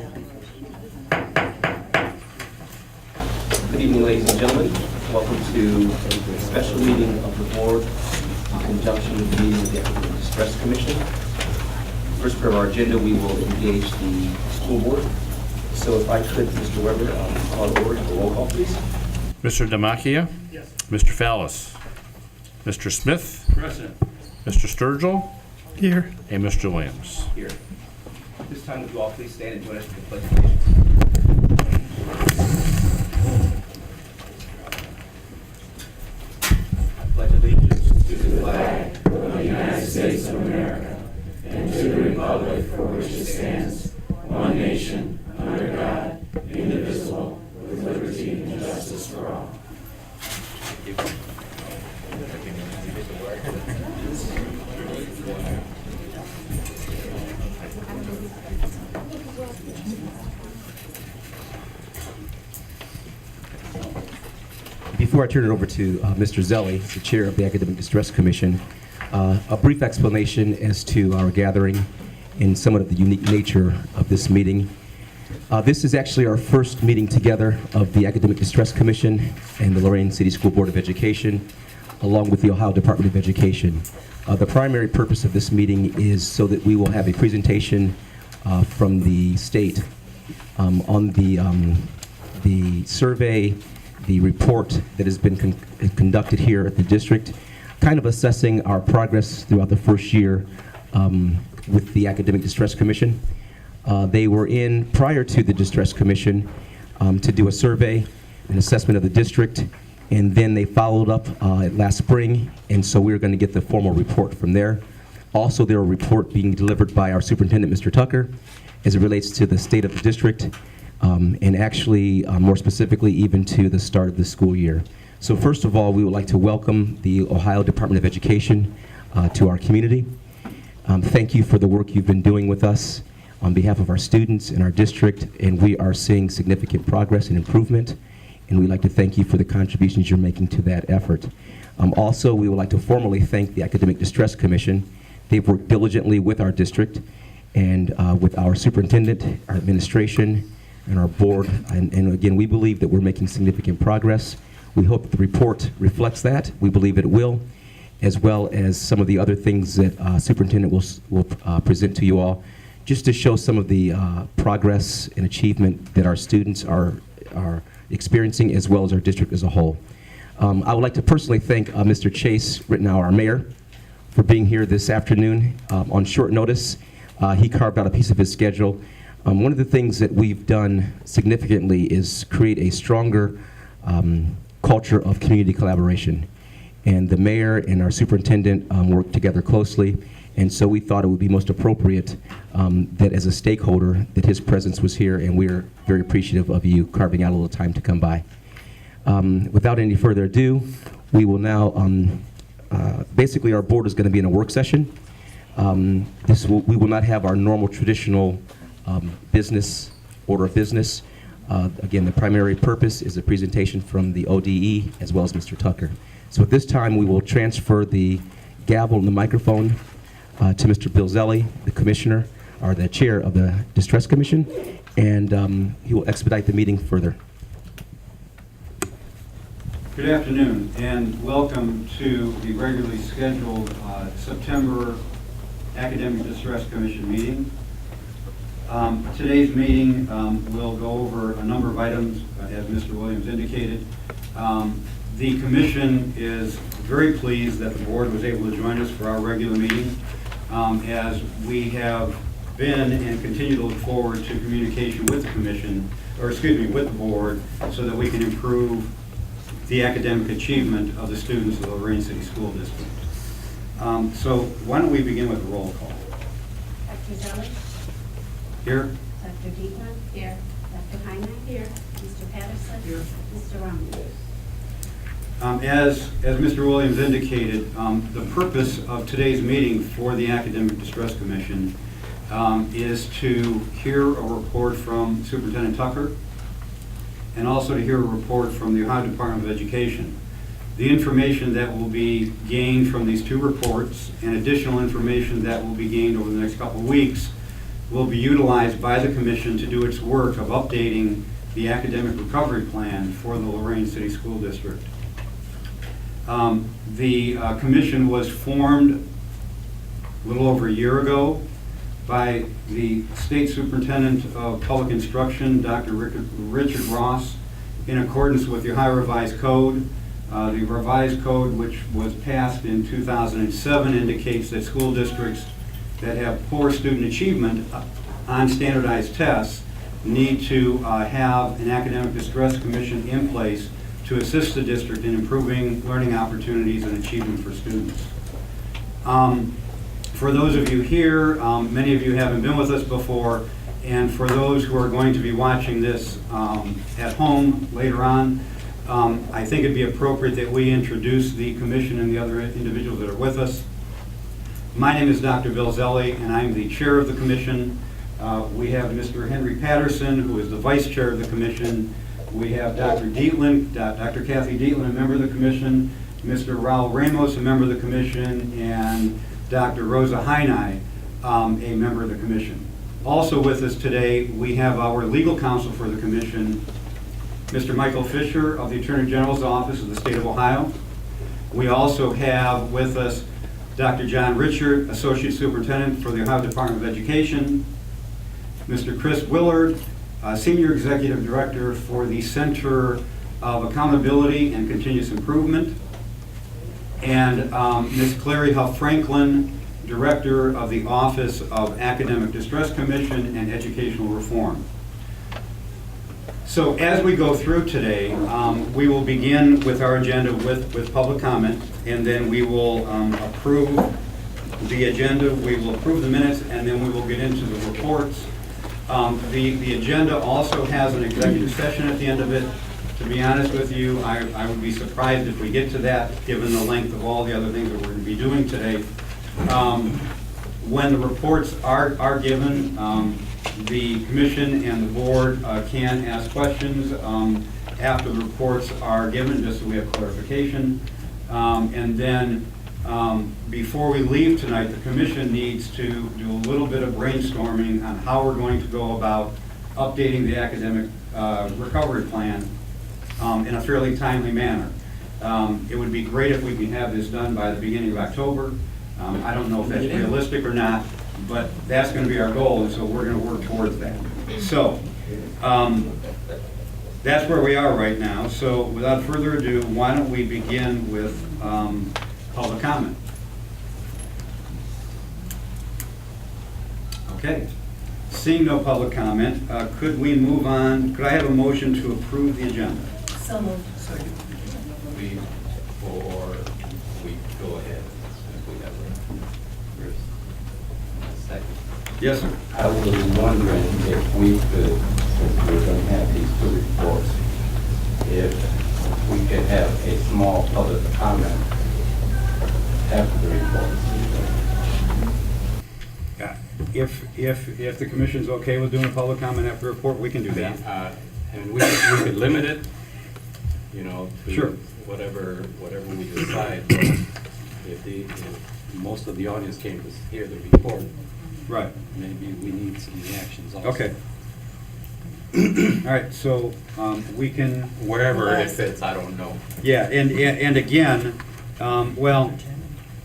Good evening, ladies and gentlemen. Welcome to a special meeting of the board in conjunction with the meeting of the Academic Distress Commission. First part of our agenda, we will engage the school board. So if I could, Mr. Weber, call to order, roll call, please. Mr. Damachia? Yes. Mr. Fallis? Mr. Smith? Present. Mr. Sturgill? Here. And Mr. Williams? Here. This time, would you all please stand and join us for the pledge of allegiance? I pledge allegiance to the flag of the United States of America and to the republic for which it stands, one nation, under God, indivisible, with liberty and justice for all. Before I turn it over to Mr. Zelli, the chair of the Academic Distress Commission, a brief explanation as to our gathering and somewhat of the unique nature of this meeting. This is actually our first meeting together of the Academic Distress Commission and the Lorain City School Board of Education, along with the Ohio Department of Education. The primary purpose of this meeting is so that we will have a presentation from the state on the survey, the report that has been conducted here at the district, kind of assessing our progress throughout the first year with the Academic Distress Commission. They were in prior to the Distress Commission to do a survey, an assessment of the district, and then they followed up last spring, and so we're going to get the formal report from there. Also, there a report being delivered by our superintendent, Mr. Tucker, as it relates to the state of the district, and actually, more specifically, even to the start of the school year. So first of all, we would like to welcome the Ohio Department of Education to our community. Thank you for the work you've been doing with us on behalf of our students and our district, and we are seeing significant progress and improvement, and we'd like to thank you for the contributions you're making to that effort. Also, we would like to formally thank the Academic Distress Commission. They've worked diligently with our district and with our superintendent, our administration, and our board, and again, we believe that we're making significant progress. We hope that the report reflects that. We believe it will, as well as some of the other things that superintendent will present to you all, just to show some of the progress and achievement that our students are experiencing, as well as our district as a whole. I would like to personally thank Mr. Chase Rittenau, our mayor, for being here this afternoon on short notice. He carved out a piece of his schedule. One of the things that we've done significantly is create a stronger culture of community collaboration. And the mayor and our superintendent work together closely, and so we thought it would be most appropriate that as a stakeholder that his presence was here, and we're very appreciative of you carving out a little time to come by. Without any further ado, we will now, basically our board is going to be in a work session. We will not have our normal traditional order of business. Again, the primary purpose is a presentation from the ODE as well as Mr. Tucker. So at this time, we will transfer the gavel and the microphone to Mr. Bill Zelli, the commissioner, or the chair of the Distress Commission, and he will expedite the meeting further. Good afternoon, and welcome to the regularly scheduled September Academic Distress Commission meeting. Today's meeting will go over a number of items, as Mr. Williams indicated. The commission is very pleased that the board was able to join us for our regular meeting, as we have been and continue to look forward to communication with the commission, or excuse me, with the board, so that we can improve the academic achievement of the students of the Lorain City School District. So why don't we begin with a roll call? Dr. Zelli? Here? Dr. Diekman? Here. Dr. Heine? Here. Mr. Patterson? Here. Mr. Romney? As Mr. Williams indicated, the purpose of today's meeting for the Academic Distress Commission is to hear a report from Superintendent Tucker and also to hear a report from the Ohio Department of Education. The information that will be gained from these two reports and additional information that will be gained over the next couple of weeks will be utilized by the commission to do its work of updating the academic recovery plan for the Lorain City School District. The commission was formed a little over a year ago by the State Superintendent of Public Instruction, Dr. Richard Ross, in accordance with the Ohio Revised Code. The revised code, which was passed in 2007, indicates that school districts that have poor student achievement on standardized tests need to have an academic distress commission in place to assist the district in improving learning opportunities and achievement for students. For those of you here, many of you haven't been with us before, and for those who are going to be watching this at home later on, I think it'd be appropriate that we introduce the commission and the other individuals that are with us. My name is Dr. Bill Zelli, and I'm the chair of the commission. We have Mr. Henry Patterson, who is the vice chair of the commission. We have Dr. Dietland, Dr. Kathy Dietland, a member of the commission, Mr. Raul Ramos, a member of the commission, and Dr. Rosa Hainai, a member of the commission. Also with us today, we have our legal counsel for the commission, Mr. Michael Fisher of the Attorney General's Office of the State of Ohio. We also have with us Dr. John Richard, Associate Superintendent for the Ohio Department of Education, Mr. Chris Willard, Senior Executive Director for the Center of Accountability and Continuous Improvement, and Ms. Clary Huff Franklin, Director of the Office of Academic Distress Commission and Educational Reform. So as we go through today, we will begin with our agenda with public comment, and then we will approve the agenda, we will approve the minutes, and then we will get into the reports. The agenda also has an executive session at the end of it. To be honest with you, I would be surprised if we get to that, given the length of all the other things that we're going to be doing today. When the reports are given, the commission and the board can ask questions after the reports are given, just so we have clarification. And then before we leave tonight, the commission needs to do a little bit of brainstorming on how we're going to go about updating the academic recovery plan in a fairly timely manner. It would be great if we can have this done by the beginning of October. I don't know if that's realistic or not, but that's going to be our goal, and so we're going to work towards that. So that's where we are right now. So without further ado, why don't we begin with public comment? Okay. Seeing no public comment, could we move on? Could I have a motion to approve the agenda? So moved. Second. We go ahead if we have a second. Yes, sir. I was wondering if we could, since we're going to have these two reports, if we could have a small public comment after the reports. If the commission's okay with doing a public comment after the report, we can do that. And we could limit it, you know, to Sure. whatever we decide. If most of the audience came to hear the report, Right. maybe we need some reactions also. Okay. All right, so we can, Wherever it fits, I don't know. yeah, and again, well,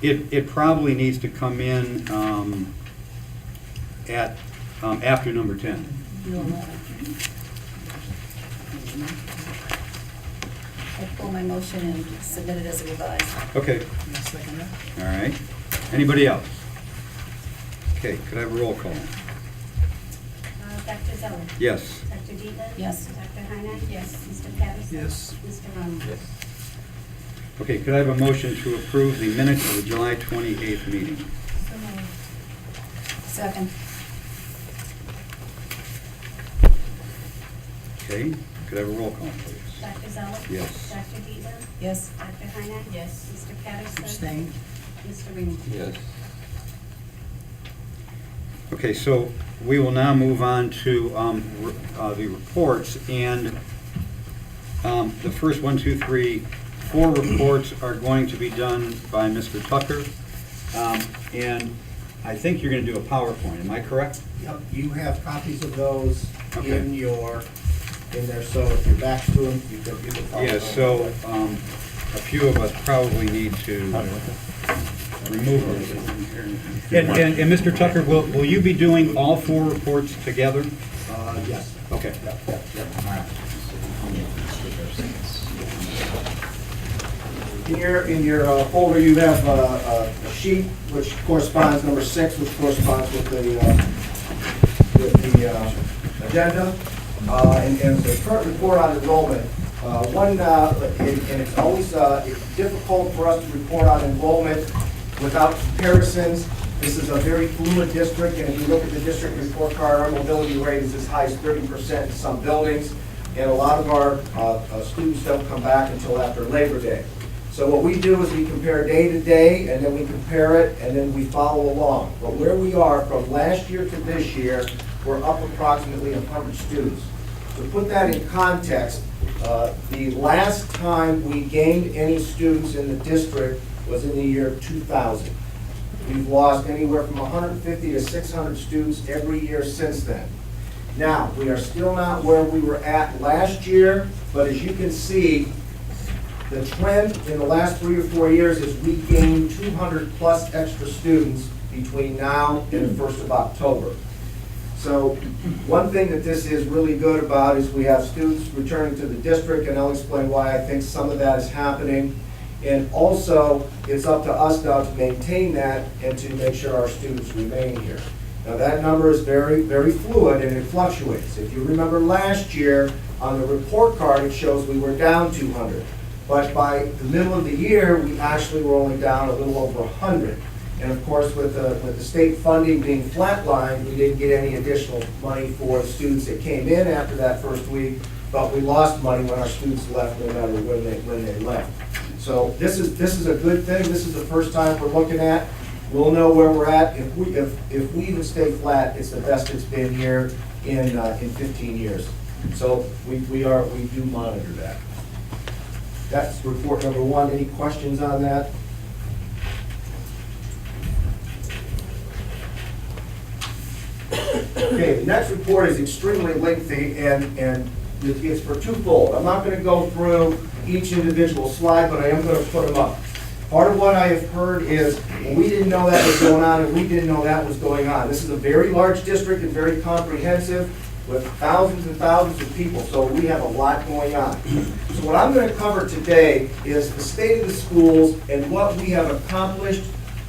it probably needs to come in at after number 10. I pull my motion and submit it as a revised. Okay. All right. Anybody else? Okay, could I have a roll call? Dr. Zeller? Yes. Dr. Dietland? Yes. Dr. Heine? Yes. Mr. Patterson? Yes. Mr. Ramos? Yes. Okay, could I have a motion to approve the minutes of the July 28th meeting? So moved. Second. Okay, could I have a roll call, please? Dr. Zeller? Yes. Dr. Dietland? Yes. Dr. Heine? Yes. Mr. Patterson? Abstain. Mr. Ramos? Yes. Okay, so we will now move on to the reports, and the first 4 reports are going to be done by Mr. Tucker. And I think you're going to do a PowerPoint, am I correct? Yep, you have copies of those Okay. in there, so if you're back to them, you can follow. Yeah, so a few of us probably need to remove them. And Mr. Tucker, will you be doing all 4 reports together? Yes. Okay. Yep, yep, yep. All right. In your folder, you have a sheet which corresponds, number 6, which corresponds with the agenda. And the current report on enrollment, and it's always difficult for us to report on enrollment without comparisons. This is a very fluid district, and if you look at the district report card, our mobility rate is as high as 30% in some buildings, and a lot of our students don't come back until after Labor Day. So what we do is we compare day to day, and then we compare it, and then we follow along. But where we are from last year to this year, we're up approximately 100 students. To put that in context, the last time we gained any students in the district was in the year 2000. We've lost anywhere from 150 to 600 students every year since then. Now, we are still not where we were at last year, but as you can see, the trend in the last 3 or 4 years is we gained 200 plus extra students between now and the 1st of October. So one thing that this is really good about is we have students returning to the district, and I'll explain why I think some of that is happening. And also, it's up to us now to maintain that and to make sure our students remain here. Now, that number is very, very fluid, and it fluctuates. If you remember last year, on the report card, it shows we were down 200. But by the middle of the year, we actually were only down a little over 100. And of course, with the state funding being flatlined, we didn't get any additional money for the students that came in after that first week, but we lost money when our students left, no matter when they left. So this is a good thing. This is the first time we're looking at. We'll know where we're at. If we even stay flat, it's the best it's been here in 15 years. So we do monitor that. That's report number 1. Any questions on that? Okay, the next report is extremely lengthy, and it's for twofold. I'm not going to go through each individual slide, but I am going to put them up. Part of what I have heard is, well, we didn't know that was going on, and we didn't know that was going on. This is a very large district and very comprehensive with thousands and thousands of people, so we have a lot going on. So what I'm going to cover today is the state of the schools and what we have accomplished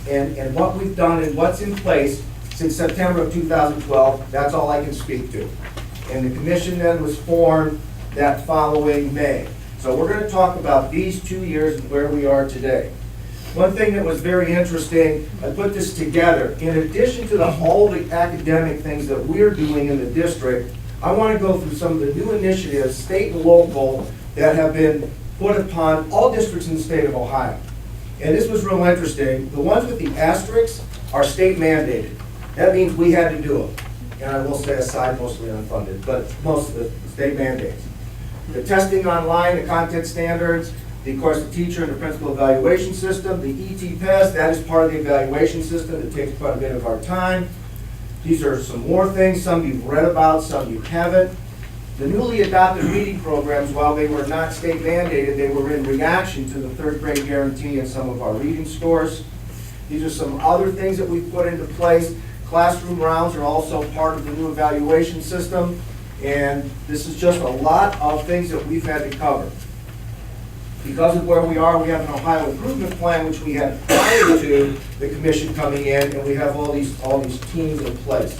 and what we've done and what's in place since September of 2012. That's all I can speak to. And the commission then was formed that following May. So we're going to talk about these 2 years and where we are today. One thing that was very interesting, I put this together. In addition to all the academic things that we're doing in the district, I want to go through some of the new initiatives, state and local, that have been put upon all districts in the state of Ohio. And this was real interesting. The ones with the asterisks are state mandated. That means we had to do them. And I will say aside, mostly unfunded, but most of the state mandates. The testing online, the content standards, of course, the teacher and the principal evaluation system, the ET-PES, that is part of the evaluation system that takes quite a bit of our time. These are some more things, some you've read about, some you haven't. The newly adopted reading programs, while they were not state mandated, they were in reaction to the 3rd grade guarantee in some of our reading scores. These are some other things that we've put into place. Classroom rounds are also part of the new evaluation system. And this is just a lot of things that we've had to cover. Because of where we are, we have an Ohio Improvement Plan, which we had prior to the commission coming in, and we have all these teams in place.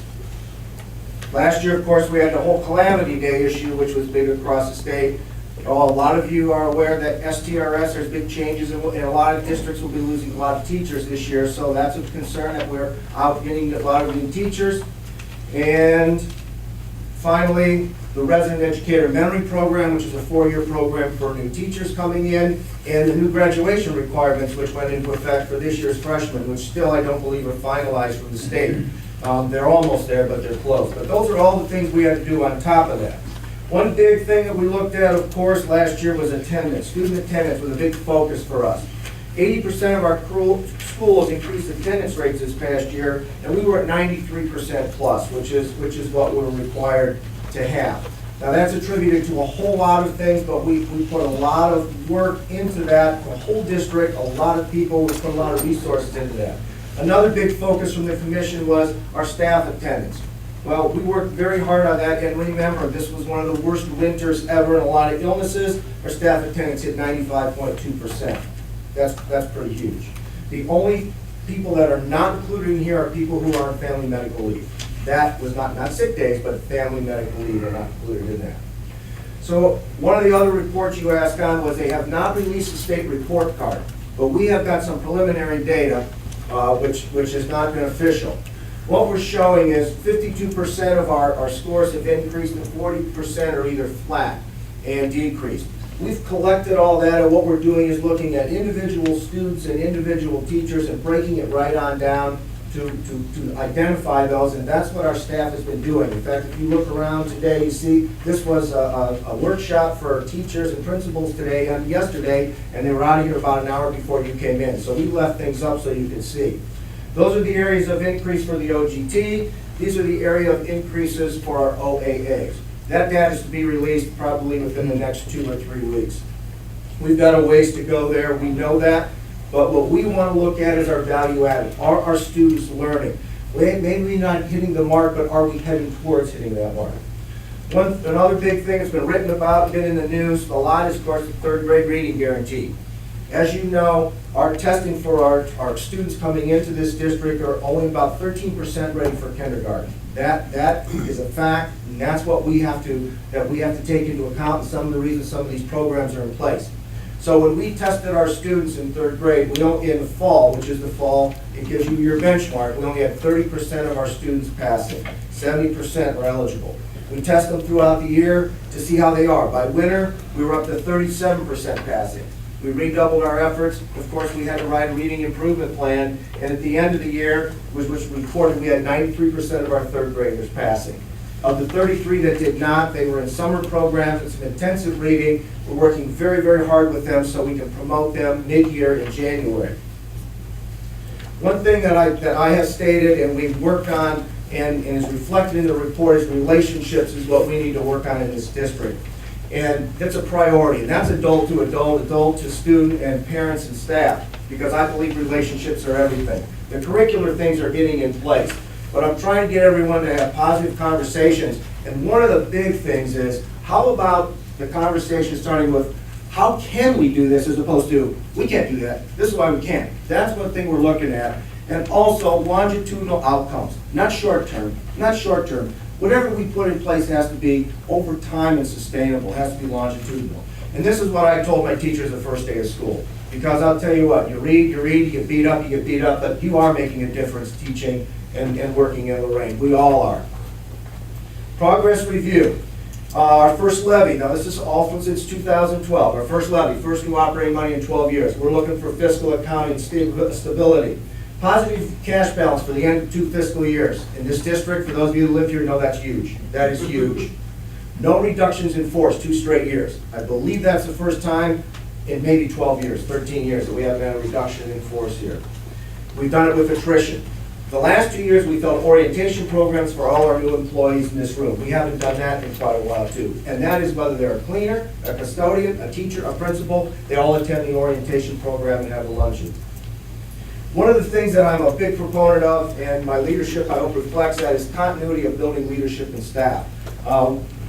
Last year, of course, we had the whole Calamity Day issue, which was big across the state. A lot of you are aware that STRS, there's big changes, and a lot of districts will be losing a lot of teachers this year, so that's a concern that we're out getting a lot of new teachers. And finally, the Resident Educator Memory Program, which is a 4-year program for new teachers coming in, and the new graduation requirements, which went into effect for this year's freshmen, which still I don't believe are finalized from the state. They're almost there, but they're close. But those are all the things we had to do on top of that. One big thing that we looked at, of course, last year was attendance. Student attendance was a big focus for us. 80% of our schools increased attendance rates this past year, and we were at 93% plus, which is what we're required to have. Now, that's attributed to a whole lot of things, but we put a lot of work into that, the whole district, a lot of people, we put a lot of resources into that. Another big focus from the commission was our staff attendance. Well, we worked very hard on that, and remember, this was one of the worst winters ever and a lot of illnesses. Our staff attendance hit 95.2%. That's pretty huge. The only people that are not included in here are people who are on family medical leave. That was not sick days, but family medical leave are not included in that. So one of the other reports you asked on was they have not released a state report card, but we have got some preliminary data, which has not been official. What we're showing is 52% of our scores have increased and 40% are either flat and decreased. We've collected all that, and what we're doing is looking at individual students and individual teachers and breaking it right on down to identify those, and that's what our staff has been doing. In fact, if you look around today, you see this was a workshop for teachers and principals today and yesterday, and they were out of here about an hour before you came in. So we left things up so you could see. Those are the areas of increase for the OGT. These are the area of increases for our OAAs. That data is to be released probably within the next 2 or 3 weeks. We've got a ways to go there, we know that, but what we want to look at is our value added. Are our students learning? Maybe not hitting the mark, but are we heading towards hitting that mark? Another big thing that's been written about, been in the news a lot, is of course the third grade reading guarantee. As you know, our testing for our students coming into this district are only about 13% ready for kindergarten. That is a fact, and that's what we have to take into account, and some of the reasons some of these programs are in place. So when we tested our students in third grade, we don't, in the fall, which is the fall, it gives you your benchmark, we only had 30% of our students passing, 70% were eligible. We test them throughout the year to see how they are. By winter, we were up to 37% passing. We redoubled our efforts. Of course, we had to write a reading improvement plan, and at the end of the year, which reported we had 93% of our third graders passing. Of the 33 that did not, they were in summer programs and some intensive reading. We're working very, very hard with them so we can promote them mid-year in January. One thing that I have stated and we've worked on and is reflected in the report is relationships is what we need to work on in this district. And that's a priority, and that's adult to adult, adult to student, and parents and staff, because I believe relationships are everything. The curricular things are getting in place, but I'm trying to get everyone to have positive conversations, and one of the big things is, how about the conversation starting with, how can we do this, as opposed to, we can't do that, this is why we can't. That's one thing we're looking at, and also longitudinal outcomes, not short term. Whatever we put in place has to be over time and sustainable, has to be longitudinal. And this is what I told my teachers the first day of school. Because I'll tell you what, you read, you get beat up, but you are making a difference teaching and working in Lorain. We all are. Progress review. Our first levy, now this is all since 2012. Our first levy, first new operating money in 12 years. We're looking for fiscal accounting stability. Positive cash balance for the end of 2 fiscal years. In this district, for those of you who live here, know that's huge. That is huge. No reductions in force, 2 straight years. I believe that's the first time in maybe 12 years, 13 years, that we haven't had a reduction in force here. We've done it with attrition. The last 2 years, we've done orientation programs for all our new employees in this room. We haven't done that in quite a while, too. And that is whether they're a cleaner, a custodian, a teacher, a principal, they all attend the orientation program and have a luncheon. One of the things that I'm a big proponent of, and my leadership I hope reflects that, is continuity of building leadership and staff.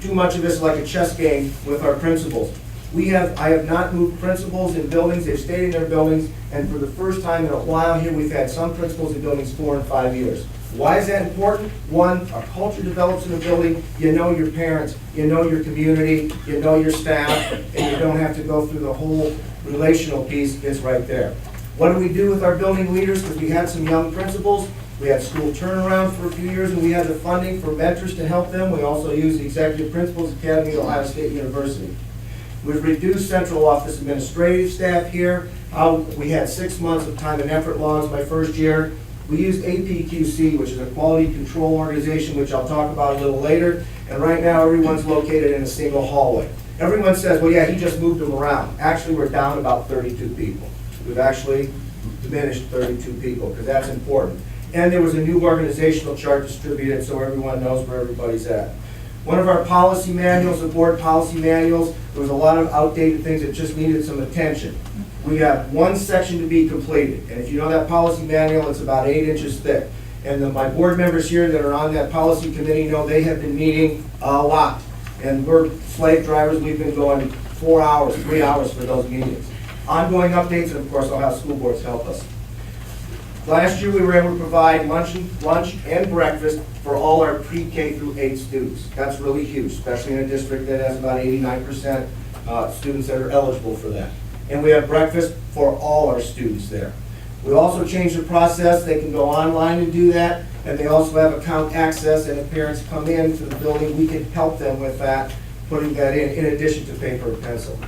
Too much of this is like a chess game with our principals. I have not moved principals in buildings, they've stayed in their buildings, and for the first time in a while here, we've had some principals in buildings 4 and 5 years. Why is that important? One, our culture develops in a building, you know your parents, you know your community, you know your staff, and you don't have to go through the whole relational piece, it's right there. What do we do with our building leaders? Because we had some young principals, we had school turnaround for a few years, and we had the funding for mentors to help them. We also used the Executive Principals Academy at Ohio State University. We've reduced central office administrative staff here. We had 6 months of time and effort logs my first year. We used APQC, which is a quality control organization, which I'll talk about a little later. And right now, everyone's located in a single hallway. Everyone says, well, yeah, he just moved them around. Actually, we're down about 32 people. We've actually diminished 32 people, because that's important. And there was a new organizational chart distributed so everyone knows where everybody's at. One of our policy manuals, the board policy manuals, there was a lot of outdated things that just needed some attention. We have one section to be completed, and if you know that policy manual, it's about 8 inches thick. And my board members here that are on that policy committee know they have been meeting a lot. And we're slave drivers, we've been going 4 hours, 3 hours for those meetings. Ongoing updates, and of course, I'll have school boards help us. Last year, we were able to provide lunch and breakfast for all our pre-K through 8 students. That's really huge, especially in a district that has about 89% students that are eligible for that. And we have breakfast for all our students there. We also changed the process. They can go online and do that, and they also have account access, and if parents come in to the building, we can help them with that, putting that in addition to paper and pencil.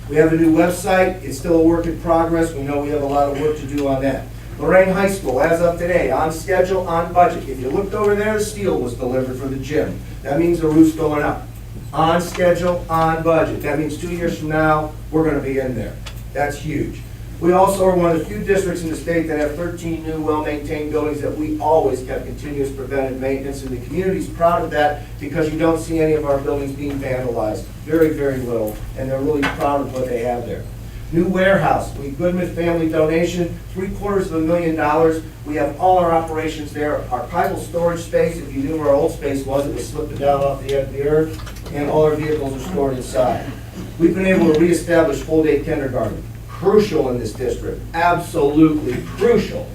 We have a new website. It's still a work in progress. We know we have a lot of work to do on that. Lorain High School, as of today, on schedule, on budget. If you looked over there, the steel was delivered for the gym. That means the roof's going up. On schedule, on budget. That means 2 years from now, we're going to be in there. That's huge. We also are one of the few districts in the state that have 13 new well-maintained buildings that we always kept continuous preventive maintenance, and the community's proud of that because you don't see any of our buildings being vandalized. Very, very little, and they're really proud of what they have there. New warehouse, we Goodman family donation, $750,000. We have all our operations there. Archival storage space, if you knew where our old space was, it was slipping down off the edge of the earth, and all our vehicles are stored inside. We've been able to reestablish full-day kindergarten. Crucial in this district, absolutely crucial.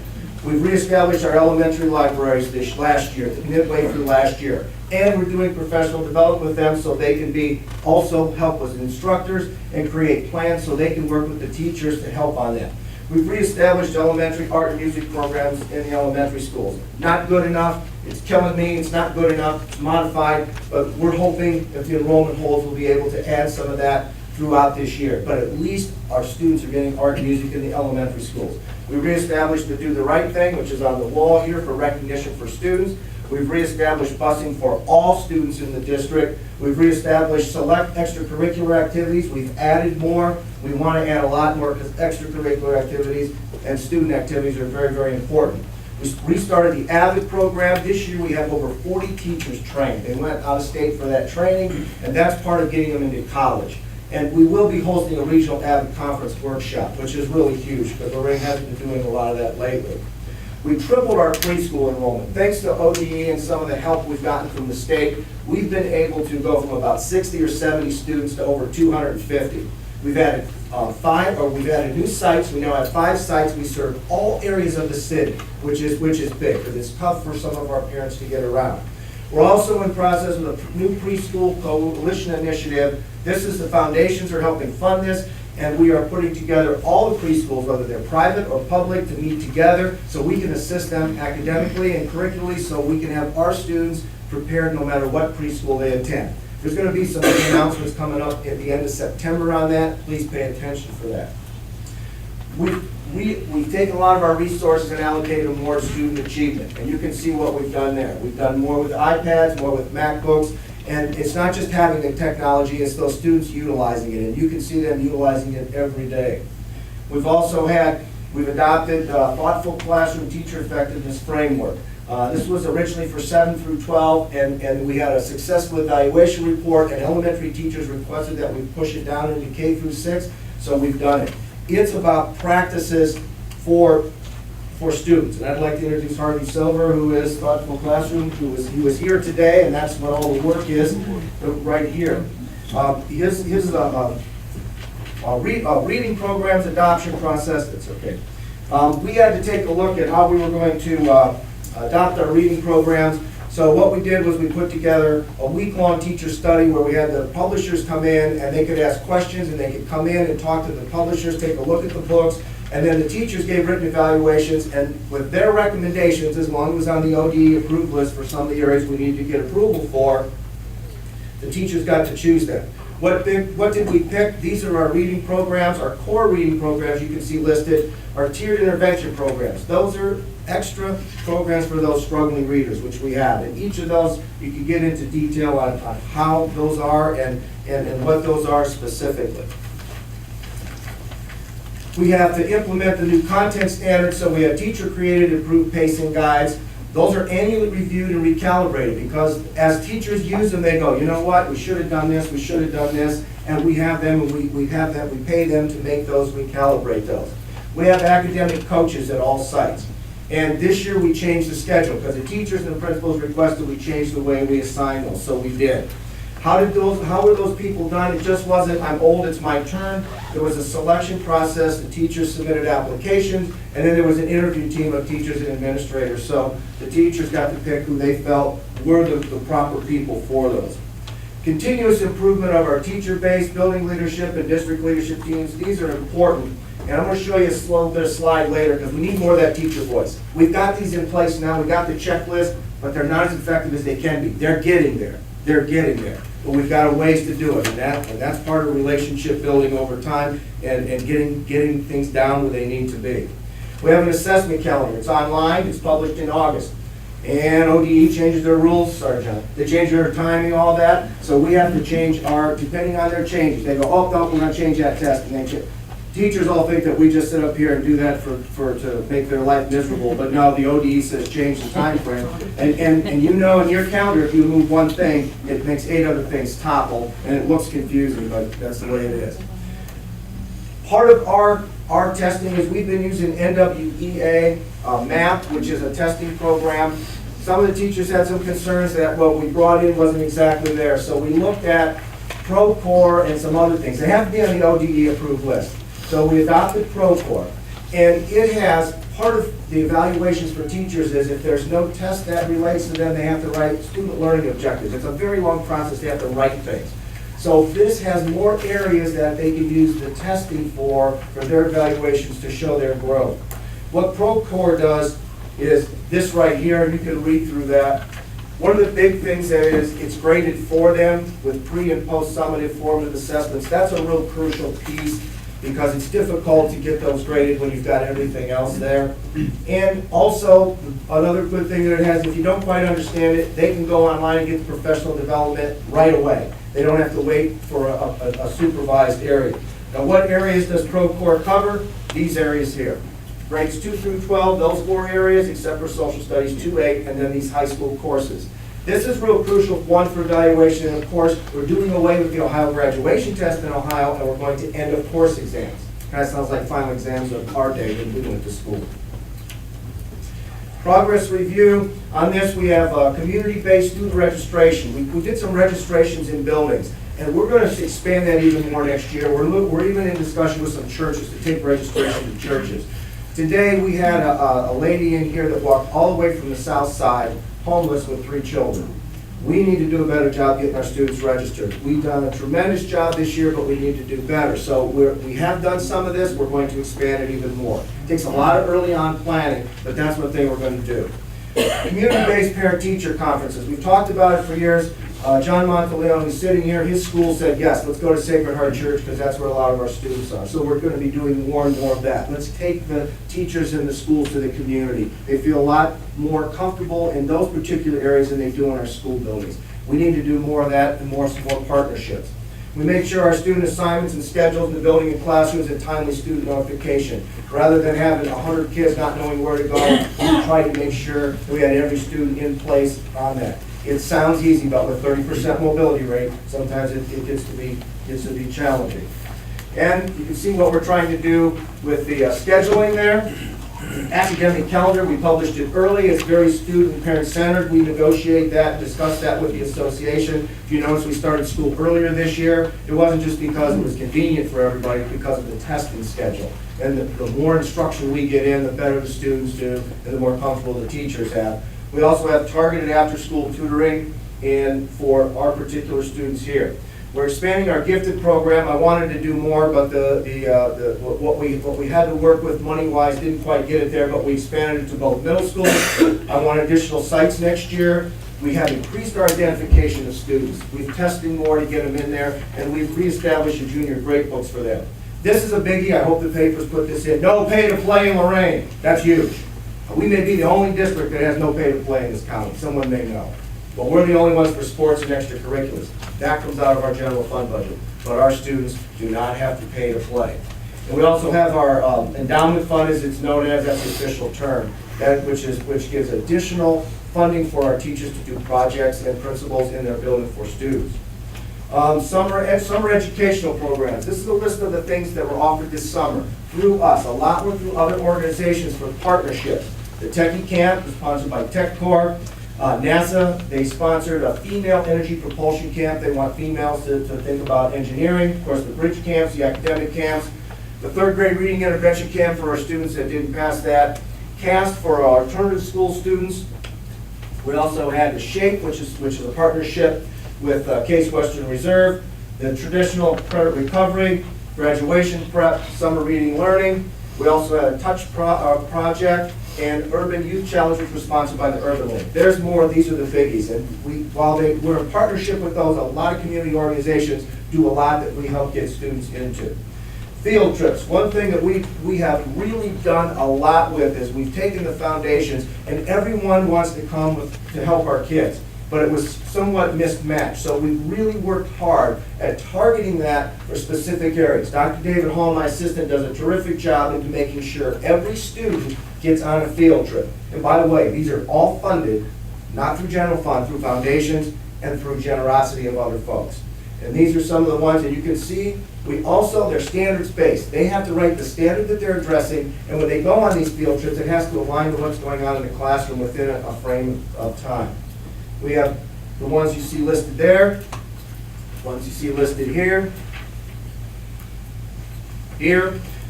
We've reestablished our elementary libraries this last year, midway through last year. And we're doing professional development with them so they can be also help as instructors and create plans so they can work with the teachers to help on that. We've reestablished elementary art and music programs in the elementary schools. Not good enough, it's killing me, it's not good enough, it's modified, but we're hoping if the enrollment holds, we'll be able to add some of that throughout this year. But at least our students are getting art and music in the elementary schools. We reestablished the Do the Right Thing, which is on the wall here for recognition for students. We've reestablished busing for all students in the district. We've reestablished select extracurricular activities. We've added more. We want to add a lot more because extracurricular activities and student activities are very, very important. We restarted the AVID program. This year we have over 40 teachers trained. They went out of state for that training, and that's part of getting them into college. And we will be hosting a regional AVID conference workshop, which is really huge because Lorain hasn't been doing a lot of that lately. We tripled our preschool enrollment. Thanks to ODE and some of the help we've gotten from the state, we've been able to go from about 60 or 70 students to over 250. We've added we've added new sites. We now have 5 sites. We serve all areas of the city, which is big because it's tough for some of our parents to get around. We're also in process of a new preschool coalition initiative. This is the foundations are helping fund this, and we are putting together all the preschools, whether they're private or public, to meet together so we can assist them academically and curricularly so we can have our students prepared no matter what preschool they attend. There's going to be some announcements coming up at the end of September on that. Please pay attention for that. We've taken a lot of our resources and allocated them more to student achievement, and you can see what we've done there. We've done more with iPads, more with MacBooks, and it's not just having the technology, it's those students utilizing it, and you can see them utilizing it every day. We've adopted thoughtful classroom teacher effectiveness framework. This was originally for 7 through 12, and we had a successful evaluation report, and elementary teachers requested that we push it down into K through 6, so we've done it. It's about practices for students. And I'd like to introduce Harvey Silver, who is Thoughtful Classroom, who was here today, and that's what all the work is right here. His reading programs adoption process, that's okay. We had to take a look at how we were going to adopt our reading programs. So what we did was we put together a week-long teacher study where we had the publishers come in and they could ask questions and they could come in and talk to the publishers, take a look at the books, and then the teachers gave written evaluations, and with their recommendations, as long as it was on the ODE approved list for some of the areas we need to get approval for, the teachers got to choose them. What did we pick? These are our reading programs, our core reading programs you can see listed, our tiered intervention programs. Those are extra programs for those struggling readers, which we have. And each of those, you can get into detail on how those are and what those are specifically. We have to implement the new content standards, so we have teacher-created improved pacing guides. Those are annually reviewed and recalibrated, because as teachers use them, they go, you know what, we should have done this, we should have done this, and we have them, and we pay them to make those, recalibrate those. We have academic coaches at all sites. And this year we changed the schedule, because the teachers and the principals requested we change the way we assign those, so we did. How were those people done? It just wasn't, I'm old, it's my turn. There was a selection process, the teachers submitted applications, and then there was an interview team of teachers and administrators. So the teachers got to pick who they felt were the proper people for those. Continuous improvement of our teacher base, building leadership and district leadership teams, these are important. And I'm going to show you a little bit of slide later, because we need more of that teacher voice. We've got these in place now, we've got the checklist, but they're not as effective as they can be. They're getting there. They're getting there. But we've got a ways to do it, and that's part of relationship building over time and getting things down where they need to be. We have an assessment calendar. It's online. It's published in August. And ODE changes their rules. Sorry, John. They change their timing, all that. So we have to change our, depending on their changes. They go, oh, no, we're going to change that test. And they change. Teachers all think that we just sit up here and do that to make their life miserable, but no, the ODE says change the time frame. And you know in your calendar, if you move one thing, it makes 8 other things topple, and it looks confusing, but that's the way it is. Part of our testing is we've been using NWEA MAP, which is a testing program. Some of the teachers had some concerns that what we brought in wasn't exactly there, so we looked at ProCore and some other things. They have to be on the ODE approved list. So we adopted ProCore, and it has, part of the evaluations for teachers is if there's no test that relates to them, they have to write student learning objectives. It's a very long process, they have to write things. So this has more areas that they can use the testing for their evaluations to show their growth. What ProCore does is this right here, and you can read through that. One of the big things that is, it's graded for them with pre and post summative formative assessments. That's a real crucial piece, because it's difficult to get those graded when you've got everything else there. And also, another good thing that it has, if you don't quite understand it, they can go online and get the professional development right away. They don't have to wait for a supervised area. Now, what areas does ProCore cover? These areas here. Grades 2 through 12, those 4 areas, except for social studies, 2-8, and then these high school courses. This is real crucial, one, for evaluation, and of course, we're doing away with the Ohio graduation test in Ohio, and we're going to end of course exams. Kind of sounds like final exams of our day when we went to school. Progress review. On this, we have community-based student registration. We did some registrations in buildings, and we're going to expand that even more next year. We're even in discussion with some churches to take registration to churches. Today, we had a lady in here that walked all the way from the south side, homeless with 3 children. We need to do a better job getting our students registered. We've done a tremendous job this year, but we need to do better. So we have done some of this. We're going to expand it even more. It takes a lot of early on planning, but that's one thing we're going to do. Community-based parent-teacher conferences. We've talked about it for years. John Monteleone, who's sitting here, his school said, yes, let's go to Sacred Heart Church because that's where a lot of our students are. So we're going to be doing more and more of that. Let's take the teachers in the schools to the community. They feel a lot more comfortable in those particular areas than they do in our school buildings. We need to do more of that and more partnerships. We make sure our student assignments and schedules in the building and classrooms and timely student notification. Rather than having 100 kids not knowing where to go, we try to make sure that we had every student in place on that. It sounds easy, but with 30% mobility rate, sometimes it gets to be challenging. And you can see what we're trying to do with the scheduling there. Academic calendar, we published it early. It's very student and parent centered. We negotiate that, discuss that with the association. If you notice, we started school earlier this year. It wasn't just because it was convenient for everybody, it's because of the testing schedule. And the more instruction we get in, the better the students do, and the more comfortable the teachers have. We also have targeted after-school tutoring for our particular students here. We're expanding our gifted program. I wanted to do more, but what we had to work with money-wise didn't quite get it there, but we expanded it to both middle school. I want additional sites next year. We have increased our identification of students. We've tested more to get them in there, and we've reestablished a junior grade books for them. This is a biggie. I hope the papers put this in. No pay to play in Lorain. That's huge. We may be the only district that has no pay to play in this county. Someone may know. But we're the only ones for sports and extracurriculars. That comes out of our general fund budget. But our students do not have to pay to play. And we also have our endowment fund, as it's known as, that's the official term, which gives additional funding for our teachers to do projects and principals in their building for students. Summer educational programs. This is a list of the things that were offered this summer through us. A lot were through other organizations for partnerships. The Techie Camp was sponsored by TechCorps. NASA, they sponsored a female energy propulsion camp. They want females to think about engineering. Of course, the bridge camps, the academic camps. The third grade reading intervention camp for our students that didn't pass that. CAST for our alternative school students. We also had the SHAPE, which is a partnership with Case Western Reserve, the traditional credit recovery, graduation prep, summer reading learning. We also had a Touch project and Urban Youth Challenge, which was sponsored by the Urban League. There's more, these are the biggies. And while we're in partnership with those, a lot of community organizations do a lot that we help get students into. Field trips. One thing that we have really done a lot with is we've taken the foundations, and everyone wants to come to help our kids, but it was somewhat mismatched. So we really worked hard at targeting that for specific areas. Dr. David Hall, my assistant, does a terrific job into making sure every student gets on a field trip. And by the way, these are all funded, not through general fund, through foundations and through generosity of other folks. And these are some of the ones that you can see. They're standards-based. They have to write the standard that they're addressing, and when they go on these field trips, it has to align with what's going on in the classroom within a frame of time. We have the ones you see listed there, ones you see listed here.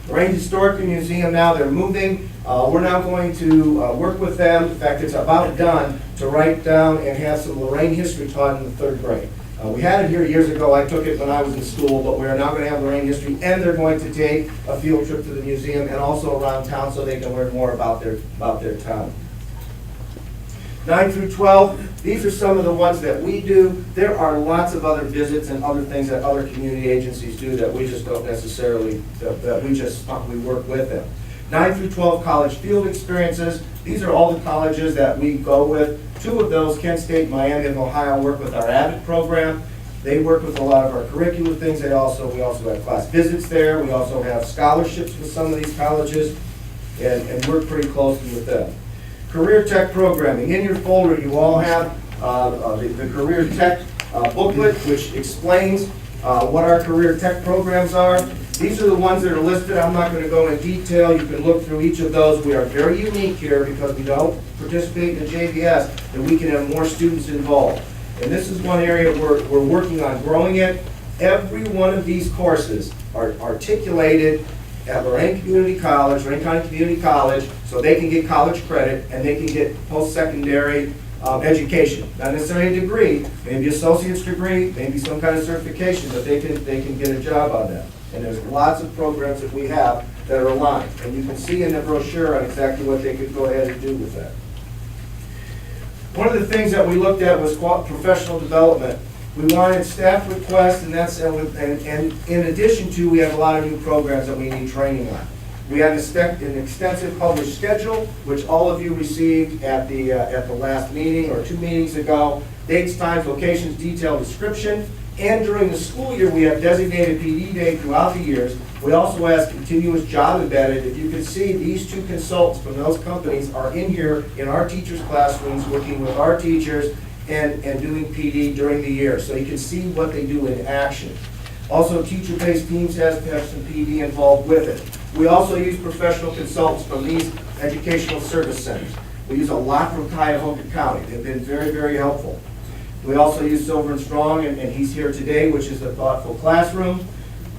Lorain Historical Museum now, they're moving. We're now going to work with them. In fact, it's about done to write down and have some Lorain history taught in the third grade. We had it here years ago. I took it when I was in school, but we are now going to have Lorain history, and they're going to take a field trip to the museum and also around town so they can learn more about their town. 9 through 12, these are some of the ones that we do. There are lots of other visits and other things that other community agencies do that we just don't necessarily, we work with them. 9 through 12 college field experiences. These are all the colleges that we go with. 2 of those, Kent State, Miami of Ohio, work with our AVID program. They work with a lot of our curricular things. We also have class visits there. We also have scholarships with some of these colleges, and work pretty closely with them. Career Tech programming. In your folder, you all have the Career Tech booklet, which explains what our Career Tech programs are. These are the ones that are listed. I'm not going to go into detail. You can look through each of those. We are very unique here because we don't participate in the JVS, and we can have more students involved. And this is one area we're working on growing it. Every one of these courses are articulated at Lorain Community College, Lorain County Community College, so they can get college credit and they can get post-secondary education. Not necessarily a degree, maybe associate's degree, maybe some kind of certification, but they can get a job on that. And there's lots of programs that we have that are aligned. And you can see in the brochure on exactly what they could go ahead and do with that. One of the things that we looked at was professional development. We wanted staff requests, and in addition to, we have a lot of new programs that we need training on. We had an extensive published schedule, which all of you received at the last meeting or 2 meetings ago. Dates, times, locations, detailed description. And during the school year, we have designated PD day throughout the years. We also have continuous job embedded. If you can see, these 2 consultants from those companies are in here in our teachers' classrooms working with our teachers and doing PD during the year. So you can see what they do in action. Also, teacher-based teams have some PD involved with it. We also use professional consultants from these educational service centers. We use a lot from Cuyahoga County. They've been very, very helpful. We also use Silver and Strong, and he's here today, which is a thoughtful classroom.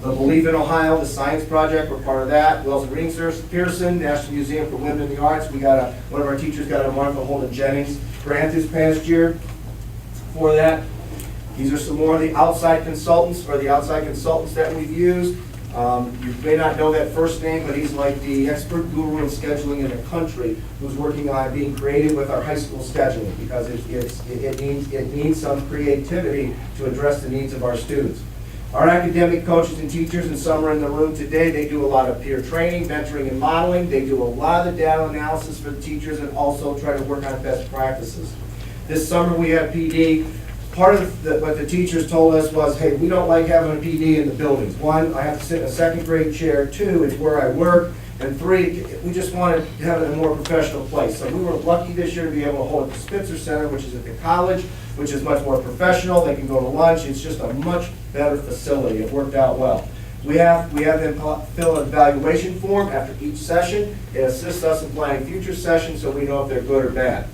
The Believe in Ohio, the science project, we're part of that. We also Reading Service, Pearson, National Museum for Women in the Arts. We got one of our teachers got a Martha Holden Jennings grant this past year for that. These are some more of the outside consultants that we've used. You may not know that first name, but he's like the expert guru in scheduling in the country who's working on being creative with our high school scheduling because it needs some creativity to address the needs of our students. Our academic coaches and teachers, and some are in the room today, they do a lot of peer training, mentoring, and modeling. They do a lot of data analysis for the teachers and also try to work on best practices. This summer we have PD Part of what the teachers told us was, hey, we don't like having a PD in the buildings. One, I have to sit in a second grade chair. Two, it's where I work. And three, we just wanted to have it in a more professional place. So we were lucky this year to be able to hold it at the Spitzer Center, which is at the college, which is much more professional. They can go to lunch. It's just a much better facility. It worked out well. We have them fill an evaluation form after each session. It assists us in planning future sessions so we know if they're good or bad.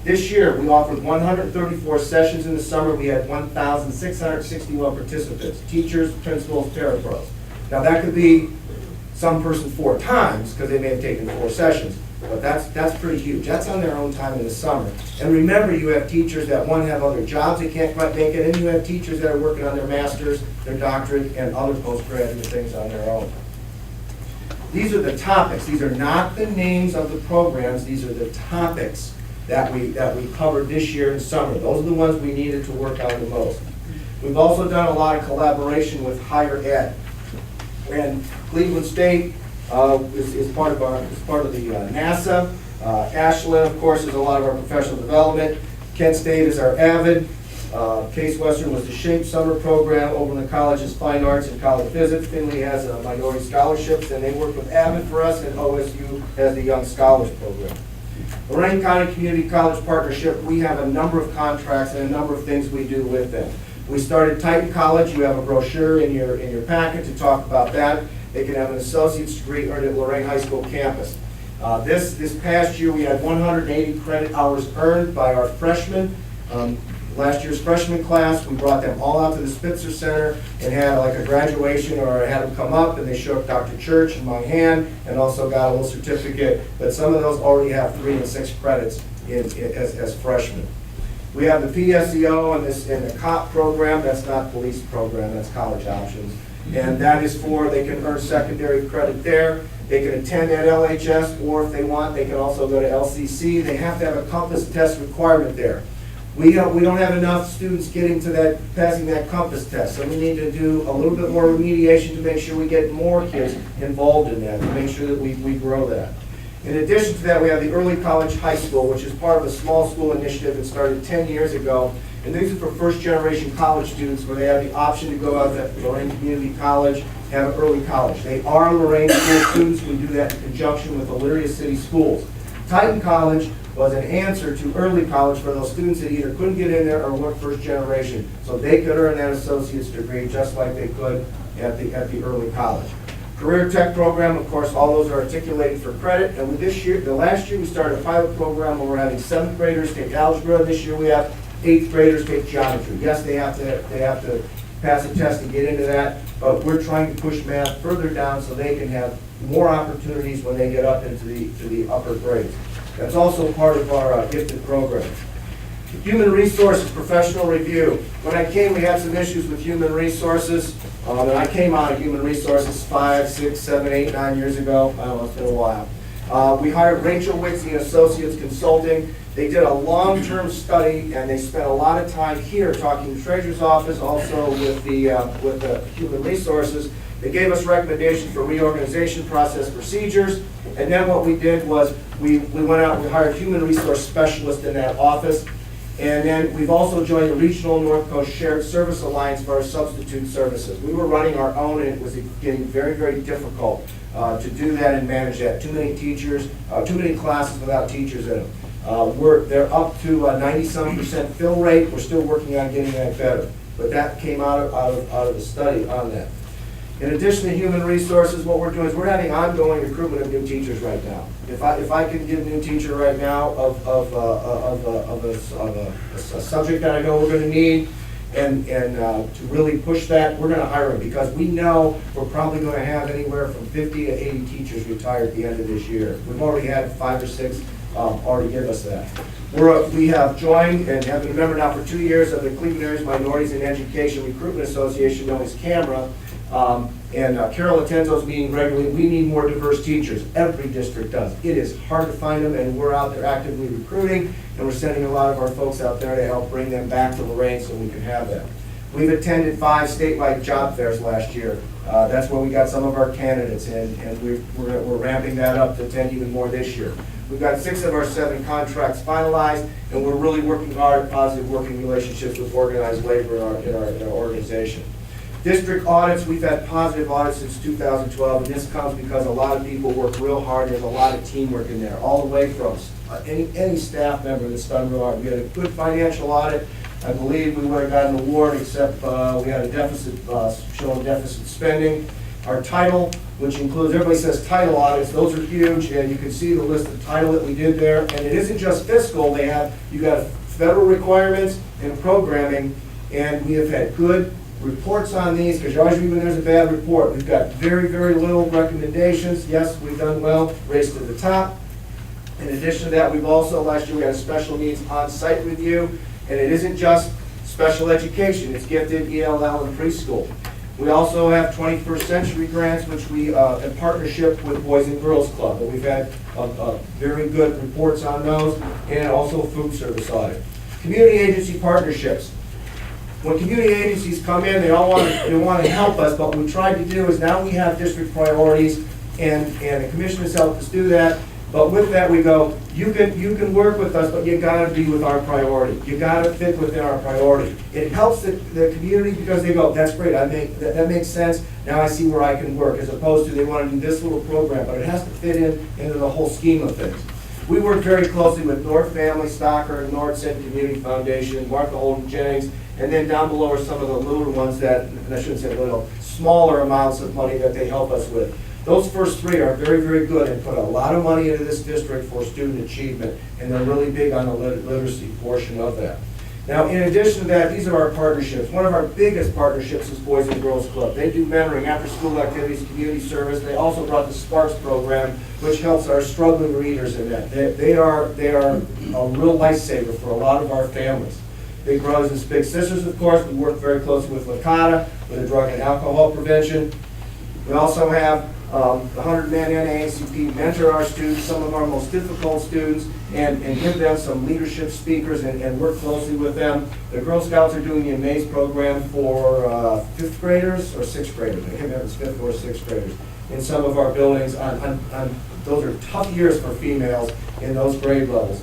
This year, we offered 134 sessions in the summer. We had 1,661 participants, teachers, principals, parapros. Now, that could be some person 4 times because they may have taken 4 sessions, but that's pretty huge. That's on their own time in the summer. And remember, you have teachers that, one, have other jobs they can't quite make it, and you have teachers that are working on their master's, their doctorate, and other postgraduate things on their own. These are the topics. These are not the names of the programs. These are the topics that we covered this year in summer. Those are the ones we needed to work on the most. We've also done a lot of collaboration with higher ed. And Cleveland State is part of the NASA. Ashland, of course, is a lot of our professional development. Kent State is our AVID. Case Western was the SHAPE summer program. Oberlin College is Fine Arts and College Physics. Finley has minority scholarships, and they work with AVID for us, and OSU has the Young Scholars program. Lorain County Community College Partnership, we have a number of contracts and a number of things we do with them. We started Titan College. You have a brochure in your packet to talk about that. They can have an associate's degree earned at Lorain High School campus. This past year, we had 180 credit hours earned by our freshmen. Last year's freshman class, we brought them all out to the Spitzer Center and had like a graduation, or had them come up and they showed Dr. Church and my hand, and also got a little certificate. But some of those already have 3 and 6 credits as freshmen. We have the PSEO and the COP program. That's not police program, that's college options. And that is for, they can earn secondary credit there. They can attend at LHS, or if they want, they can also go to LCC. They have to have a compass test requirement there. We don't have enough students getting to that, passing that compass test, so we need to do a little bit more remediation to make sure we get more kids involved in that, to make sure that we grow that. In addition to that, we have the Early College High School, which is part of a small school initiative that started 10 years ago. And these are for first-generation college students where they have the option to go out to Lorain Community College, have an early college. They are Lorain school students. We do that in conjunction with Elyria City Schools. Titan College was an answer to early college for those students that either couldn't get in there or weren't first generation. So they could earn that associate's degree just like they could at the early college. Career Tech program, of course, all those are articulated for credit. And the last year we started a pilot program where we're having 7th graders take algebra. This year we have 8th graders take geometry. Yes, they have to pass a test to get into that, but we're trying to push math further down so they can have more opportunities when they get up into the upper grades. That's also part of our gifted program. Human resources, professional review. When I came, we had some issues with human resources. And I came out of human resources 5, 6, 7, 8, 9 years ago. I don't know, it's been a while. We hired Rachel Wixie and Associates Consulting. They did a long-term study, and they spent a lot of time here talking to the Treasurer's Office, also with the human resources. They gave us recommendations for reorganization process procedures. And then what we did was we went out and we hired human resource specialists in that office. And then we've also joined the Regional North Coast Shared Service Alliance for our substitute services. We were running our own, and it was getting very, very difficult to do that and manage that. Too many teachers, too many classes without teachers in them. They're up to 90-some% fill rate. We're still working on getting that better. But that came out of the study on that. In addition to human resources, what we're doing is we're having ongoing recruitment of new teachers right now. If I can get a new teacher right now of a subject that I know we're going to need, and to really push that, we're going to hire them, because we know we're probably going to have anywhere from 50 to 80 teachers retire at the end of this year. We've already had 5 or 6 already give us that. We have joined and have been a member now for 2 years of the Cleveland Area's Minorities in Education Recruitment Association, known as CAMRA. Carol attends those meetings regularly. We need more diverse teachers. Every district does. It is hard to find them, and we're out there actively recruiting, and we're sending a lot of our folks out there to help bring them back to Lorain so we can have that. We've attended 5 statewide job fairs last year. That's where we got some of our candidates, and we're ramping that up to attend even more this year. We've got 6 of our 7 contracts finalized, and we're really working hard at positive working relationships with organized labor in our organization. District audits, we've had positive audits since 2012, and this comes because a lot of people work real hard. There's a lot of teamwork in there, all the way from any staff member that's done real hard. We had a good financial audit. I believe we would have gotten an award, except we had a deficit, showing deficit spending. Our title, which includes, everybody says title audits, those are huge, and you can see the list of title that we did there. And it isn't just fiscal, you got federal requirements and programming, and we have had good reports on these, because always when there's a bad report, we've got very, very little recommendations. Yes, we've done well, race to the top. In addition to that, we've also, last year, we had a special needs on-site review, and it isn't just special education, it's gifted, ELL, and preschool. We also have 21st Century grants, which we, in partnership with Boys and Girls Club, and we've had very good reports on those, and also food service audit. Community agency partnerships. When community agencies come in, they want to help us, but what we tried to do is now we have district priorities, and the commission has helped us do that. But with that, we go, you can work with us, but you gotta be with our priority. You gotta fit within our priority. It helps the community because they go, that's great, that makes sense, now I see where I can work, as opposed to they wanna do this little program, but it has to fit into the whole scheme of things. We work very closely with North Family, Stocker, North Cent Community Foundation, Martha Holden Jennings, and then down below are some of the little ones that, and I shouldn't say little, smaller amounts of money that they help us with. Those first 3 are very, very good and put a lot of money into this district for student achievement, and they're really big on the literacy portion of that. Now, in addition to that, these are our partnerships. One of our biggest partnerships is Boys and Girls Club. They do mentoring, after-school activities, community service. They also brought the Sparks program, which helps our struggling readers in that. They are a real lifesaver for a lot of our families. Big Brothers and Big Sisters, of course. We work very closely with LACADA, with the drug and alcohol prevention. We also have the 100-man NAACP mentor our students, some of our most difficult students, and give them some leadership speakers and work closely with them. The Girl Scouts are doing the Amaze program for 5th graders or 6th graders. I can't remember if it's 5th or 6th graders in some of our buildings. Those are tough years for females in those grade levels.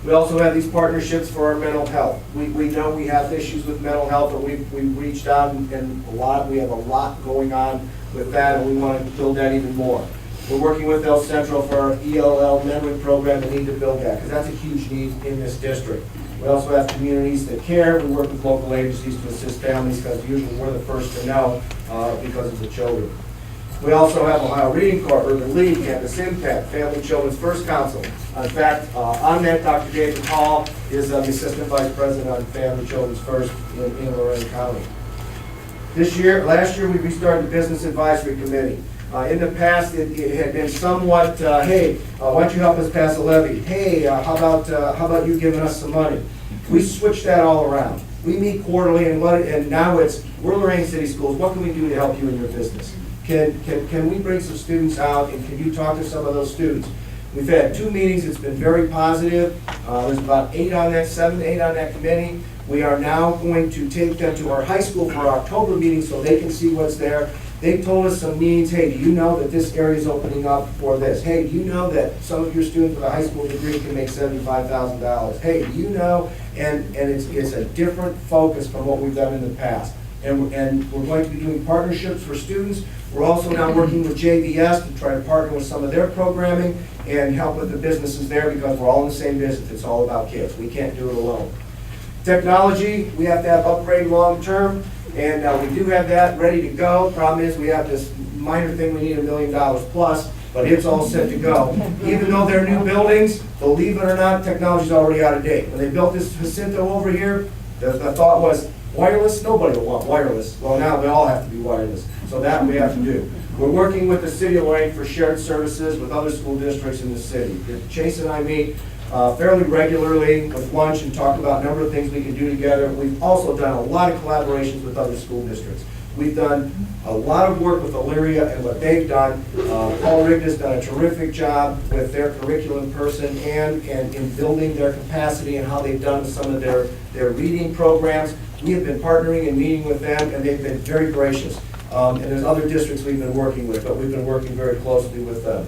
We also have these partnerships for our mental health. We know we have issues with mental health, but we've reached out and we have a lot going on with that, and we want to build that even more. We're working with El Centro for our ELL mentoring program and need to build that, because that's a huge need in this district. We also have communities that care. We work with local agencies to assist families, because usually we're the first to know because of the children. We also have Ohio Reading Corps, Urban League, Campus Impact, Family Children's First Council. In fact, on that, Dr. David Hall is the Assistant Vice President on Family Children's First in Lorain County. Last year, we restarted the Business Advisory Committee. In the past, it had been somewhat, hey, why don't you help us pass a levy? Hey, how about you giving us some money? We switched that all around. We meet quarterly, and now we're Lorain City Schools. What can we do to help you in your business? Can we bring some students out, and can you talk to some of those students? We've had 2 meetings. It's been very positive. There's about 7 to 8 on that committee. We are now going to take them to our high school for our October meeting so they can see what's there. They told us some needs. Hey, do you know that this area is opening up for this? Hey, do you know that some of your students with a high school degree can make $75,000? Hey, do you know? And it's a different focus from what we've done in the past. And we're going to be doing partnerships for students. We're also now working with JVS to try to partner with some of their programming and help with the businesses there, because we're all in the same business. It's all about kids. We can't do it alone. Technology, we have to have upgrade long term, and we do have that ready to go. Problem is, we have this minor thing, we need $1 million plus, but it's all set to go. Even though they're new buildings, believe it or not, technology's already out of date. When they built this Jacinto over here, the thought was, wireless? Nobody will want wireless. Well, now they all have to be wireless. So that we have to do. We're working with the city of Lorain for shared services with other school districts in the city. Chase and I meet fairly regularly with lunch and talk about a number of things we can do together. We've also done a lot of collaborations with other school districts. We've done a lot of work with Elyria and what they've done. Paul Rigda's done a terrific job with their curriculum person and in building their capacity and how they've done some of their reading programs. We have been partnering and meeting with them, and they've been very gracious. And there's other districts we've been working with, but we've been working very closely with them.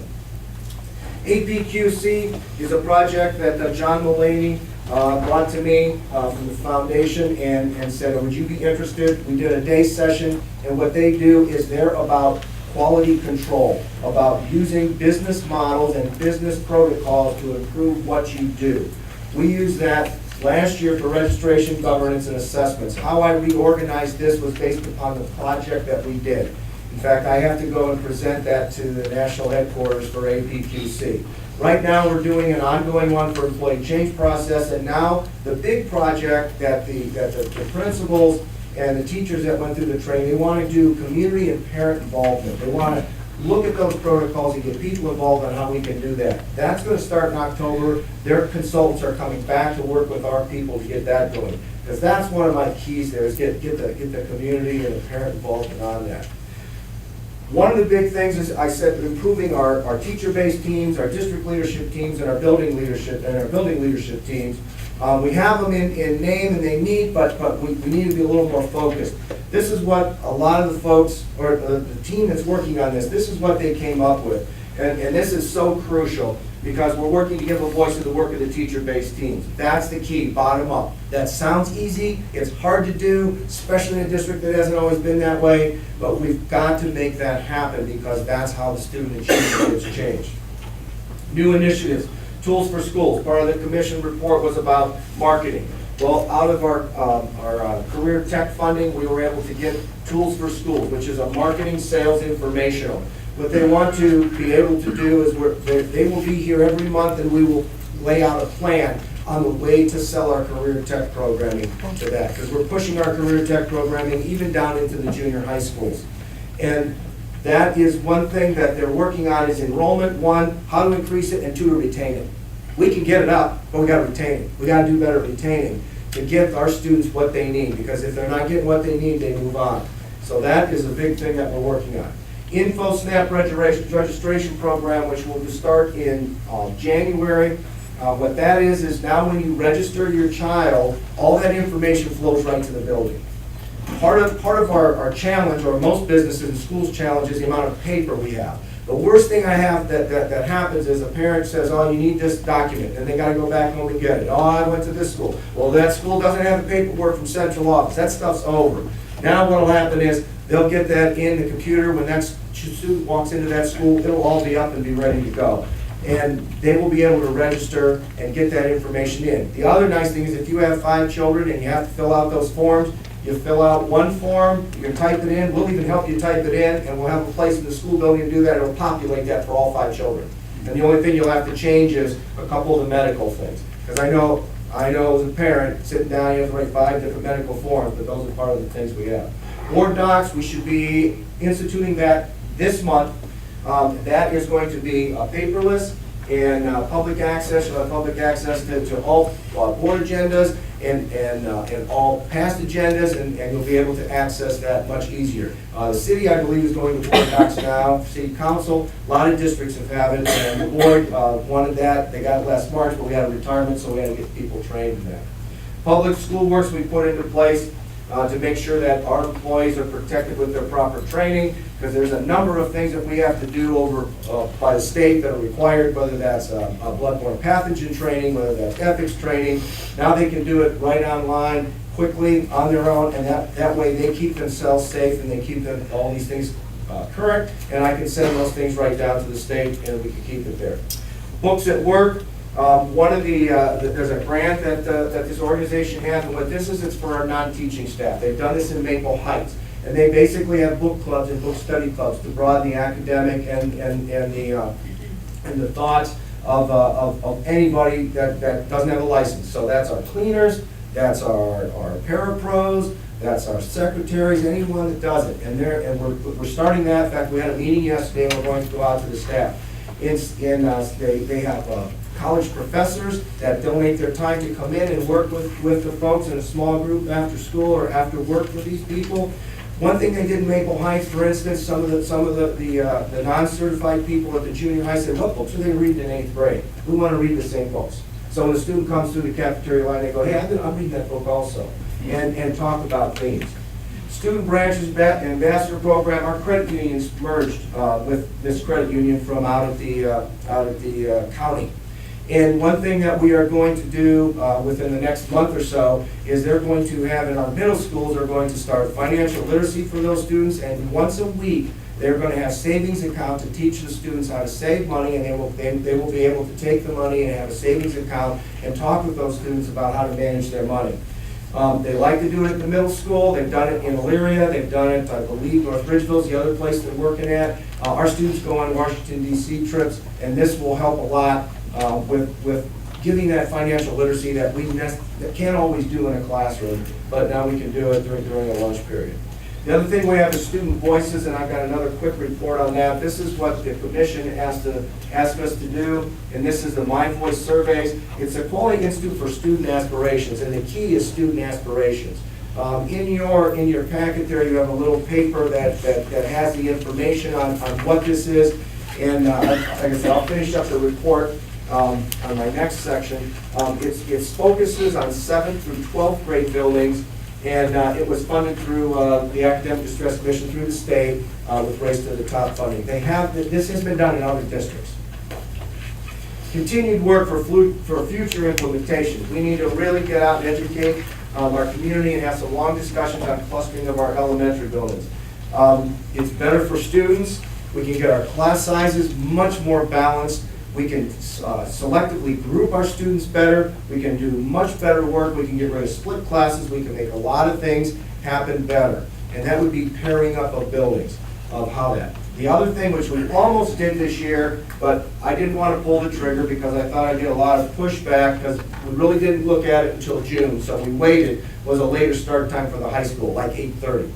APQC is a project that John Mulaney brought to me from the foundation and said, would you be interested? We did a day session, and what they do is they're about quality control, about using business models and business protocols to improve what you do. We used that last year for registration, governance, and assessments. How I reorganized this was based upon the project that we did. In fact, I have to go and present that to the national headquarters for APQC. Right now, we're doing an ongoing one for employee change process, and now the big project that the principals and the teachers that went through the training, they want to do community and parent involvement. They want to look at those protocols and get people involved on how we can do that. That's going to start in October. Their consultants are coming back to work with our people to get that going. Because that's one of my keys there, is get the community and the parent involvement on that. One of the big things is, I said, improving our teacher-based teams, our district leadership teams, and our building leadership teams. We have them in name and they meet, but we need to be a little more focused. This is what a lot of the folks, or the team that's working on this is what they came up with. And this is so crucial, because we're working to give a voice to the work of the teacher-based teams. That's the key, bottom up. That sounds easy, it's hard to do, especially in a district that hasn't always been that way, but we've got to make that happen, because that's how the student achievement gets changed. New initiatives, tools for schools. Part of the commission report was about marketing. Well, out of our career tech funding, we were able to get tools for schools, which is a marketing sales informational. What they want to be able to do is they will be here every month, and we will lay out a plan on the way to sell our career tech programming to that, because we're pushing our career tech programming even down into the junior high schools. And that is one thing that they're working on, is enrollment, one, how to increase it, and two, to retain it. We can get it up, but we got to retain it. We got to do better retaining to give our students what they need, because if they're not getting what they need, they move on. So that is a big thing that we're working on. InfoSnap registration program, which will start in January. What that is now when you register your child, all that information flows right to the building. Part of our challenge, or most businesses and schools' challenge, is the amount of paper we have. The worst thing I have that happens is a parent says, oh, you need this document, and they got to go back home and get it. Oh, I went to this school. Well, that school doesn't have the paperwork from central office. That stuff's over. Now what will happen is they'll get that in the computer. When that student walks into that school, it'll all be up and be ready to go. And they will be able to register and get that information in. The other nice thing is, if you have 5 children and you have to fill out those forms, you fill out one form, you can type it in, we'll even help you type it in, and we'll have a place in the school building to do that. It'll populate that for all 5 children. And the only thing you'll have to change is a couple of the medical things. Because I know as a parent, sitting down, you have to write 5 different medical forms, but those are part of the things we have. Board docs, we should be instituting that this month. That is going to be paperless and public access. You'll have public access to all board agendas and all past agendas, and you'll be able to access that much easier. The city, I believe, is going to board docs now. City council, a lot of districts have it, and the board wanted that. They got it last March, but we had a retirement, so we had to get people trained in that. Public school works we put into place to make sure that our employees are protected with their proper training, because there's a number of things that we have to do over by the state that are required, whether that's bloodborne pathogen training, whether that's ethics training. Now they can do it right online, quickly, on their own, and that way they keep themselves safe and they keep all these things current, and I can send those things right down to the state and we can keep it there. Books at Work. One of there's a grant that this organization has, and what this is, it's for our non-teaching staff. They've done this in Maple Heights, and they basically have book clubs and book study clubs to broaden the academic and the thoughts of anybody that doesn't have a license. So that's our cleaners, that's our parapros, that's our secretaries, anyone that does it. And we're starting that. In fact, we had a meeting yesterday, and we're going to go out to the staff. They have college professors that donate their time to come in and work with the folks in a small group after school or after work with these people. One thing they did in Maple Heights, for instance, some of the non-certified people at the junior high said, what books are they reading in 8th grade? We want to read the same books. So when a student comes through the cafeteria line, they go, hey, I'm reading that book also. and talk about themes. Student branches ambassador program, our credit unions merged with this credit union from out of the county. And one thing that we are going to do within the next month or so is they're going to have in our middle schools, they're going to start financial literacy for those students, and once a week, they're going to have savings account to teach the students how to save money, and they will be able to take the money and have a savings account and talk with those students about how to manage their money. They like to do it at the middle school. They've done it in Elyria. They've done it, I believe, North Ridgeville's the other place they're working at. Our students go on Washington, D.C. trips, and this will help a lot with giving that financial literacy that we can't always do in a classroom, but now we can do it during a lunch period. The other thing we have is student voices, and I've got another quick report on that. This is what the commission asked us to do, and this is the My Voice surveys. It's a Quality Institute for Student Aspirations, and the key is student aspirations. In your packet there, you have a little paper that has the information on what this is, and like I said, I'll finish up the report on my next section. It focuses on 7th through 12th grade buildings. And it was funded through the Academic Distress Commission through the state with Race to the Top funding. This has been done in other districts. Continued work for future implementation. We need to really get out and educate our community and have some long discussions on clustering of our elementary buildings. It's better for students. We can get our class sizes much more balanced. We can selectively group our students better. We can do much better work. We can get rid of split classes. We can make a lot of things happen better. And that would be pairing up of buildings, of how that. The other thing, which we almost did this year, but I didn't want to pull the trigger because I thought I'd get a lot of pushback because we really didn't look at it until June, so we waited, was a later start time for the high school, like 8:30.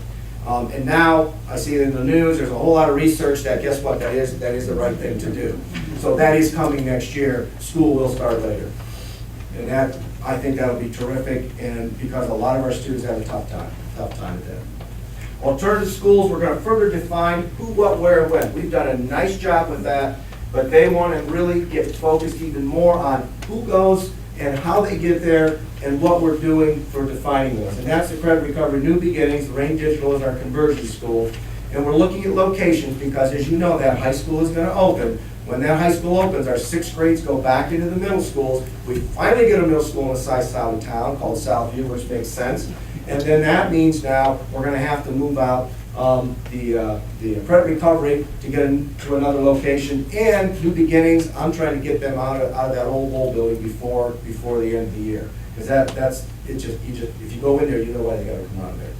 And now I see it in the news, there's a whole lot of research that, guess what, that is the right thing to do. So that is coming next year. School will start later. And that, I think that'll be terrific, and because a lot of our students have a tough time at that. Alternative schools, we're going to further define who, what, where, and when. We've done a nice job with that, but they want to really get focused even more on who goes and how they get there and what we're doing for defining those. And that's the Credit Recovery New Beginnings. Lorain Digital is our conversion school. And we're looking at locations because, as you know, that high school is going to open. When that high school opens, our 6th grades go back into the middle schools. We finally get a middle school in the south side of town called Southview, which makes sense. And then that means now we're going to have to move out the credit recovery to get to another location. And New Beginnings, I'm trying to get them out of that old building before the end of the year. Because that's if you go in there, you know why they got to come out of there.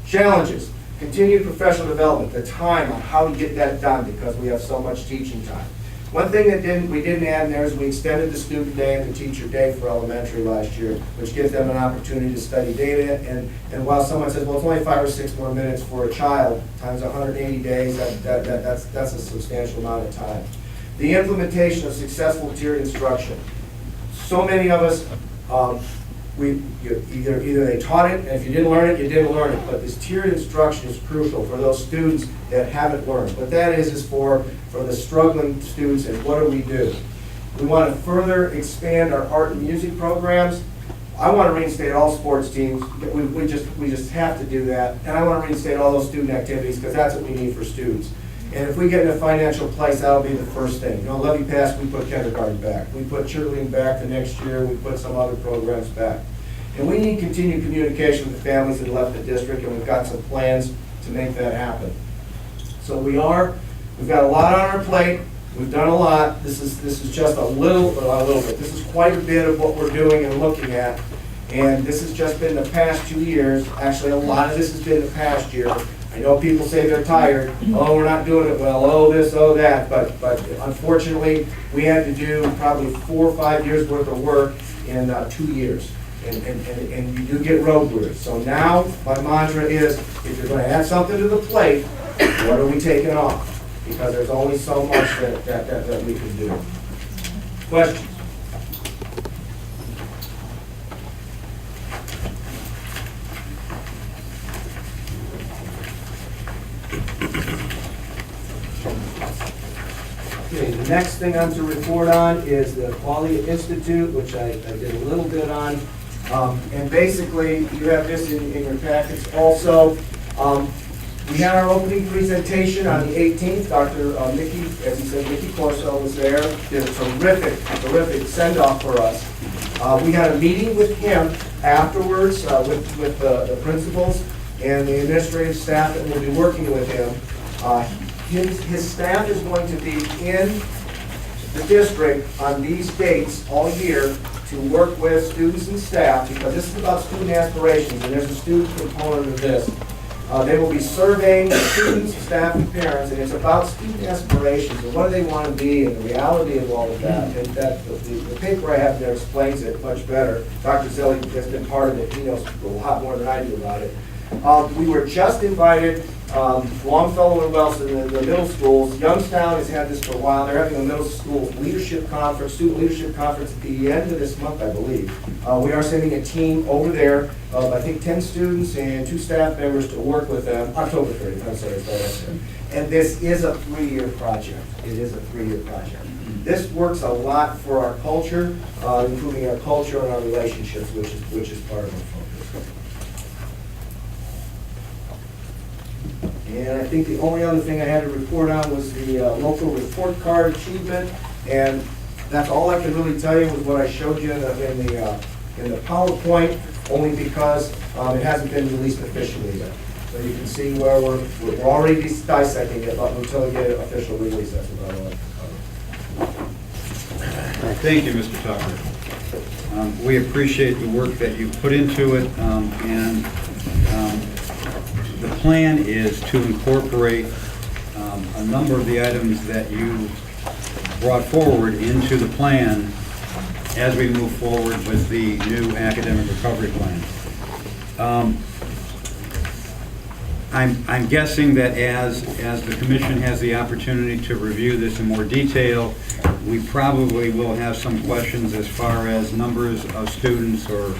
Challenges. Continued professional development, the time on how to get that done because we have so much teaching time. One thing that we didn't add in there is we extended the student day and the teacher day for elementary last year, which gives them an opportunity to study data. And while someone says, well, it's only 5 or 6 more minutes for a child, times 180 days, that's a substantial amount of time. The implementation of successful tiered instruction. So many of us, either they taught it, and if you didn't learn it, you didn't learn it. But this tiered instruction is crucial for those students that haven't learned. What that is for the struggling students, and what do? We want to further expand our art and music programs. I want to reinstate all sports teams. We just have to do that. And I want to reinstate all those student activities because that's what we need for students. And if we get in a financial place, that'll be the first thing. You know, Levy Pass, we put kindergarten back. We put cheerleading back the next year. We put some other programs back. And we need continued communication with the families that left the district, and we've got some plans to make that happen. So we've got a lot on our plate. We've done a lot. This is just a little bit. This is quite a bit of what we're doing and looking at. And this has just been the past 2 years. Actually, a lot of this has been the past year. I know people say they're tired. Oh, we're not doing it well. Oh, this, oh, that. But unfortunately, we had to do probably 4 or 5 years worth of work in 2 years. And you do get road weary. So now my mantra is, if you're going to add something to the plate, what are we taking off? Because there's only so much that we can do. Questions? Okay, the next thing I'm to report on is the Quality Institute, which I did a little bit on. And basically, you have this in your packets also. We had our opening presentation on the 18th. Dr. Mickey, as he said, Mickey Corso was there. Did a terrific send-off for us. We had a meeting with him afterwards with the principals and the administrative staff that will be working with him. His staff is going to be in the district on these dates all year to work with students and staff, because this is about student aspirations, and there's a student component of this. They will be surveying students, staff, and parents, and it's about student aspirations and what do they want to be and the reality of all of that. And that the paper I have there explains it much better. Dr. Zelli has been part of it. He knows a lot more than I do about it. We were just invited, Longfellow and Wellston, the middle schools. Youngstown has had this for a while. They're having a middle school leadership conference, student leadership conference at the end of this month, I believe. We are sending a team over there of, I think, 10 students and 2 staff members to work with them. October 30th, I'm sorry. And this is a 3-year project. It is a 3-year project. This works a lot for our culture, improving our culture and our relationships, which is part of our focus. And I think the only other thing I had to report on was the local report card achievement, and that's all I can really tell you was what I showed you in the PowerPoint, only because it hasn't been released officially yet. So you can see where we're already dissecting it, but until we get an official release, that's about all I can cover. Thank you, Mr. Tucker. We appreciate the work that you put into it, and the plan is to incorporate a number of the items that you brought forward into the plan as we move forward with the new academic recovery plan. I'm guessing that as the commission has the opportunity to review this in more detail, we probably will have some questions as far as numbers of students or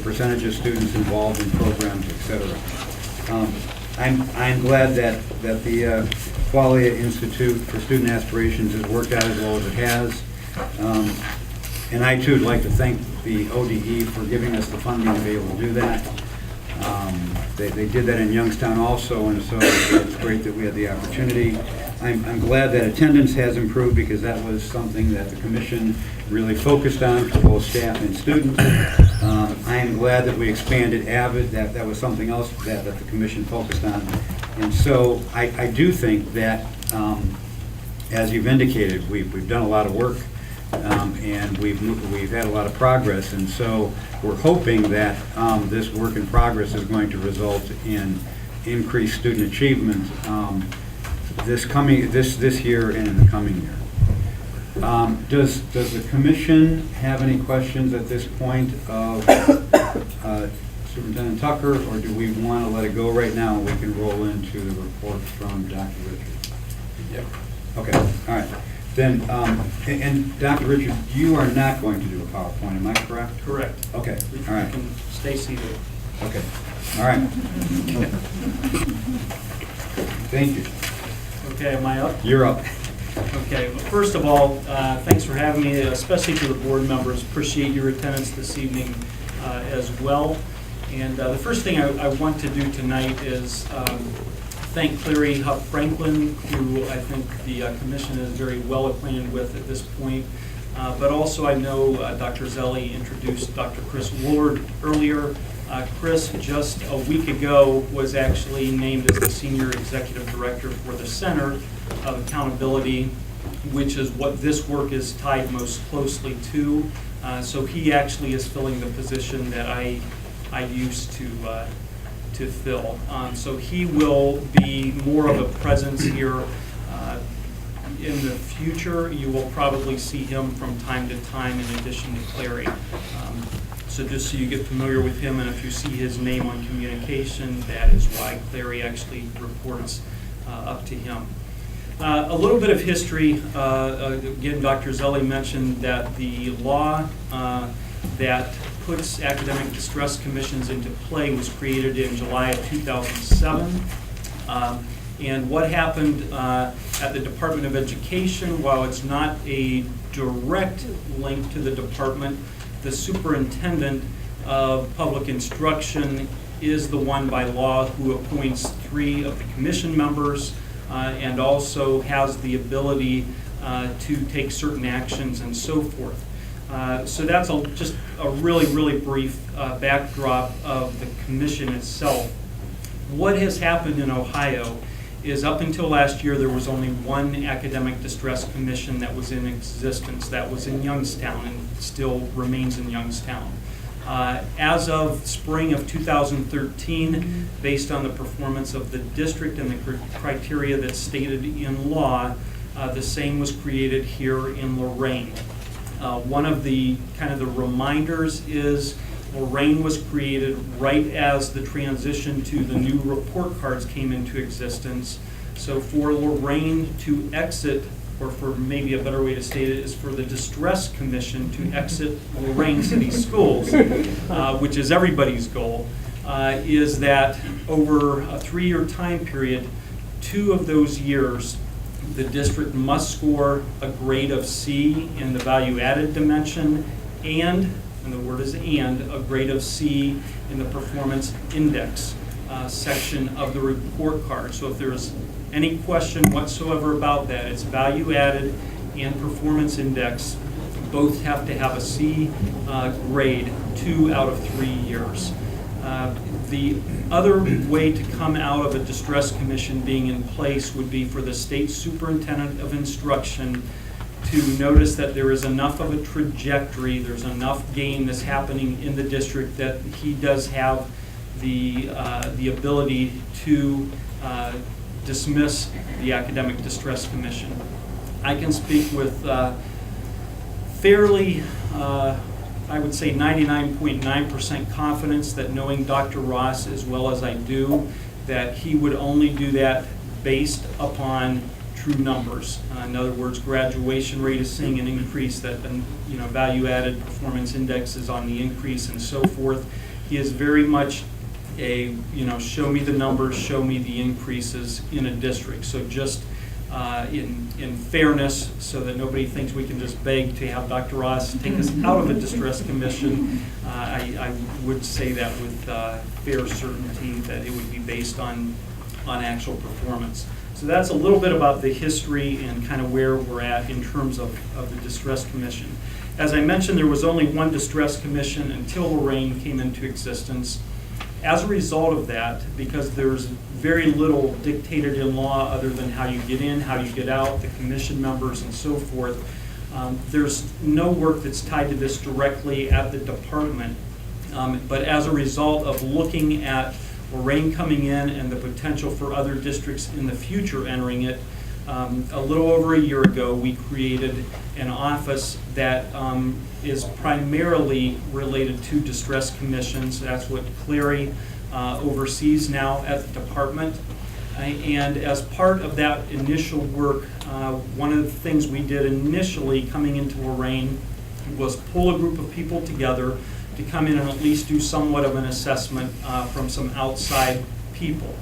percentage of students involved in programs, et cetera. I'm glad that the Qualia Institute for Student Aspirations has worked out as well as it has. And I too would like to thank the ODE for giving us the funding to be able to do that. They did that in Youngstown also, and so it's great that we had the opportunity. I'm glad that attendance has improved, because that was something that the commission really focused on for both staff and students. I am glad that we expanded AVID. That was something else that the commission focused on. And so I do think that, as you've indicated, we've done a lot of work, and we've had a lot of progress. And so we're hoping that this work in progress is going to result in increased student achievement this year and in the coming year. Does the commission have any questions at this point of Superintendent Tucker, or do we want to let it go right now and we can roll into the report from Dr. Richards? Yep. Okay, all right. Then, and Dr. Richards, you are not going to do a PowerPoint, am I correct? Correct. Okay, all right. You can stay seated. Okay, all right. Thank you. Okay, am I up? You're up. Okay, well, first of all, thanks for having me, especially to the board members. Appreciate your attendance this evening as well. And the first thing I want to do tonight is thank Clary Huff Franklin, who I think the commission is very well acquainted with at this point. But also I know Dr. Zelli introduced Dr. Chris Woolard earlier. Chris, just a week ago, was actually named as the Senior Executive Director for the Center of Accountability, which is what this work is tied most closely to. So he actually is filling the position that I used to fill. So he will be more of a presence here. In the future, you will probably see him from time to time in addition to Clary. So just so you get familiar with him, and if you see his name on communication, that is why Clary actually reports up to him. A little bit of history. Again, Dr. Zelli mentioned that the law that puts academic distress commissions into play was created in July of 2007. And what happened at the Department of Education, while it's not a direct link to the department, the superintendent of Public Instruction is the one by law who appoints 3 of the commission members and also has the ability to take certain actions and so forth. So that's just a really, really brief backdrop of the commission itself. What has happened in Ohio is up until last year, there was only one academic distress commission that was in existence. That was in Youngstown and still remains in Youngstown. As of spring of 2013, based on the performance of the district and the criteria that's stated in law, the same was created here in Lorain. One of the kind of the reminders is Lorain was created right as the transition to the new report cards came into existence. So for Lorain to exit, or for maybe a better way to state it, is for the Distress Commission to exit Lorain City Schools, which is everybody's goal, is that over a 3-year time period, 2 of those years, the district must score a grade of C in the value added dimension and the word is and, a grade of C in the performance index section of the report card. So if there's any question whatsoever about that, it's value added and performance index. Both have to have a C grade 2 out of 3 years. The other way to come out of a distress commission being in place would be for the state superintendent of instruction to notice that there is enough of a trajectory, there's enough gain that's happening in the district that he does have the ability to dismiss the academic distress commission. I can speak with fairly, I would say 99.9% confidence that knowing Dr. Ross as well as I do, that he would only do that based upon true numbers. In other words, graduation rate is seeing an increase, that value-added performance index is on the increase and so forth. He is very much a, show me the numbers, show me the increases in a district. So just in fairness, so that nobody thinks we can just beg to have Dr. Ross take us out of a distress commission, I would say that with fair certainty that it would be based on actual performance. So that's a little bit about the history and kind of where we're at in terms of the distress commission. As I mentioned, there was only one distress commission until Lorain came into existence. As a result of that, because there's very little dictated in law other than how you get in, how you get out, the commission members and so forth, there's no work that's tied to this directly at the department. But as a result of looking at Lorain coming in and the potential for other districts in the future entering it, a little over a year ago, we created an office that is primarily related to distress commissions. That's what Clary oversees now at the department. And as part of that initial work, one of the things we did initially coming into Lorain was pull a group of people together to come in and at least do somewhat of an assessment from some outside people.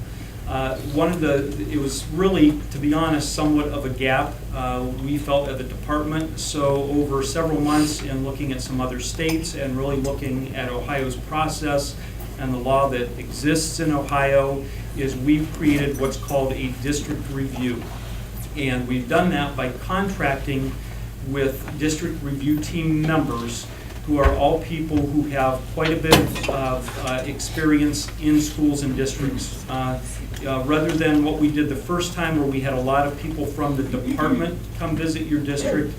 It was really, to be honest, somewhat of a gap we felt at the department. So over several months in looking at some other states and really looking at Ohio's process and the law that exists in Ohio, is we've created what's called a district review. And we've done that by contracting with district review team members who are all people who have quite a bit of experience in schools and districts. Rather than what we did the first time where we had a lot of people from the department come visit your district,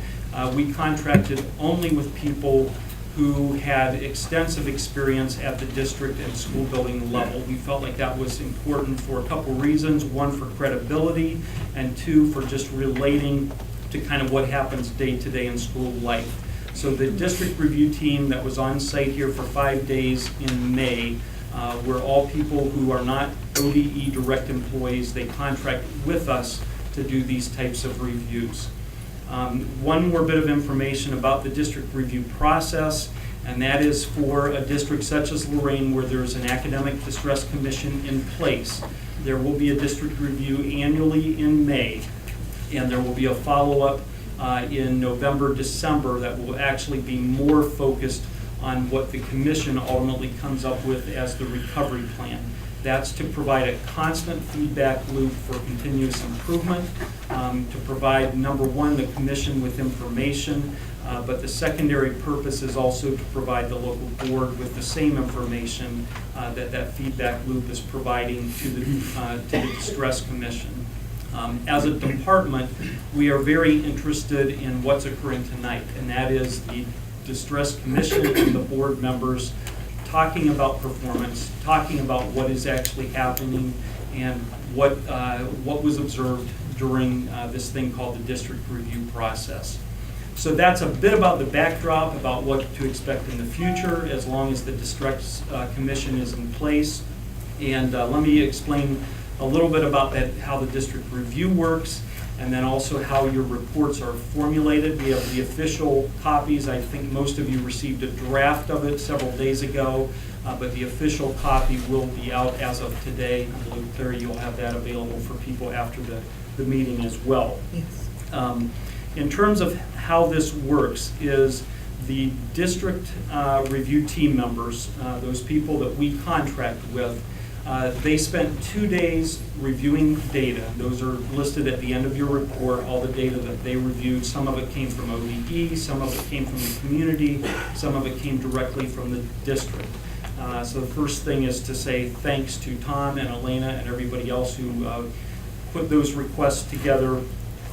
we contracted only with people who had extensive experience at the district and school building level. We felt like that was important for a couple reasons. One, for credibility, and 2, for just relating to kind of what happens day to day in school life. So the district review team that was on site here for 5 days in May were all people who are not ODE direct employees. They contract with us to do these types of reviews. One more bit of information about the district review process, and that is for a district such as Lorain where there's an academic distress commission in place. There will be a district review annually in May, and there will be a follow-up in November, December that will actually be more focused on what the commission ultimately comes up with as the recovery plan. That's to provide a constant feedback loop for continuous improvement, to provide, number one, the commission with information, but the secondary purpose is also to provide the local board with the same information that feedback loop is providing to the Distress Commission. As a department, we are very interested in what's occurring tonight, and that is the Distress Commission and the board members talking about performance, talking about what is actually happening, and what was observed during this thing called the district review process. So that's a bit about the backdrop, about what to expect in the future, as long as the Distress Commission is in place. And let me explain a little bit about that, how the district review works, and then also how your reports are formulated. We have the official copies. I think most of you received a draft of it several days ago, but the official copy will be out as of today. I believe, Claire, you'll have that available for people after the meeting as well. Yes. In terms of how this works is the district review team members, those people that we contract with, they spent 2 days reviewing data. Those are listed at the end of your report, all the data that they reviewed. Some of it came from ODE, some of it came from the community, some of it came directly from the district. So the first thing is to say thanks to Tom and Elena and everybody else who put those requests together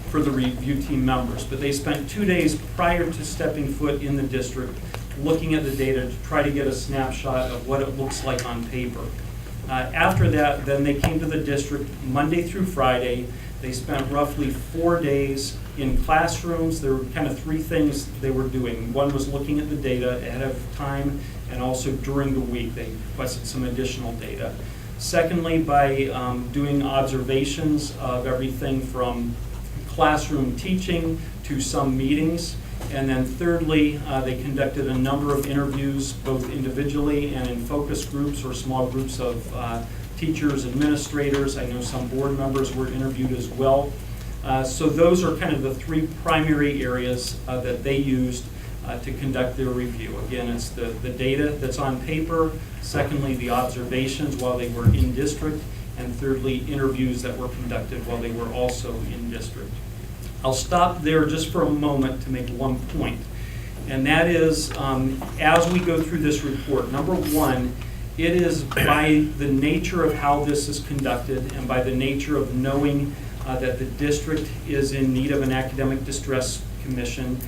for the review team members. But they spent 2 days prior to stepping foot in the district looking at the data to try to get a snapshot of what it looks like on paper. After that, then they came to the district Monday through Friday. They spent roughly 4 days in classrooms. There were kind of 3 things they were doing. One was looking at the data ahead of time, and also during the week they requested some additional data. Secondly, by doing observations of everything from classroom teaching to some meetings. And then thirdly, they conducted a number of interviews, both individually and in focus groups or small groups of teachers, administrators. I know some board members were interviewed as well. So those are kind of the 3 primary areas that they used to conduct their review. Again, it's the data that's on paper. Secondly, the observations while they were in district. And thirdly, interviews that were conducted while they were also in district. I'll stop there just for a moment to make one point, and that is, as we go through this report, number one, it is by the nature of how this is conducted and by the nature of knowing that the district is in need of an academic distress commission,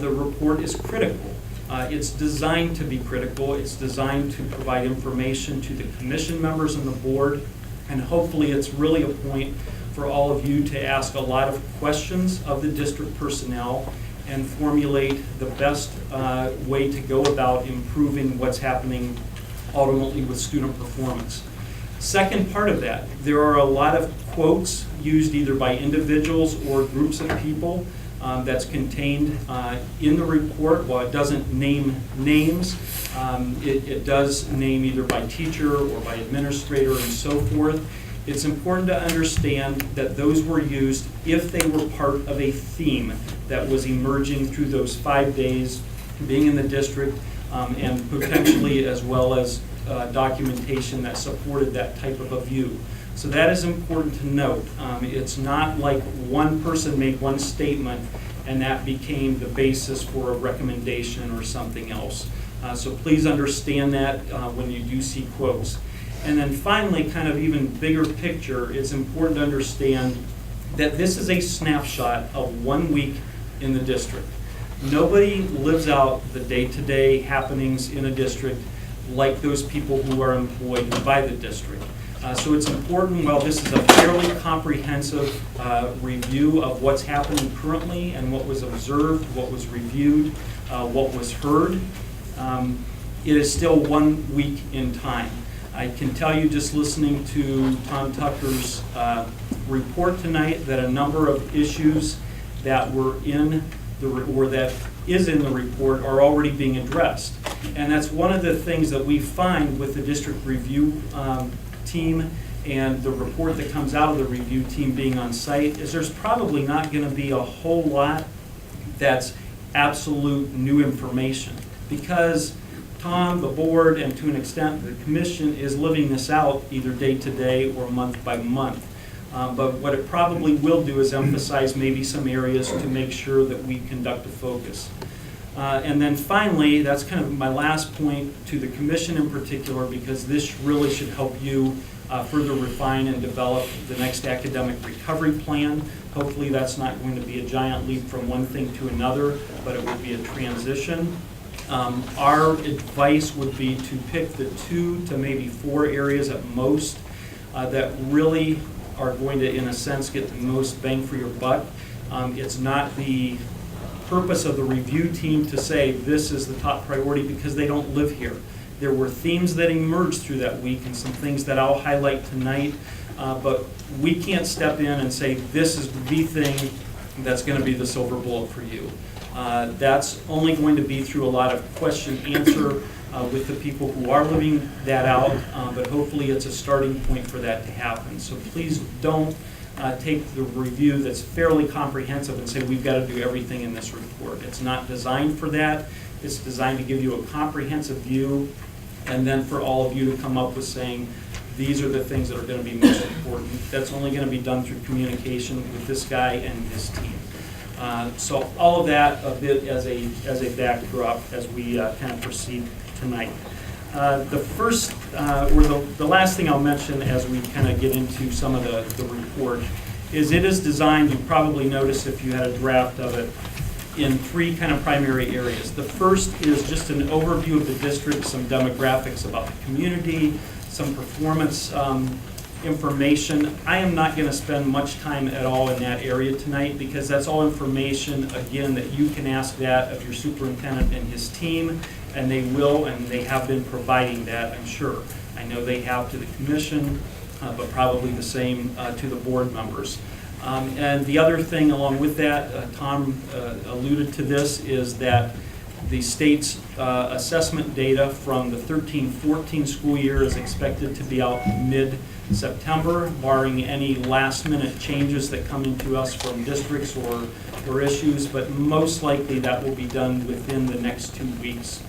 the report is critical. It's designed to be critical. It's designed to provide information to the commission members and the board, and hopefully it's really a point for all of you to ask a lot of questions of the district personnel and formulate the best way to go about improving what's happening ultimately with student performance. Second part of that, there are a lot of quotes used either by individuals or groups of people that's contained in the report. While it doesn't name names, it does name either by teacher or by administrator and so forth. It's important to understand that those were used if they were part of a theme that was emerging through those 5 days being in the district, and potentially as well as documentation that supported that type of a view. So that is important to note. It's not like one person made one statement and that became the basis for a recommendation or something else. So please understand that when you do see quotes. And then finally, kind of even bigger picture, it's important to understand that this is a snapshot of 1 week in the district. Nobody lives out the day-to-day happenings in a district like those people who are employed by the district. So it's important, while this is a fairly comprehensive review of what's happening currently and what was observed, what was reviewed, what was heard, it is still 1 week in time. I can tell you, just listening to Tom Tucker's report tonight, that a number of issues that were in or that is in the report are already being addressed. And that's one of the things that we find with the district review team and the report that comes out of the review team being on site, is there's probably not going to be a whole lot that's absolute new information, because Tom, the board, and to an extent the commission is living this out either day to day or month by month. But what it probably will do is emphasize maybe some areas to make sure that we conduct a focus. And then finally, that's kind of my last point to the commission in particular, because this really should help you further refine and develop the next academic recovery plan. Hopefully that's not going to be a giant leap from one thing to another, but it will be a transition. Our advice would be to pick the 2 to maybe 4 areas at most that really are going to, in a sense, get the most bang for your buck. It's not the purpose of the review team to say this is the top priority because they don't live here. There were themes that emerged through that week and some things that I'll highlight tonight, but we can't step in and say this is the thing that's going to be the silver bullet for you. That's only going to be through a lot of question-answer with the people who are living that out, but hopefully it's a starting point for that to happen. So please don't take the review that's fairly comprehensive and say we've got to do everything in this report. It's not designed for that. It's designed to give you a comprehensive view, and then for all of you to come up with saying these are the things that are going to be most important. That's only going to be done through communication with this guy and his team. So all of that a bit as a backdrop as we kind of proceed tonight. The first, or the last thing I'll mention as we kind of get into some of the report is it is designed, you probably noticed if you had a draft of it, in 3 kind of primary areas. The first is just an overview of the district, some demographics about the community, some performance information. I am not going to spend much time at all in that area tonight because that's all information, again, that you can ask that of your superintendent and his team, and they will and they have been providing that, I'm sure. I know they have to the commission, but probably the same to the board members. And the other thing along with that, Tom alluded to this, is that the state's assessment data from the 13-14 school year is expected to be out mid-September, barring any last-minute changes that come into us from districts or issues, but most likely that will be done within the next 2 weeks.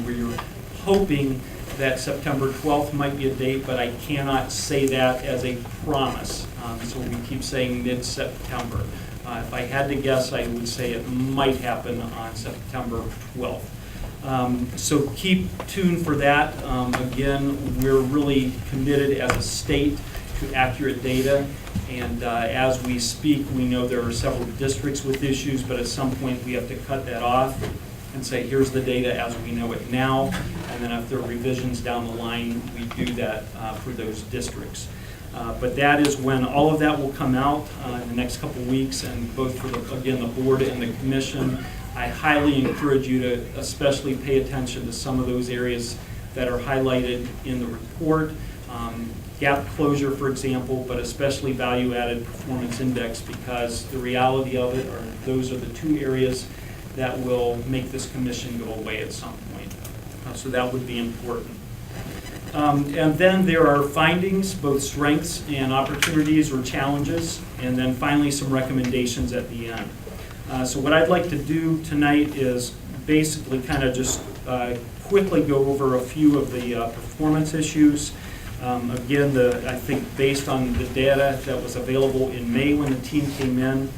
We're hoping that September 12th might be a date, but I cannot say that as a promise. So we keep saying mid-September. If I had to guess, I would say it might happen on September 12th. So keep tuned for that. Again, we're really committed as a state to accurate data. And as we speak, we know there are several districts with issues, but at some point we have to cut that off and say, here's the data as we know it now. And then if there are revisions down the line, we do that for those districts. But that is when all of that will come out in the next couple of weeks, and both for, the board and the commission. I highly encourage you to especially pay attention to some of those areas that are highlighted in the report. Gap closure, for example, but especially value-added performance index, because the reality of it are those are the 2 areas that will make this commission go away at some point. So that would be important. And then there are findings, both strengths and opportunities or challenges, and then finally some recommendations at the end. So what I'd like to do tonight is basically kind of just quickly go over a few of the performance issues. Again, I think based on the data that was available in May when the team came in,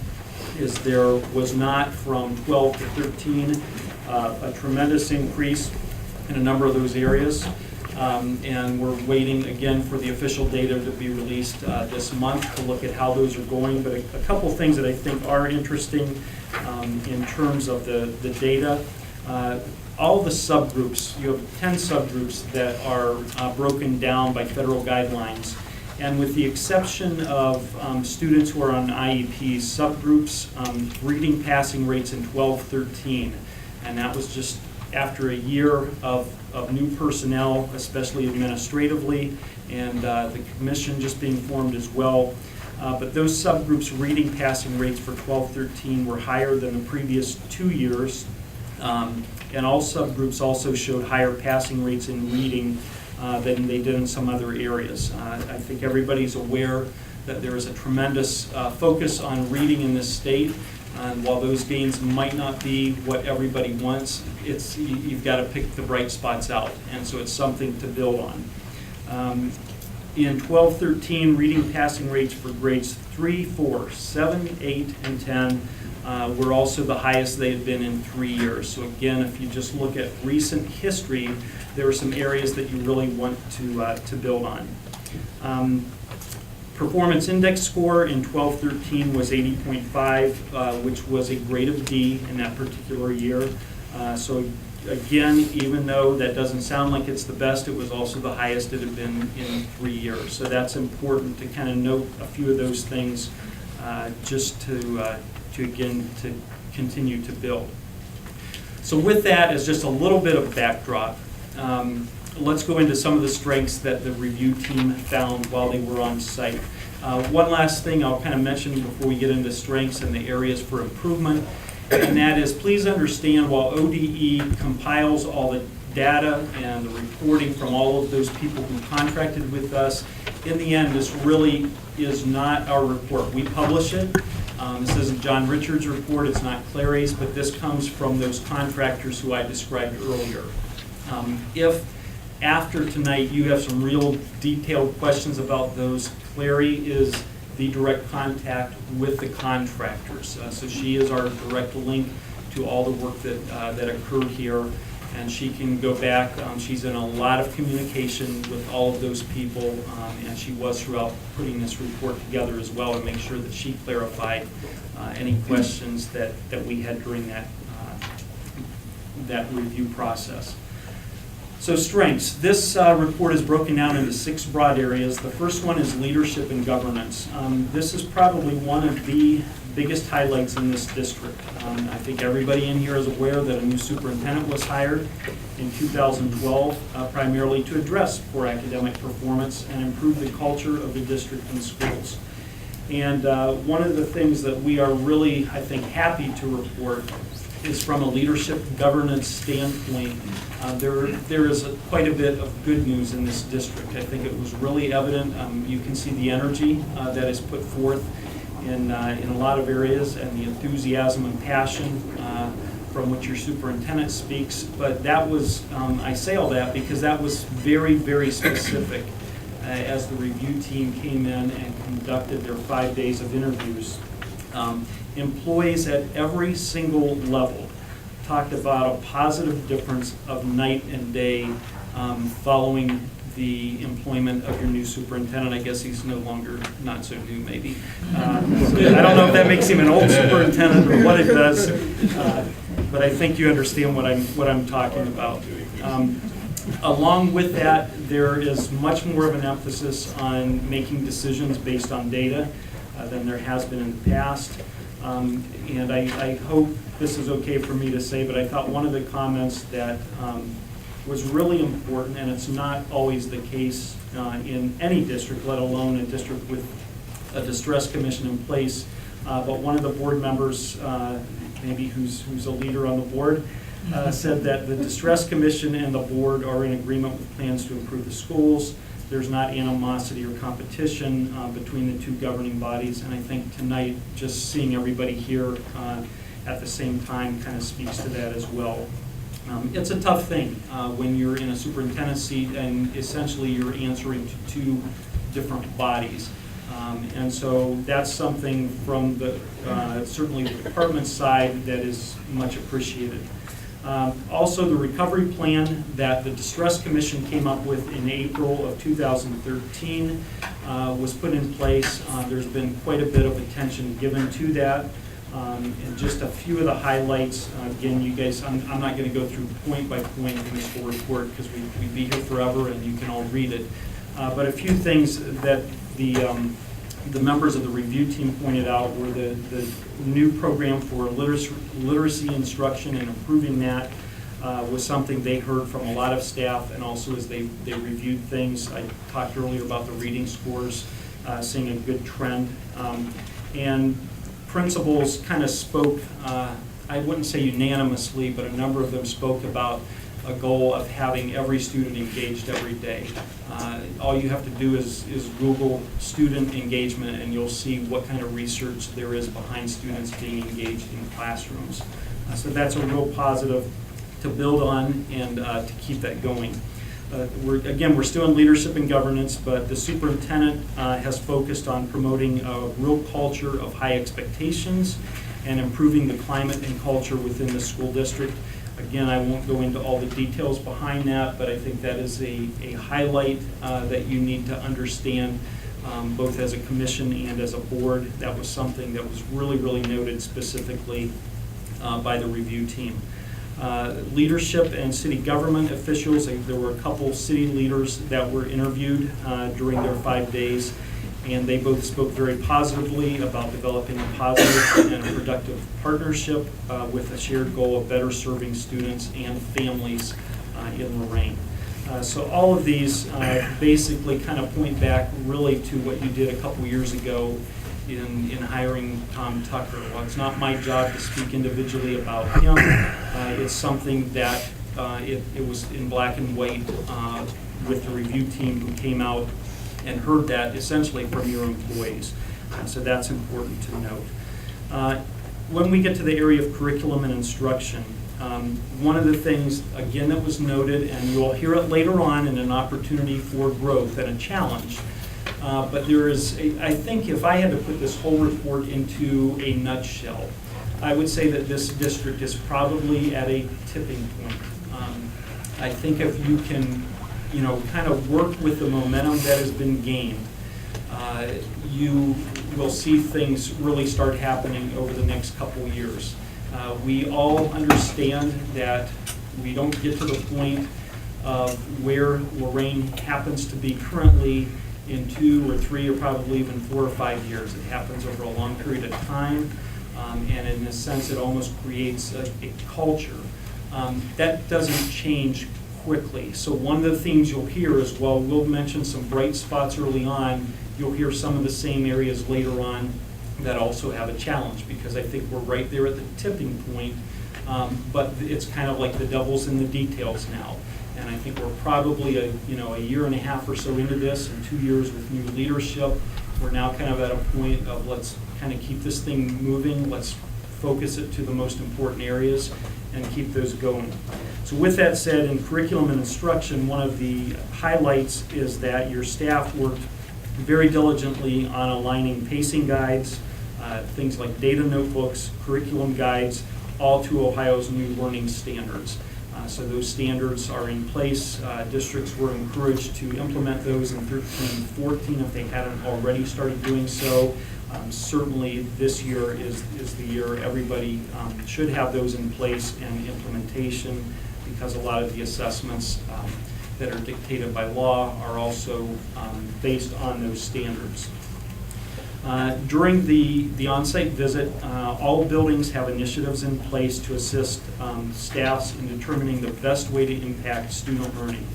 is there was not from 12 to 13 a tremendous increase in a number of those areas. And we're waiting again for the official data to be released this month to look at how those are going. But a couple things that I think are interesting in terms of the data. All the subgroups, you have 10 subgroups that are broken down by federal guidelines. And with the exception of students who are on IEP, subgroups, reading passing rates in 12-13. And that was just after a year of new personnel, especially administratively, and the commission just being formed as well. But those subgroups reading passing rates for 12-13 were higher than the previous 2 years. And all subgroups also showed higher passing rates in reading than they did in some other areas. I think everybody's aware that there is a tremendous focus on reading in this state. And while those gains might not be what everybody wants, you've got to pick the bright spots out, and so it's something to build on. In 12-13, reading passing rates for grades 3, 4, 7, 8, and 10 were also the highest they had been in 3 years. So again, if you just look at recent history, there are some areas that you really want to build on. Performance index score in 12-13 was 80.5, which was a grade of D in that particular year. So again, even though that doesn't sound like it's the best, it was also the highest it had been in 3 years. So that's important to kind of note a few of those things just to continue to build. So with that as just a little bit of backdrop, let's go into some of the strengths that the review team found while they were on site. One last thing I'll kind of mention before we get into strengths and the areas for improvement, and that is, please understand, while ODE compiles all the data and the reporting from all of those people who contracted with us, in the end, this really is not our report. We publish it. This isn't John Richards' report, it's not Clary's, but this comes from those contractors who I described earlier. If after tonight you have some real detailed questions about those, Clary is the direct contact with the contractors. So she is our direct link to all the work that occurred here, and she can go back. She's in a lot of communication with all of those people, and she was throughout putting this report together as well, and make sure that she clarified any questions that we had during that review process. So strengths. This report is broken down into 6 broad areas. The first one is leadership and governance. This is probably one of the biggest highlights in this district. I think everybody in here is aware that a new superintendent was hired in 2012, primarily to address poor academic performance and improve the culture of the district and schools. And one of the things that we are really, I think, happy to report is from a leadership governance standpoint, there is quite a bit of good news in this district. I think it was really evident. You can see the energy that is put forth in a lot of areas, and the enthusiasm and passion from which your superintendent speaks. But that was, I say all that because that was very, very specific as the review team came in and conducted their 5 days of interviews. Employees at every single level talked about a positive difference of night and day following the employment of your new superintendent. I guess he's no longer, not so new maybe. I don't know if that makes him an old superintendent or what it does, but I think you understand what I'm talking about. Along with that, there is much more of an emphasis on making decisions based on data than there has been in the past. And I hope this is okay for me to say, but I thought one of the comments that was really important, and it's not always the case in any district, let alone a district with a distress commission in place, but one of the board members, maybe who's a leader on the board, said that the distress commission and the board are in agreement with plans to improve the schools. There's not animosity or competition between the two governing bodies, and I think tonight just seeing everybody here at the same time kind of speaks to that as well. It's a tough thing when you're in a superintendent seat and essentially you're answering to 2 different bodies. And so that's something from the certainly the department side that is much appreciated. Also, the recovery plan that the Distress Commission came up with in April of 2013 was put in place. There's been quite a bit of attention given to that. And just a few of the highlights, again, you guys, I'm not going to go through point by point in this full report because we'd be here forever and you can all read it. But a few things that the members of the review team pointed out were the new program for literacy instruction, and improving that was something they heard from a lot of staff, and also as they reviewed things. I talked earlier about the reading scores, seeing a good trend. And principals kind of spoke, I wouldn't say unanimously, but a number of them spoke about a goal of having every student engaged every day. All you have to do is Google student engagement, and you'll see what kind of research there is behind students being engaged in classrooms. So that's a real positive to build on and to keep that going. We're still in leadership and governance, but the superintendent has focused on promoting a real culture of high expectations and improving the climate and culture within the school district. Again, I won't go into all the details behind that, but I think that is a highlight that you need to understand, both as a commission and as a board. That was something that was really, really noted specifically by the review team. Leadership and city government officials, there were a couple city leaders that were interviewed during their 5 days, and they both spoke very positively about developing a positive and a productive partnership with a shared goal of better serving students and families in Lorain. So all of these basically kind of point back really to what you did a couple years ago in hiring Tom Tucker. Well, it's not my job to speak individually about him. It's something that it was in black and white with the review team who came out and heard that essentially from your employees. So that's important to note. When we get to the area of curriculum and instruction, one of the things, again, that was noted, and you'll hear it later on in an opportunity for growth and a challenge, but there is, I think if I had to put this whole report into a nutshell, I would say that this district is probably at a tipping point. I think if you can, kind of work with the momentum that has been gained, you will see things really start happening over the next couple years. We all understand that we don't get to the point of where Lorain happens to be currently in 2 or 3 or probably even 4 or 5 years. It happens over a long period of time, and in a sense it almost creates a culture. That doesn't change quickly. So one of the things you'll hear is, while we'll mention some bright spots early on, you'll hear some of the same areas later on that also have a challenge, because I think we're right there at the tipping point, but it's kind of like the devil's in the details now. And I think we're probably a year and a half or so into this, and 2 years with new leadership. We're now kind of at a point of let's kind of keep this thing moving, let's focus it to the most important areas and keep those going. So with that said, in curriculum and instruction, one of the highlights is that your staff worked very diligently on aligning pacing guides, things like data notebooks, curriculum guides, all to Ohio's new learning standards. So those standards are in place. Districts were encouraged to implement those in 13-14 if they hadn't already started doing so. Certainly this year is the year everybody should have those in place and implementation, because a lot of the assessments that are dictated by law are also based on those standards. During the on-site visit, all buildings have initiatives in place to assist staffs in determining the best way to impact student learning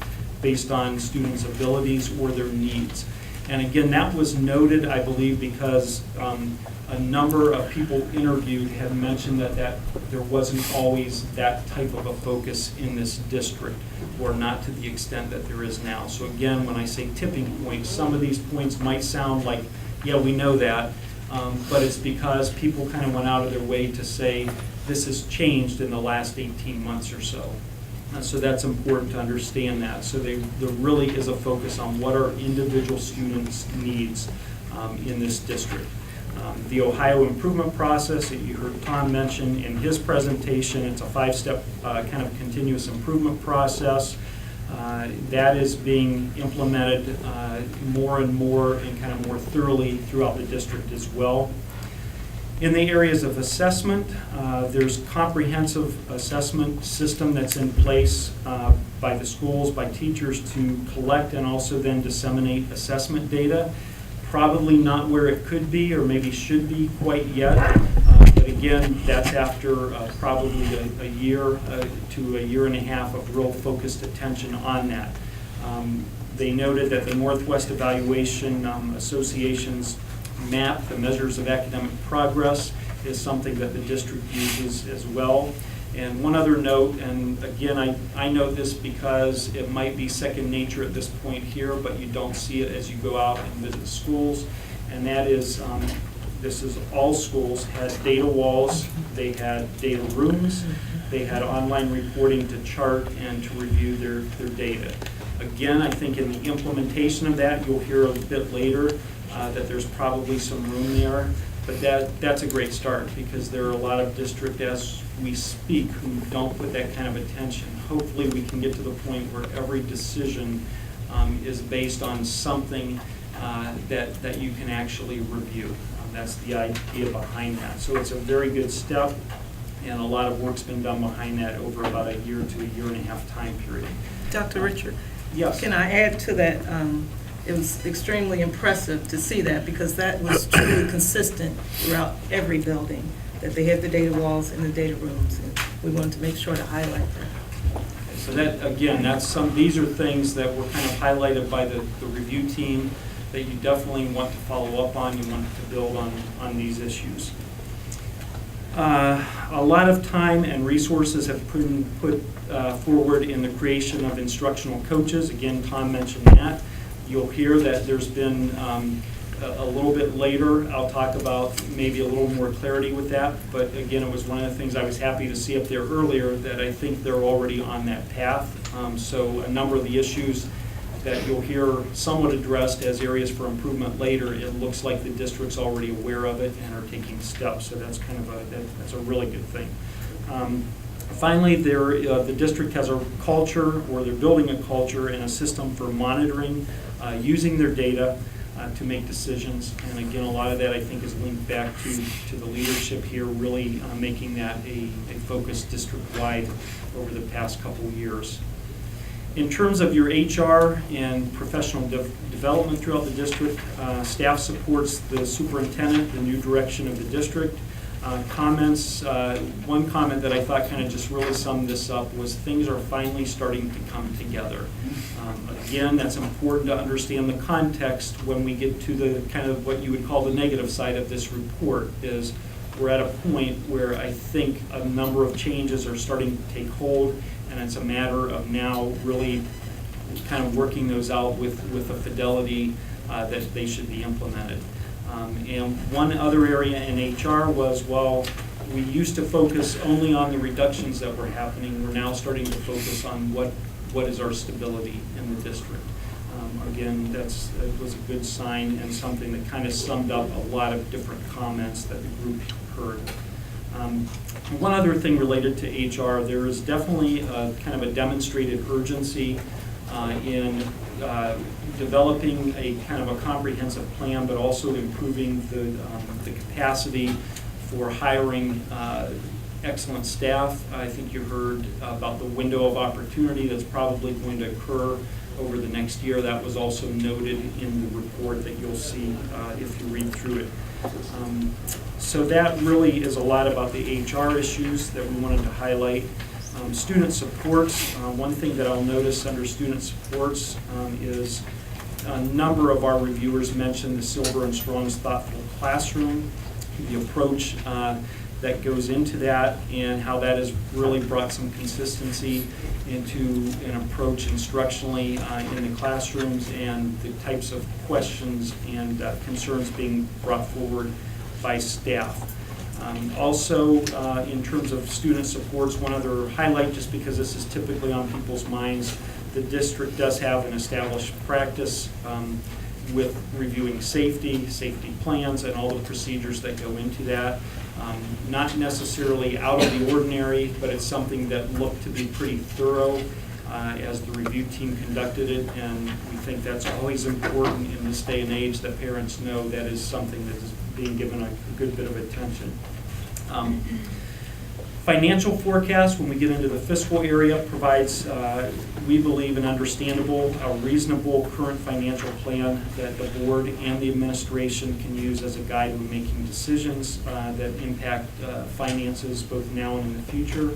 based on students' abilities or their needs. And again, that was noted, I believe, because a number of people interviewed had mentioned that there wasn't always that type of a focus in this district, or not to the extent that there is now. So again, when I say tipping point, some of these points might sound like, yeah, we know that, but it's because people kind of went out of their way to say this has changed in the last 18 months or so. So that's important to understand that. So there really is a focus on what are individual students' needs in this district. The Ohio improvement process that you heard Tom mention in his presentation, it's a 5-step kind of continuous improvement process. That is being implemented more and more and kind of more thoroughly throughout the district as well. In the areas of assessment, there's comprehensive assessment system that's in place by the schools, by teachers, to collect and also then disseminate assessment data. Probably not where it could be or maybe should be quite yet, but again, that's after probably a year to a year and a half of real focused attention on that. They noted that the Northwest Evaluation Association's map, the measures of academic progress, is something that the district uses as well. And one other note, and again, I note this because it might be second nature at this point here, but you don't see it as you go out and visit schools, and that is, this is all schools had data walls, they had data rooms, they had online reporting to chart and to review their data. Again, I think in the implementation of that, you'll hear a bit later that there's probably some room there, but that's a great start because there are a lot of districts as we speak who don't put that kind of attention. Hopefully we can get to the point where every decision is based on something that you can actually review. That's the idea behind that. So it's a very good step, and a lot of work's been done behind that over about a year to a year and a half time period. Dr. Richard? Yes. Can I add to that? It was extremely impressive to see that because that was truly consistent throughout every building, that they had the data walls and the data rooms, and we wanted to make sure to highlight that. So that, again, these are things that were kind of highlighted by the review team that you definitely want to follow up on, you want to build on these issues. A lot of time and resources have been put forward in the creation of instructional coaches. Again, Tom mentioned that. You'll hear that there's been a little bit later, I'll talk about maybe a little more clarity with that, but again, it was one of the things I was happy to see up there earlier that I think they're already on that path. So a number of the issues that you'll hear somewhat addressed as areas for improvement later, it looks like the district's already aware of it and are taking steps, so that's kind of that's a really good thing. Finally, the district has a culture, or they're building a culture and a system for monitoring, using their data to make decisions. And again, a lot of that I think is linked back to the leadership here, really making that a focus district-wide over the past couple of years. In terms of your HR and professional development throughout the district, staff supports the superintendent, the new direction of the district. Comments, one comment that I thought kind of just really summed this up was things are finally starting to come together. Again, that's important to understand the context when we get to the kind of what you would call the negative side of this report is we're at a point where I think a number of changes are starting to take hold, and it's a matter of now really kind of working those out with a fidelity that they should be implemented. And one other area in HR was, while we used to focus only on the reductions that were happening, we're now starting to focus on what is our stability in the district. Again, that was a good sign and something that kind of summed up a lot of different comments that the group heard. One other thing related to HR, there is definitely kind of a demonstrated urgency in developing a kind of a comprehensive plan, but also improving the capacity for hiring excellent staff. I think you heard about the window of opportunity that's probably going to occur over the next year. That was also noted in the report that you'll see if you read through it. So that really is a lot about the HR issues that we wanted to highlight. Student supports, one thing that I'll notice under student supports is a number of our reviewers mentioned the Silver and Strong's Thoughtful Classroom, the approach that goes into that, and how that has really brought some consistency into an approach instructionally in the classrooms and the types of questions and concerns being brought forward by staff. Also, in terms of student supports, one other highlight, just because this is typically on people's minds, the district does have an established practice with reviewing safety plans, and all the procedures that go into that. Not necessarily out of the ordinary, but it's something that looked to be pretty thorough as the review team conducted it, and we think that's always important in this day and age that parents know that is something that is being given a good bit of attention. Financial forecast, when we get into the fiscal area, provides, we believe, an understandable, a reasonable current financial plan that the board and the administration can use as a guide when making decisions that impact finances both now and in the future.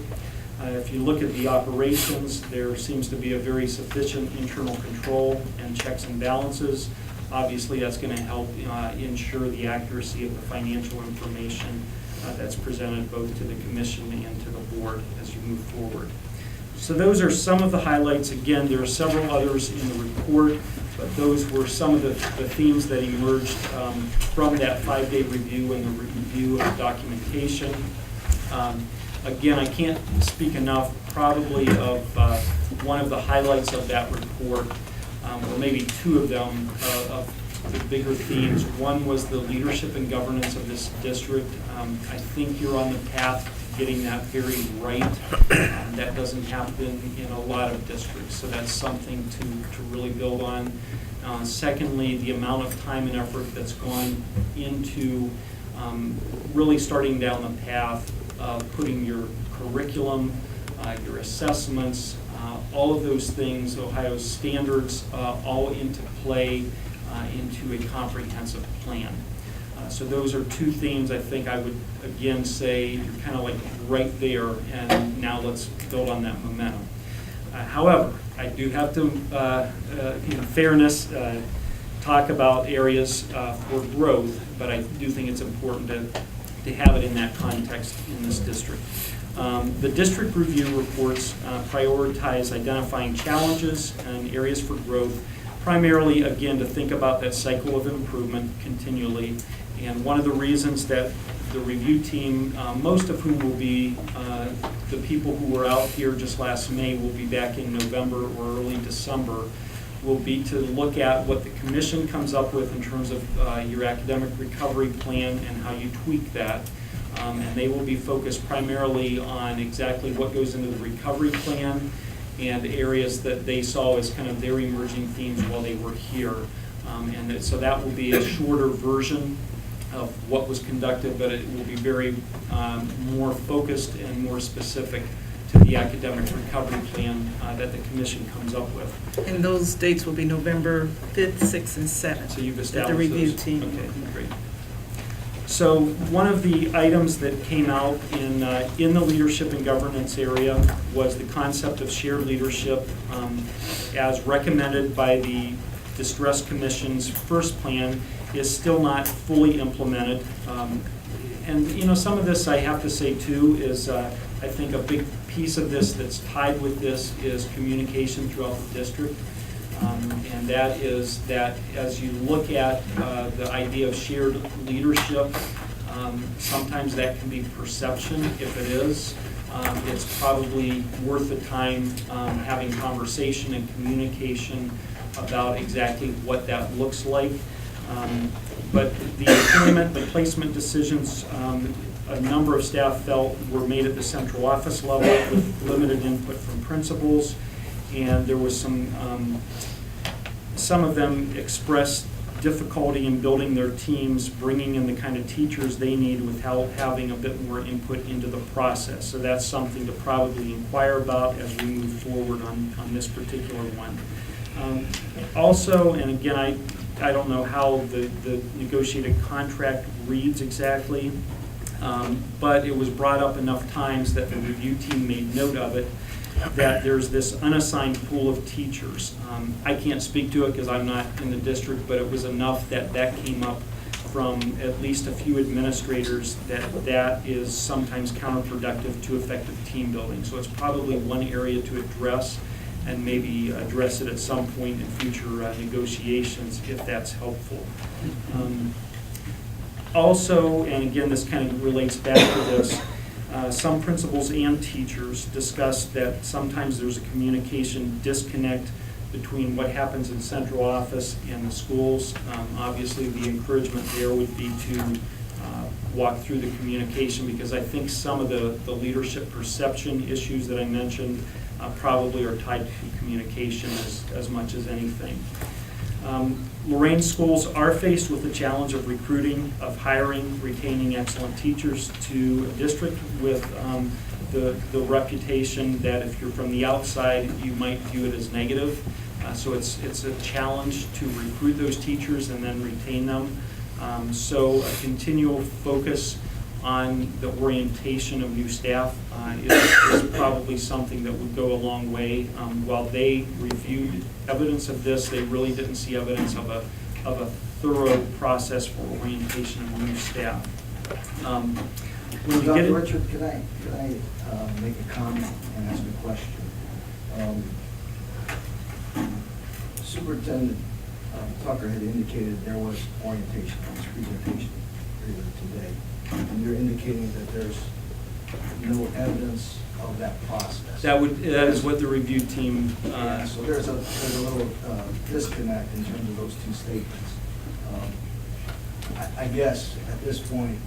If you look at the operations, there seems to be a very sufficient internal control and checks and balances. Obviously, that's going to help ensure the accuracy of the financial information that's presented both to the commission and to the board as you move forward. So those are some of the highlights. Again, there are several others in the report, but those were some of the themes that emerged from that 5-day review and the review of documentation. Again, I can't speak enough probably of one of the highlights of that report, or maybe two of them, of the bigger themes. One was the leadership and governance of this district. I think you're on the path to getting that very right. That doesn't happen in a lot of districts, so that's something to really build on. Secondly, the amount of time and effort that's gone into really starting down the path of putting your curriculum, your assessments, all of those things, Ohio's standards, all into play into a comprehensive plan. So those are two themes I think I would again say you're kind of like right there, and now let's build on that momentum. However, I do have to, in fairness, talk about areas for growth, but I do think it's important to have it in that context in this district. The district review reports prioritize identifying challenges and areas for growth, primarily, again, to think about that cycle of improvement continually. And one of the reasons that the review team, most of whom will be the people who were out here just last May, will be back in November or early December, will be to look at what the commission comes up with in terms of your academic recovery plan and how you tweak that. And they will be focused primarily on exactly what goes into the recovery plan and areas that they saw as kind of their emerging themes while they were here. So that will be a shorter version of what was conducted, but it will be very more focused and more specific to the academic recovery plan that the commission comes up with. And those dates will be November 5th, 6th, and 7th. So you've that established the review those. team. Okay, great. So one of the items that came out in the leadership and governance area was the concept of shared leadership as recommended by the Distress Commission's first plan is still not fully implemented. And you know, some of this I have to say too is I think a big piece of this that's tied with this is communication throughout the district. And that is that as you look at the idea of shared leadership, sometimes that can be perception. If it is, it's probably worth the time having conversation and communication about exactly what that looks like. But the employment, the placement decisions, a number of staff felt were made at the central office level with limited input from principals, and there was some of them expressed difficulty in building their teams, bringing in the kind of teachers they need without having a bit more input into the process. So that's something to probably inquire about as we move forward on this particular one. Also, and again, I don't know how the negotiated contract reads exactly, but it was brought up enough times that the review team made note of it, that there's this unassigned pool of teachers. I can't speak to it because I'm not in the district, but it was enough that came up from at least a few administrators that is sometimes counterproductive to effective team building. So it's probably one area to address and maybe address it at some point in future negotiations if that's helpful. Also, and again, this kind of relates back to this, some principals and teachers discussed that sometimes there's a communication disconnect between what happens in central office and the schools. Obviously, the encouragement there would be to walk through the communication, because I think some of the leadership perception issues that I mentioned probably are tied to communication as much as anything. Lorain schools are faced with the challenge of recruiting, of hiring, retaining excellent teachers to a district with the reputation that if you're from the outside, you might view it as negative. So it's a challenge to recruit those teachers and then retain them. So a continual focus on the orientation of new staff is probably something that would go a long way. While they reviewed evidence of this, they really didn't see evidence of a thorough process for orientation of new staff. when you get Dr. it. Richard, could I make a comment and ask a question? Superintendent Tucker had indicated there was orientation on his presentation earlier today, and you're indicating that there's no evidence of that process. That is what the review team, Yeah, so there's a little disconnect in terms of those two statements. I guess at this point,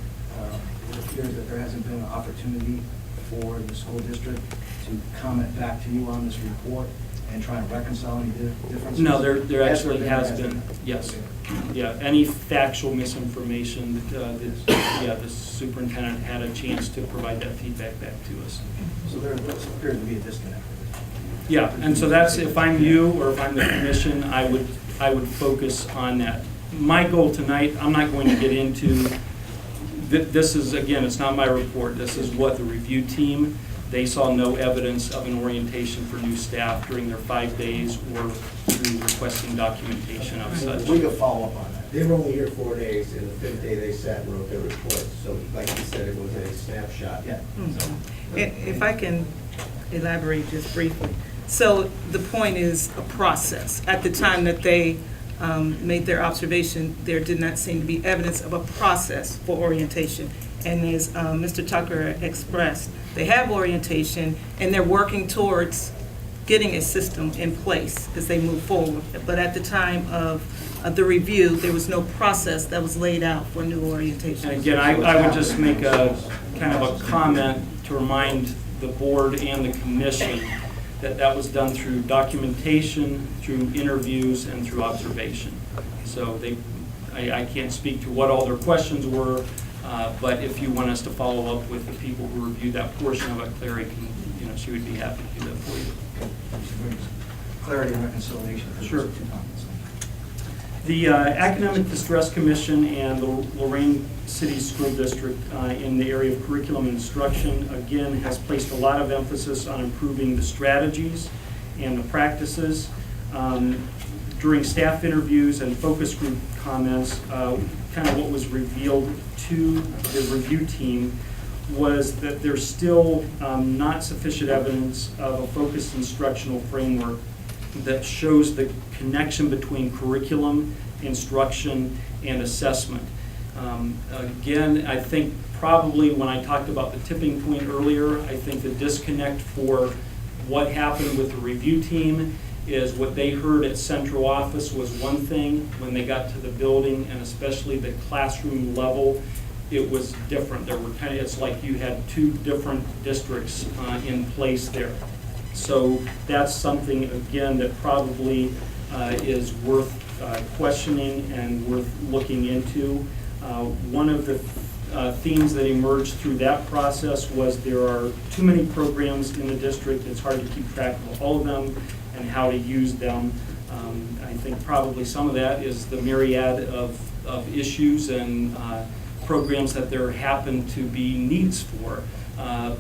it appears that there hasn't been an opportunity for the school district to comment back to you on this report and try and reconcile any differences? no, there actually has Has been, yes. Okay. Yeah, any factual misinformation, the superintendent had a chance to provide that feedback back to us. So there appears to be a disconnect. Yeah, and so that's, if I'm you or if I'm the commission, I would focus on that. My goal tonight, I'm not going to get into, this is, again, it's not my report, this is what the review team, they saw no evidence of an orientation for new staff during their 5 days or through requesting documentation of such. We could follow up on that. They were only here 4 days, and the 5th day they sat and wrote their report. So like you said, it was a snapshot. Yeah. So, If I can elaborate just briefly. So the point is a process. At the time that they made their observation, there did not seem to be evidence of a process for orientation. And as Mr. Tucker expressed, they have orientation and they're working towards getting a system in place as they move forward. But at the time of the review, there was no process that was laid out for new orientation. And again, I would just make a kind of a comment to remind the board and the commission that that was done through documentation, through interviews, and through observation. So I can't speak to what all their questions were, but if you want us to follow up with the people who reviewed that portion of it, Clary can, she would be happy to do that for you. Clarity and reconciliation. Sure. Two comments. The Academic Distress Commission and the Lorain City School District in the area of curriculum and instruction, again, has placed a lot of emphasis on improving the strategies and the practices. During staff interviews and focus group comments, kind of what was revealed to the review team was that there's still not sufficient evidence of a focused instructional framework that shows the connection between curriculum, instruction, and assessment. Again, I think probably when I talked about the tipping point earlier, I think the disconnect for what happened with the review team is what they heard at central office was one thing. When they got to the building, and especially the classroom level, it was different. There were it's like you had two different districts in place there. So that's something, again, that probably is worth questioning and worth looking into. One of the themes that emerged through that process was there are too many programs in the district. It's hard to keep track of all of them and how to use them. I think probably some of that is the myriad of issues and programs that there happen to be needs for.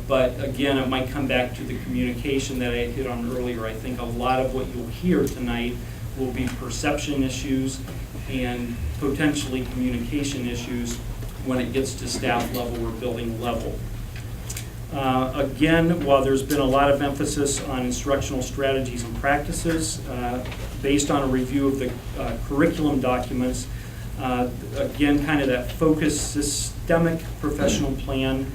But again, it might come back to the communication that I hit on earlier. I think a lot of what you'll hear tonight will be perception issues and potentially communication issues when it gets to staff level or building level. Again, while there's been a lot of emphasis on instructional strategies and practices, based on a review of the curriculum documents, again, kind of that focused systemic professional plan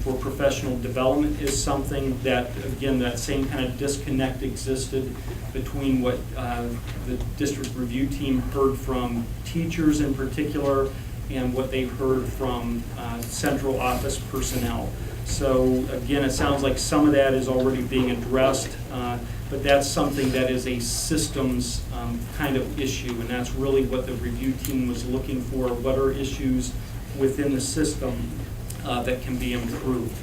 for professional development is something that, again, that same kind of disconnect existed between what the district review team heard from teachers in particular and what they heard from central office personnel. So again, it sounds like some of that is already being addressed, but that's something that is a systems kind of issue, and that's really what the review team was looking for. What are issues within the system that can be improved?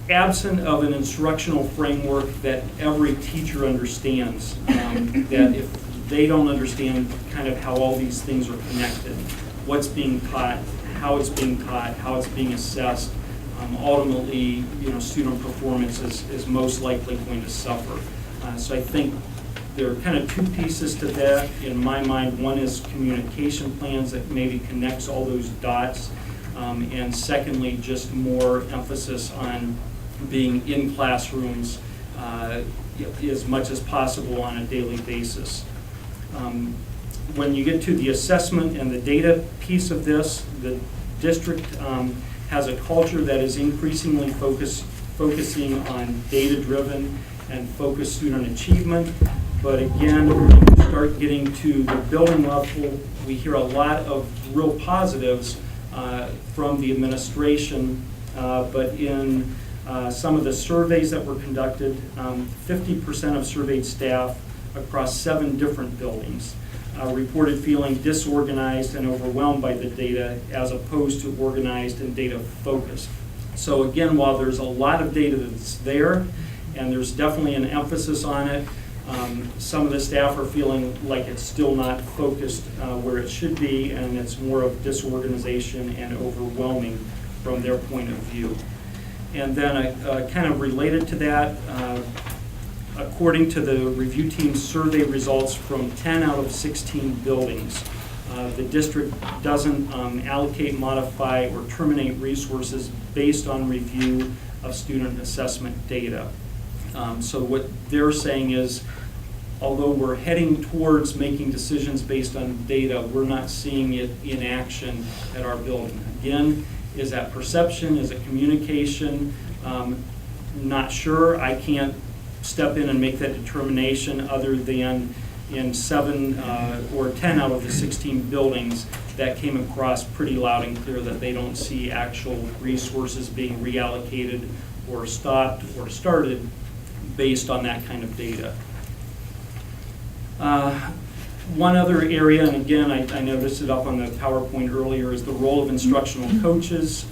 Absent of an instructional framework that every teacher understands, that if they don't understand kind of how all these things are connected, what's being taught, how it's being taught, how it's being assessed, ultimately, student performance is most likely going to suffer. So I think There are kind of two pieces to that in my mind. One is communication plans that maybe connects all those dots. And secondly, just more emphasis on being in classrooms as much as possible on a daily basis. When you get to the assessment and the data piece of this, the district has a culture that is increasingly focusing on data-driven and focused student achievement. But again, when you start getting to the building level, we hear a lot of real positives from the administration, but in some of the surveys that were conducted, 50% of surveyed staff across 7 different buildings reported feeling disorganized and overwhelmed by the data as opposed to organized and data focused. So again, while there's a lot of data that's there, and there's definitely an emphasis on it, some of the staff are feeling like it's still not focused where it should be, and it's more of disorganization and overwhelming from their point of view. And then kind of related to that, according to the review team's survey results from 10 out of 16 buildings, the district doesn't allocate, modify, or terminate resources based on review of student assessment data. So what they're saying is, although we're heading towards making decisions based on data, we're not seeing it in action at our building. Again, is that perception? Is it communication? Not sure. I can't step in and make that determination other than in 7 or 10 out of the 16 buildings that came across pretty loud and clear that they don't see actual resources being reallocated or stopped or started based on that kind of data. One other area, and again, I noticed it up on the PowerPoint earlier, is the role of instructional coaches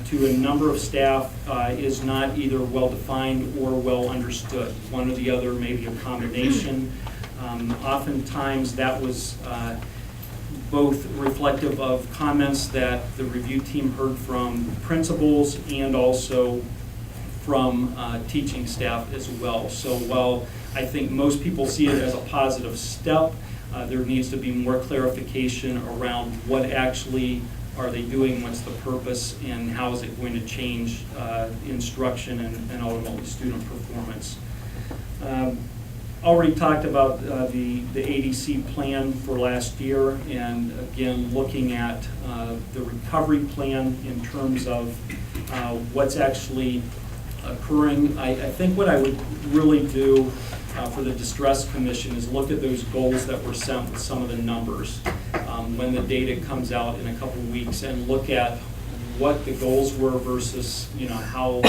to a number of staff is not either well-defined or well understood. One or the other, maybe a combination. Oftentimes that was both reflective of comments that the review team heard from principals and also from teaching staff as well. So while I think most people see it as a positive step, there needs to be more clarification around what actually are they doing, what's the purpose, and how is it going to change instruction and ultimately student performance. Already talked about the ADC plan for last year, and again, looking at the recovery plan in terms of what's actually occurring. I think what I would really do for the Distress Commission is look at those goals that were set with some of the numbers when the data comes out in a couple of weeks, and look at what the goals were versus how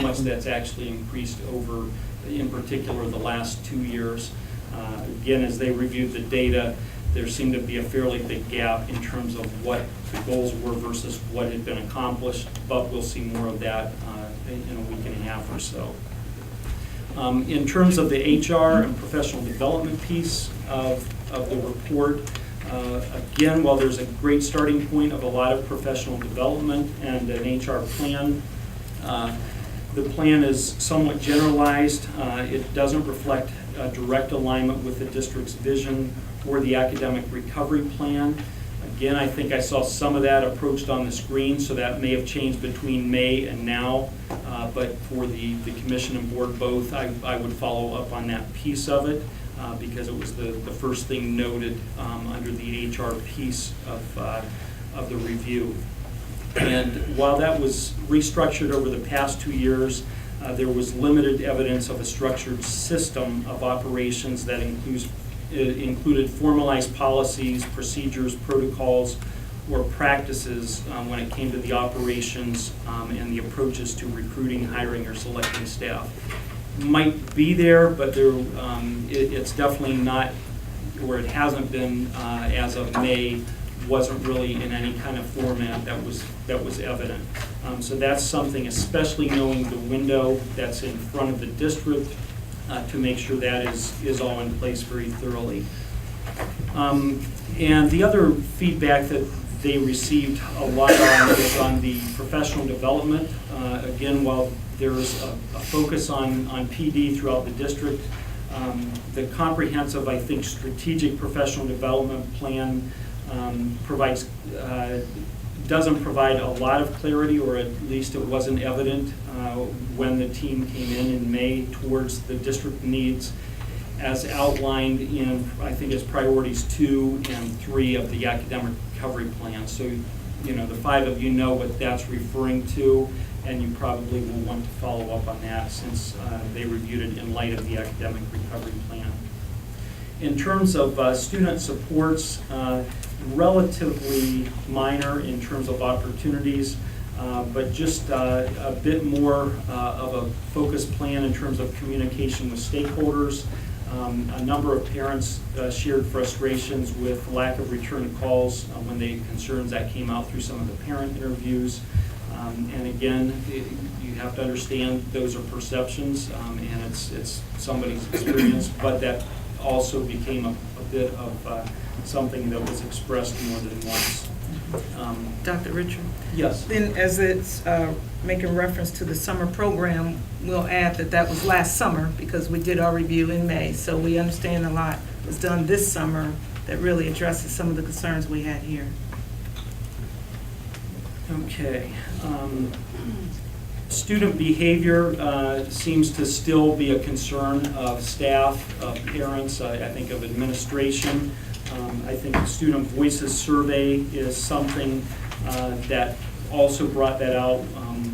much that's actually increased over, in particular, the last 2 years. Again, as they reviewed the data, there seemed to be a fairly big gap in terms of what the goals were versus what had been accomplished, but we'll see more of that in a week and a half or so. In terms of the HR and professional development piece of the report, again, while there's a great starting point of a lot of professional development and an HR plan, the plan is somewhat generalized. It doesn't reflect a direct alignment with the district's vision or the academic recovery plan. Again, I think I saw some of that approached on the screen, so that may have changed between May and now. But for the commission and board both, I would follow up on that piece of it because it was the first thing noted under the HR piece of the review. And while that was restructured over the past 2 years, there was limited evidence of a structured system of operations that included formalized policies, procedures, protocols, or practices when it came to the operations and the approaches to recruiting, hiring, or selecting staff. Might be there, but it's definitely not, or it hasn't been as of May, wasn't really in any kind of format that was evident. So that's something, especially knowing the window that's in front of the district, to make sure that is all in place very thoroughly. And the other feedback that they received a lot on is on the professional development. Again, while there's a focus on PD throughout the district, The comprehensive, I think, strategic professional development plan doesn't provide a lot of clarity, or at least it wasn't evident when the team came in May, towards the district needs as outlined in, I think, as priorities 2 and 3 of the academic recovery plan. So, you know, the 5 of you know what that's referring to, and you probably will want to follow up on that since they reviewed it in light of the academic recovery plan. In terms of student supports, relatively minor in terms of opportunities, but just a bit more of a focused plan in terms of communication with stakeholders. A number of parents shared frustrations with lack of return calls when concerns that came out through some of the parent interviews. And again, you have to understand those are perceptions, and it's somebody's experience, but that also became a bit of something that was expressed more than once. Dr. Richard? Yes. Then as it's making reference to the summer program, we'll add that that was last summer because we did our review in May. So we understand a lot was done this summer that really addresses some of the concerns we had here. Okay. Student behavior seems to still be a concern of staff, of parents, I think of administration. I think the Student Voices Survey is something that also brought that out,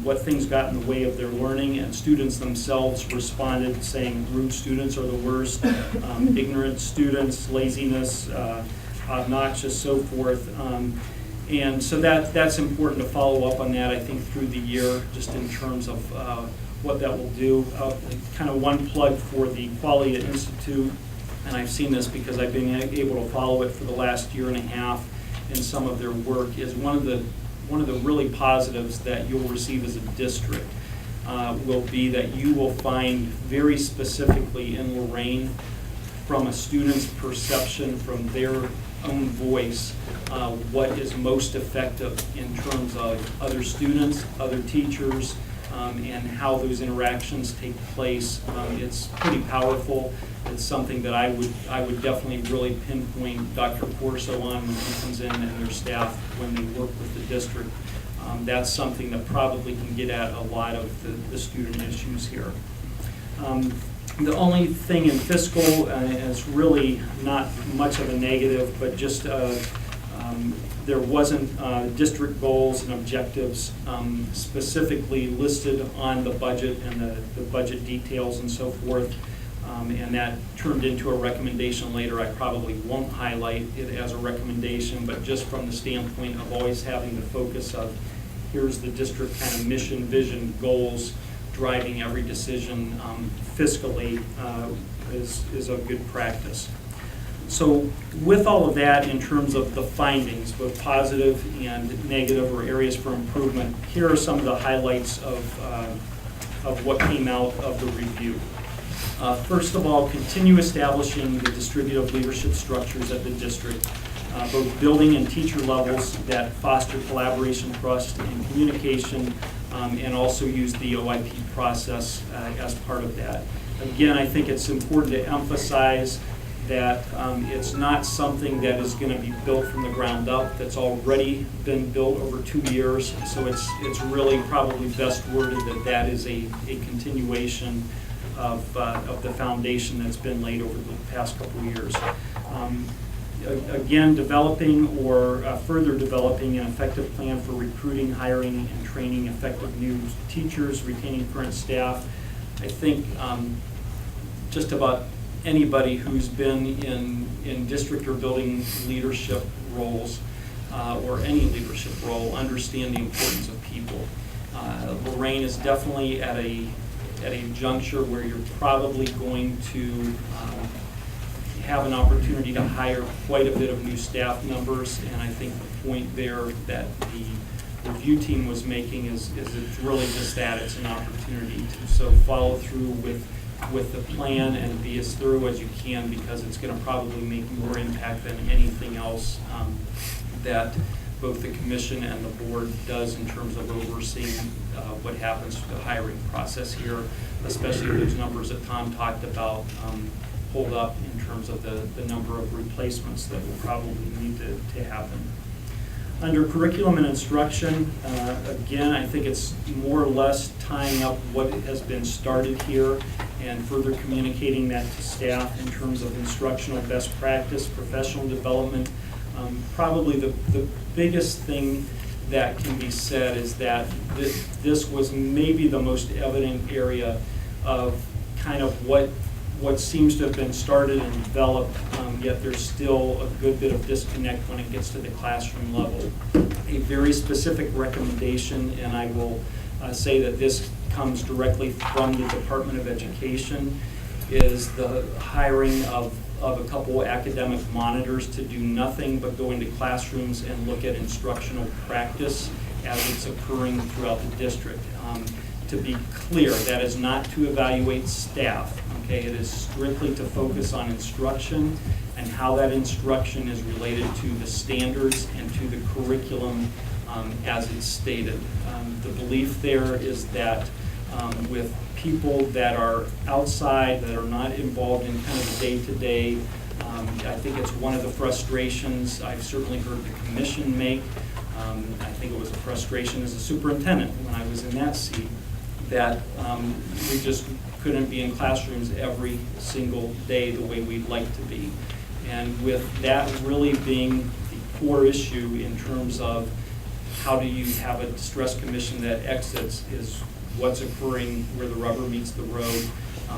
what things got in the way of their learning, and students themselves responded saying rude students are the worst, ignorant students, laziness, obnoxious, so forth. And so that's important to follow up on that, I think, through the year, just in terms of what that will do. Kind of one plug for the Quality Institute, and I've seen this because I've been able to follow it for the last year and a half in some of their work, is one of the really positives that you'll receive as a district will be that you will find very specifically in Lorain, from a student's perception, from their own voice, what is most effective in terms of other students, other teachers, and how those interactions take place. It's pretty powerful. It's something that I would definitely really pinpoint Dr. Corso on when he comes in and their staff when they work with the district. That's something that probably can get at a lot of the student issues here. The only thing in fiscal is really not much of a negative, but just there wasn't district goals and objectives specifically listed on the budget and the budget details and so forth. And that turned into a recommendation later. I probably won't highlight it as a recommendation, but just from the standpoint of always having the focus of here's the district kind of mission, vision, goals, driving every decision fiscally is a good practice. So with all of that, in terms of the findings, both positive and negative or areas for improvement, here are some of the highlights of what came out of the review. First of all, continue establishing the distributive leadership structures at the district, both building and teacher levels that foster collaboration, trust, and communication, and also use the OIP process as part of that. Again, I think it's important to emphasize that it's not something that is going to be built from the ground up. That's already been built over 2 years, so it's really probably best worded that is a continuation of the foundation that's been laid over the past couple of years. Again, developing or further developing an effective plan for recruiting, hiring, and training effective new teachers, retaining current staff. I think just about anybody who's been in district or building leadership roles or any leadership role understand the importance of people. Lorain is definitely at a juncture where you're probably going to have an opportunity to hire quite a bit of new staff members, and I think the point there that the review team was making is it's really just that, it's an opportunity to so follow through with the plan and be as thorough as you can, because it's going to probably make more impact than anything else that both the commission and the board does in terms of overseeing what happens to the hiring process here, especially those numbers that Tom talked about hold up in terms of the number of replacements that will probably need to happen. Under curriculum and instruction, again, I think it's more or less tying up what has been started here and further communicating that to staff in terms of instructional best practice, professional development. Probably the biggest thing that can be said is that this was maybe the most evident area of kind of what seems to have been started and developed, yet there's still a good bit of disconnect when it gets to the classroom level. A very specific recommendation, and I will say that this comes directly from the Department of Education, is the hiring of a couple academic monitors to do nothing but go into classrooms and look at instructional practice as it's occurring throughout the district. To be clear, that is not to evaluate staff, okay? It is strictly to focus on instruction and how that instruction is related to the standards and to the curriculum as it's stated. The belief there is that with people that are outside, that are not involved in kind of the day-to-day, I think it's one of the frustrations I've certainly heard the commission make. I think it was a frustration as a superintendent when I was in that seat, that we just couldn't be in classrooms every single day the way we'd like to be. And with that really being the core issue in terms of how do you have a distress commission that exits is what's occurring where the rubber meets the road.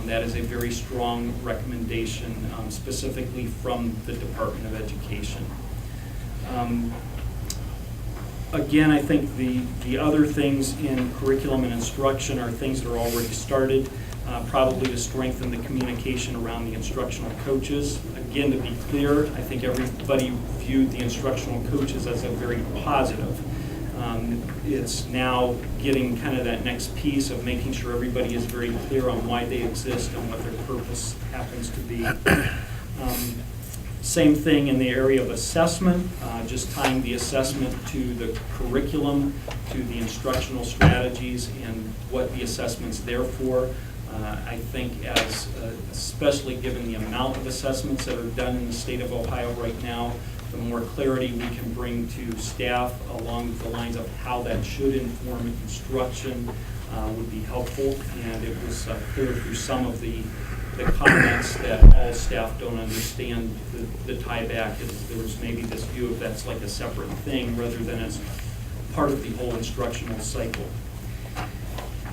That is a very strong recommendation specifically from the Department of Education. Again, I think the other things in curriculum and instruction are things that are already started, probably to strengthen the communication around the instructional coaches. Again, to be clear, I think everybody viewed the instructional coaches as a very positive. It's now getting kind of that next piece of making sure everybody is very clear on why they exist and what their purpose happens to be. Same thing in the area of assessment, just tying the assessment to the curriculum, to the instructional strategies and what the assessment's there for. I think especially given the amount of assessments that are done in the state of Ohio right now, the more clarity we can bring to staff along the lines of how that should inform instruction would be helpful. And it was clear through some of the comments that all staff don't understand the tie back. There was maybe this view of that's like a separate thing rather than as part of the whole instructional cycle.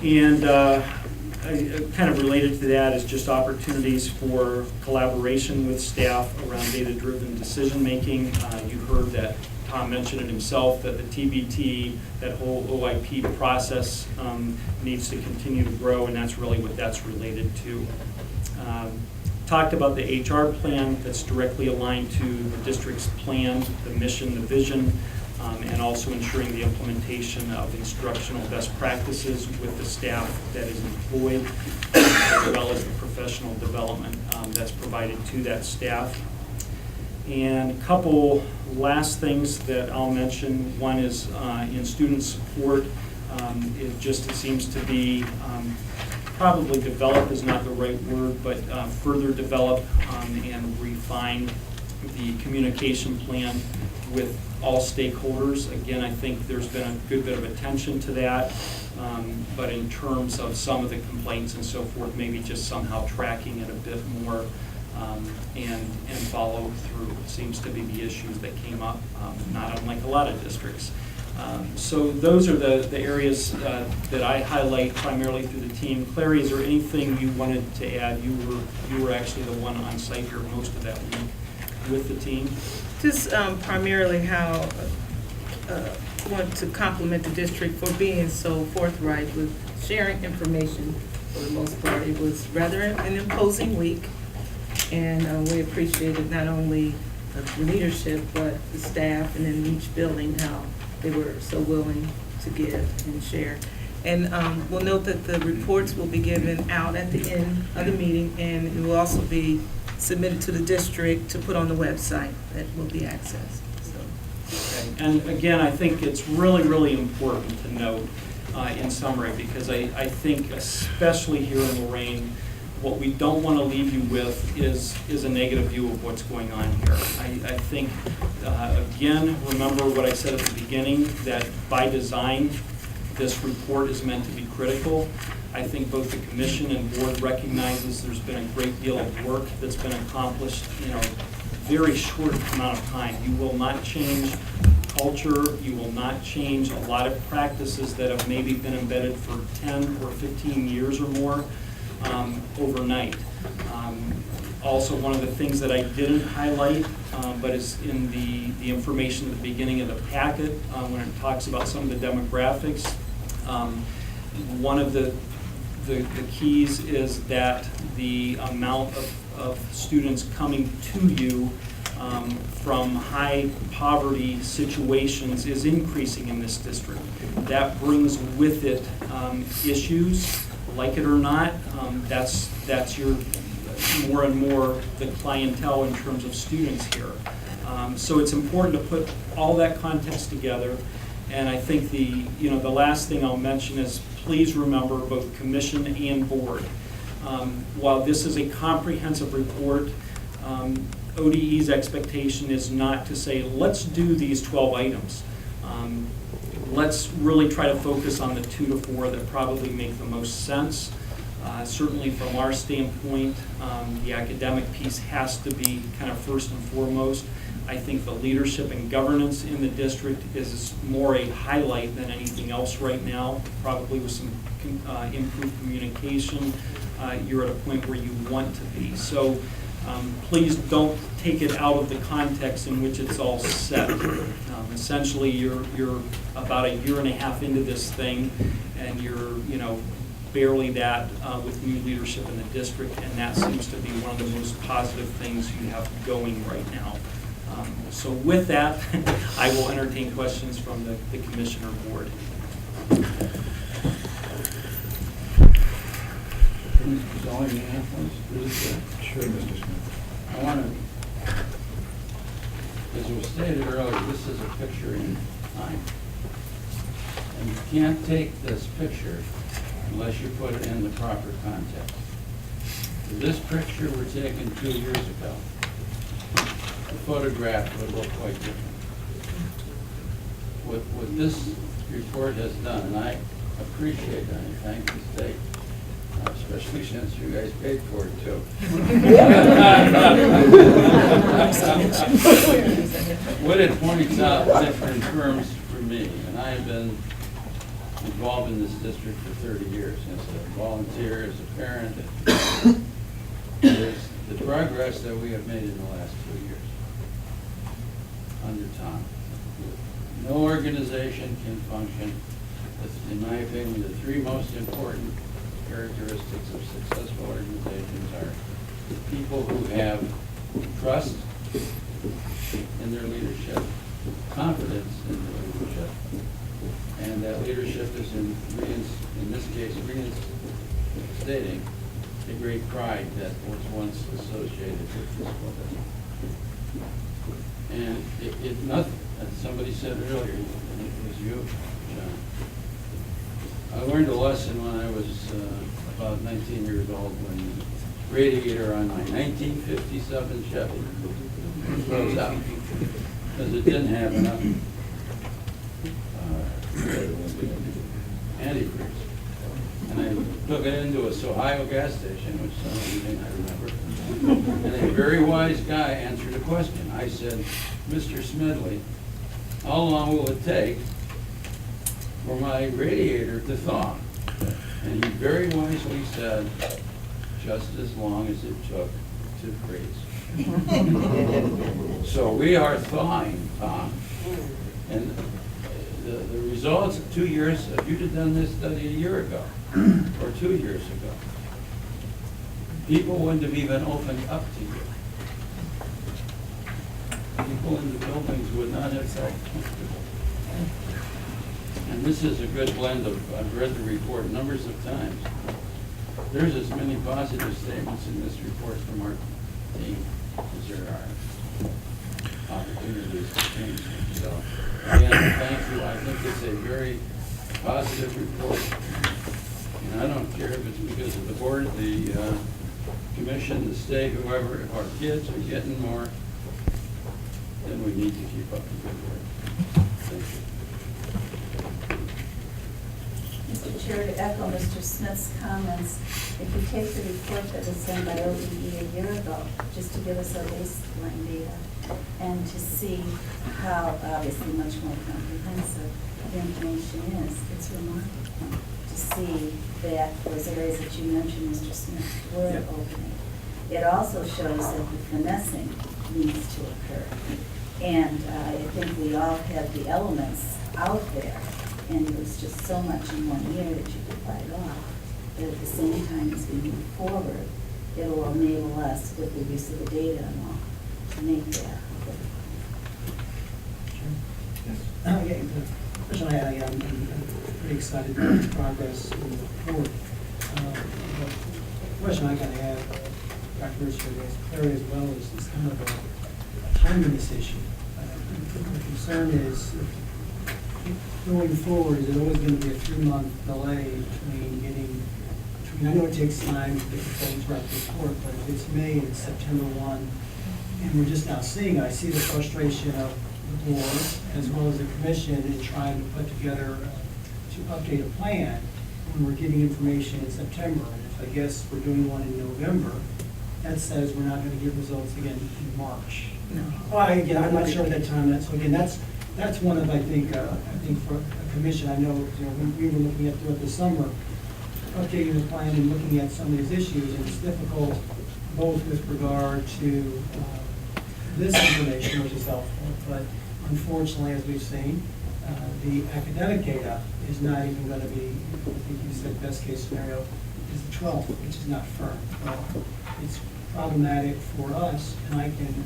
And kind of related to that is just opportunities for collaboration with staff around data-driven decision-making. You heard that Tom mentioned it himself, that the TBT, that whole OIP process needs to continue to grow, and that's really what that's related to. Talked about the HR plan that's directly aligned to the district's plan, the mission, the vision, and also ensuring the implementation of instructional best practices with the staff that is employed, as well as the professional development that's provided to that staff. And a couple last things that I'll mention. One is in student support. It seems to be probably develop is not the right word, but further develop and refine the communication plan with all stakeholders. Again, I think there's been a good bit of attention to that, but in terms of some of the complaints and so forth, maybe just somehow tracking it a bit more and follow through seems to be the issues that came up, not unlike a lot of districts. So those are the areas that I highlight primarily through the team. Clary, is there anything you wanted to add? You were actually the one on site here most of that week with the team. Just primarily how I want to compliment the district for being so forthright with sharing information. For the most part, it was rather an imposing week, and we appreciated not only the leadership but the staff and in each building how they were so willing to give and share. And we'll note that the reports will be given out at the end of the meeting, and it will also be submitted to the district to put on the website that will be accessed. So. Okay. And again, I think it's really, really important to note in summary, because I think especially here in Lorain, what we don't want to leave you with is a negative view of what's going on here. I think, again, remember what I said at the beginning, that by design, this report is meant to be critical. I think both the commission and board recognizes there's been a great deal of work that's been accomplished in a very short amount of time. You will not change culture, you will not change a lot of practices that have maybe been embedded for 10 or 15 years or more overnight. Also, one of the things that I didn't highlight, but is in the information at the beginning of the packet, when it talks about some of the demographics, one of the keys is that the amount of students coming to you from high poverty situations is increasing in this district. That brings with it issues, like it or not. That's your more and more the clientele in terms of students here. So it's important to put all that context together. And I think the last thing I'll mention is, please remember, both commission and board, while this is a comprehensive report, ODE's expectation is not to say, let's do these 12 items. Let's really try to focus on the 2 to 4 that probably make the most sense. Certainly from our standpoint, the academic piece has to be kind of first and foremost. I think the leadership and governance in the district is more a highlight than anything else right now, probably with some improved communication. You're at a point where you want to be. So please don't take it out of the context in which it's all set. Essentially, you're about 1.5 years into this thing, and you're barely that with new leadership in the district, and that seems to be one of the most positive things you have going right now. So with that, I will entertain questions from the commission or board. Mr. Zoll, you have one? Sure, Mr. Smith. I want to, as was stated earlier, this is a picture in time. And you can't take this picture unless you put it in the proper context. This picture were taken 2 years ago. The photograph would look quite different. What this report has done, and I appreciate that, and thank the state, especially since you guys paid for it too. What it points out different terms for me, and I have been involved in this district for 30 years as a volunteer, as a parent. There's the progress that we have made in the last 2 years under Tom. No organization can function. In my opinion, the 3 most important characteristics of successful organizations are people who have trust in their leadership, confidence in their leadership, and that leadership is in this case, reinstating the great pride that was once associated with this building. And it nothing, as somebody said earlier, and it was you, John. I learned a lesson when I was about 19 years old, when the radiator on my 1957 Chevy froze out because it didn't have enough antifreeze. And I took it into a Ohio gas station, which some of you may not remember. And a very wise guy answered a question. I said, Mr. Smedley, how long will it take for my radiator to thaw? And he very wisely said, just as long as it took to freeze. So we are thawing, Tom. And the results of 2 years, if you'd have done this study a year ago, or 2 years ago, people wouldn't have even opened up to you. People in the buildings would not have felt comfortable. And this is a good blend of, I've read the report numbers of times. There's as many positive statements in this report from our team as there are opportunities to change things. So, again, thank you. I think it's a very positive report. And I don't care if it's because of the board, the commission, the state, whoever, if our kids are getting more, then we need to keep up the good work. Thank you. Mr. Chair, to echo Mr. Smith's comments, if you take the report that was done by ODE a year ago, just to give us a baseline data, and to see how obviously much more comprehensive the information is, it's remarkable to see that those areas that you mentioned, Mr. Smith, were opening. It also shows that the finessing needs to occur. And I think we all have the elements out there, and there's just so much in one year that you could bite off. But at the same time, as we move forward, it will enable us, with the use of the data and all, to make that. Personally, I'm pretty excited about the progress in the report. The question I kind of have, Dr. Richard, as Clary as well, is kind of a timeliness issue. The concern is, going forward, is it always going to be a 3-month delay between getting, I know it takes time to get the folks right report, but if it's May and it's September 1, and we're just now seeing, I see the frustration of the board as well as the commission in trying to put together, to update a plan when we're getting information in September. And if I guess we're doing one in November, that says we're not going to get results again in March. No. Well, again, I'm not sure at that time, so again, that's one of, I think for a commission, I know, we were looking at throughout the summer, updating the plan and looking at some of these issues, and it's difficult both with regard to this information, which is helpful, but unfortunately, as we've seen, the academic data is not even going to be, I think you said best case scenario is the 12th, which is not firm. Well, it's problematic for us, and I can,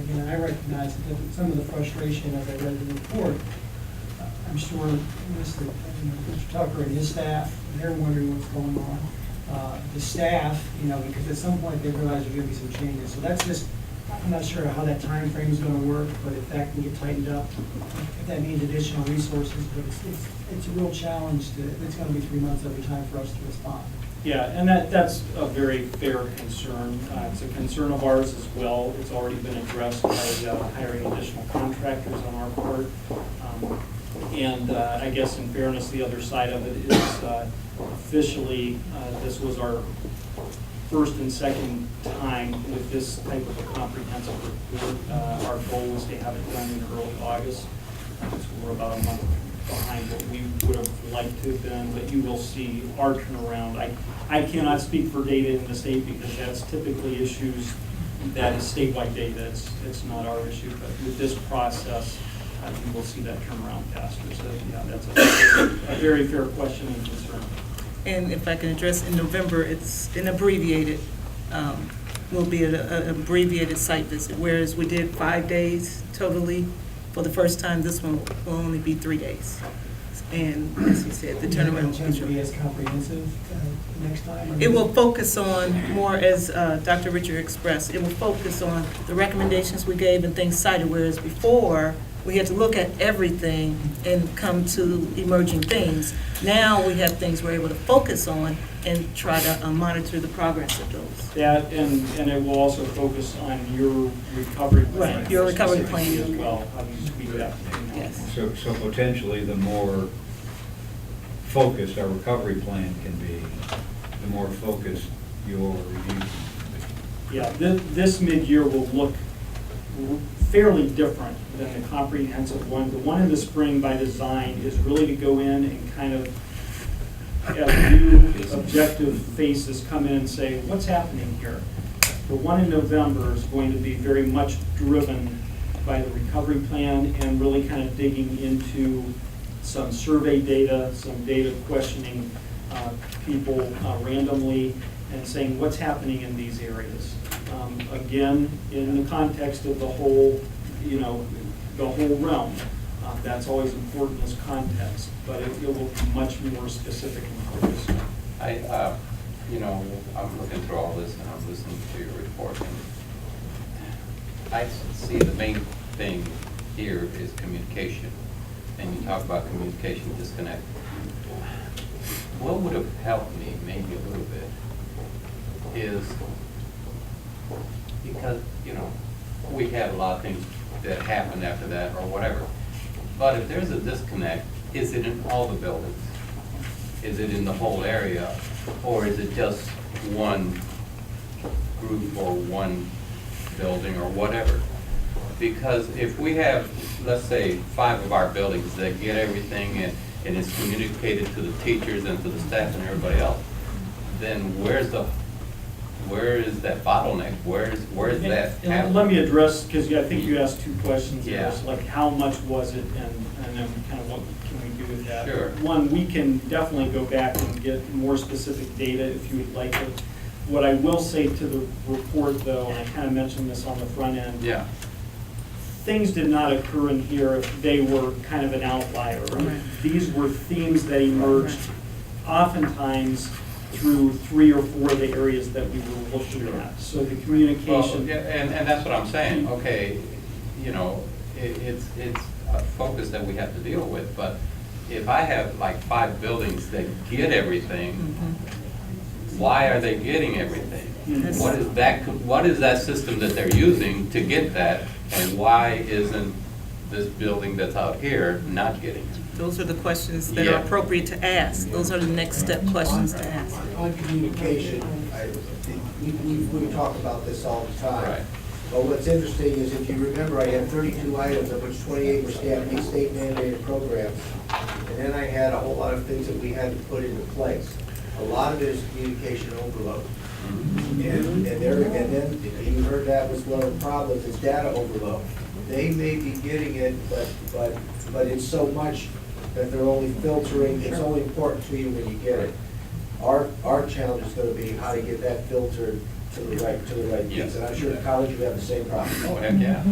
again, I recognize that some of the frustration as I read the report. I'm sure Mr. Tucker and his staff, they're wondering what's going on. The staff, because at some point they realize there's going to be some changes. So that's just, I'm not sure how that time frame is going to work, but if that can get tightened up, if that means additional resources, but it's a real challenge. It's going to be 3 months every time for us to respond. Yeah, and that's a very fair concern. It's a concern of ours as well. It's already been addressed by hiring additional contractors on our part. And I guess in fairness, the other side of it is officially, this was our first and second time with this type of a comprehensive report. Our goal was to have it done in early August. So we're about a month behind what we would have liked to have been, but you will see our turnaround. I cannot speak for data in the state because that's typically issues that is statewide data. It's not our issue, but with this process, you will see that turnaround faster. So yeah, that's a very fair question and concern. And if I can address, in November, it's an abbreviated, will be an abbreviated site visit, whereas we did 5 days totally. For the first time, this one will only be 3 days. And as you said, the turnaround will be as comprehensive next time? It will focus on more, as Dr. Richard expressed, it will focus on the recommendations we gave and things cited, whereas before, we had to look at everything and come to emerging things. Now we have things we're able to focus on and try to monitor the progress of those. That, and it will also focus on your recovery plan. Right, your recovery plan. As well, how do you tweak that? Yes. So potentially, the more focused our recovery plan can be, the more focused your review can be. Yeah, this mid-year will look fairly different than the comprehensive one. The one in the spring by design is really to go in and kind of, as new objective faces come in and say, what's happening here? The one in November is going to be very much driven by the recovery plan and really kind of digging into some survey data, some data questioning people randomly and saying what's happening in these areas. Again, in the context of the whole, the whole realm. That's always important as context, but it will be much more specific and focused. I'm looking through all this and I'm listening to your report, and I see the main thing here is communication. And you talk about communication disconnect. What would have helped me maybe a little bit is because, you know, we have a lot of things that happen after that or whatever. But if there's a disconnect, is it in all the buildings? Is it in the whole area? Or is it just one group or one building or whatever? Because if we have, let's say, 5 of our buildings that get everything and it's communicated to the teachers and to the staff and everybody else, then where is that bottleneck? Where is that? And let me address, because I think you asked 2 questions. Yeah. Like how much was it, and then kind of what can we do with that? Sure. One, we can definitely go back and get more specific data if you would like it. What I will say to the report, though, and I kind of mentioned this on the front end. Yeah. Things did not occur in here if they were kind of an outlier. Right. These were themes that emerged oftentimes through 3 or 4 of the areas that we were looking at. So the Well, communication. yeah, and that's what I'm saying. Okay, you know, it's a focus that we have to deal with. But if I have like 5 buildings that get everything, why are they getting everything? What is that system that they're using to get that? And why isn't this building that's out here not getting it? Those are the questions that are Yeah. appropriate to ask. Those are the next step questions to ask. On communication, we talk about this all the time. Right. But what's interesting is if you remember, I had 32 items, of which 28 were state mandated programs. And then I had a whole lot of things that we had to put into place. A lot of it is communication overload. And then you heard that was one of the problems, is data overload. They may be getting it, but it's so much that they're only filtering, it's only important to you when you get it. Our challenge is gonna be how to get that filtered to the right Yeah. piece. And I'm sure at college you have the same problem. Oh, heck yeah.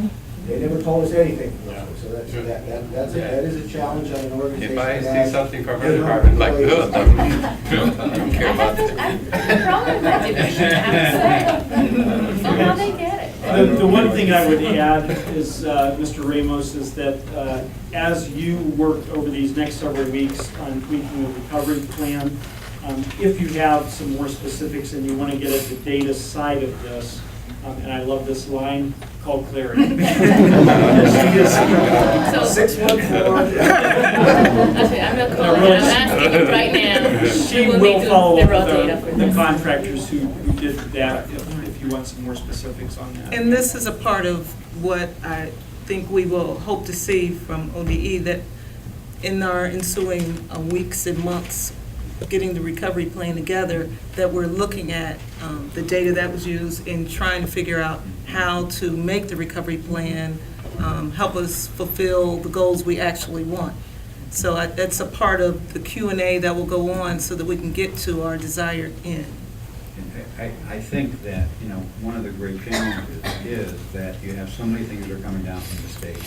They never told us anything, so Sure. that is a challenge on an organization. If I that see something from has her department like, employees. ugh, I don't care about that. Somehow they get it. The one thing I would add is, Mr. Ramos, is that as you work over these next several weeks on tweaking the recovery plan, if you have some more specifics and you want to get at the data side of this, and I love this line, call clarity. So- 614. I'm not calling, I'm asking you right now. She We'll will need to follow zero up data with for the this. contractors who did that, if you want some more specifics on that. And this is a part of what I think we will hope to see from ODE, that in our ensuing weeks and months, getting the recovery plan together, that we're looking at the data that was used in trying to figure out how to make the recovery plan help us fulfill the goals we actually want. So that's a part of the Q&A that will go on so that we can get to our desired end. I think that, you know, one of the great challenges is that you have so many things that are coming down from the state,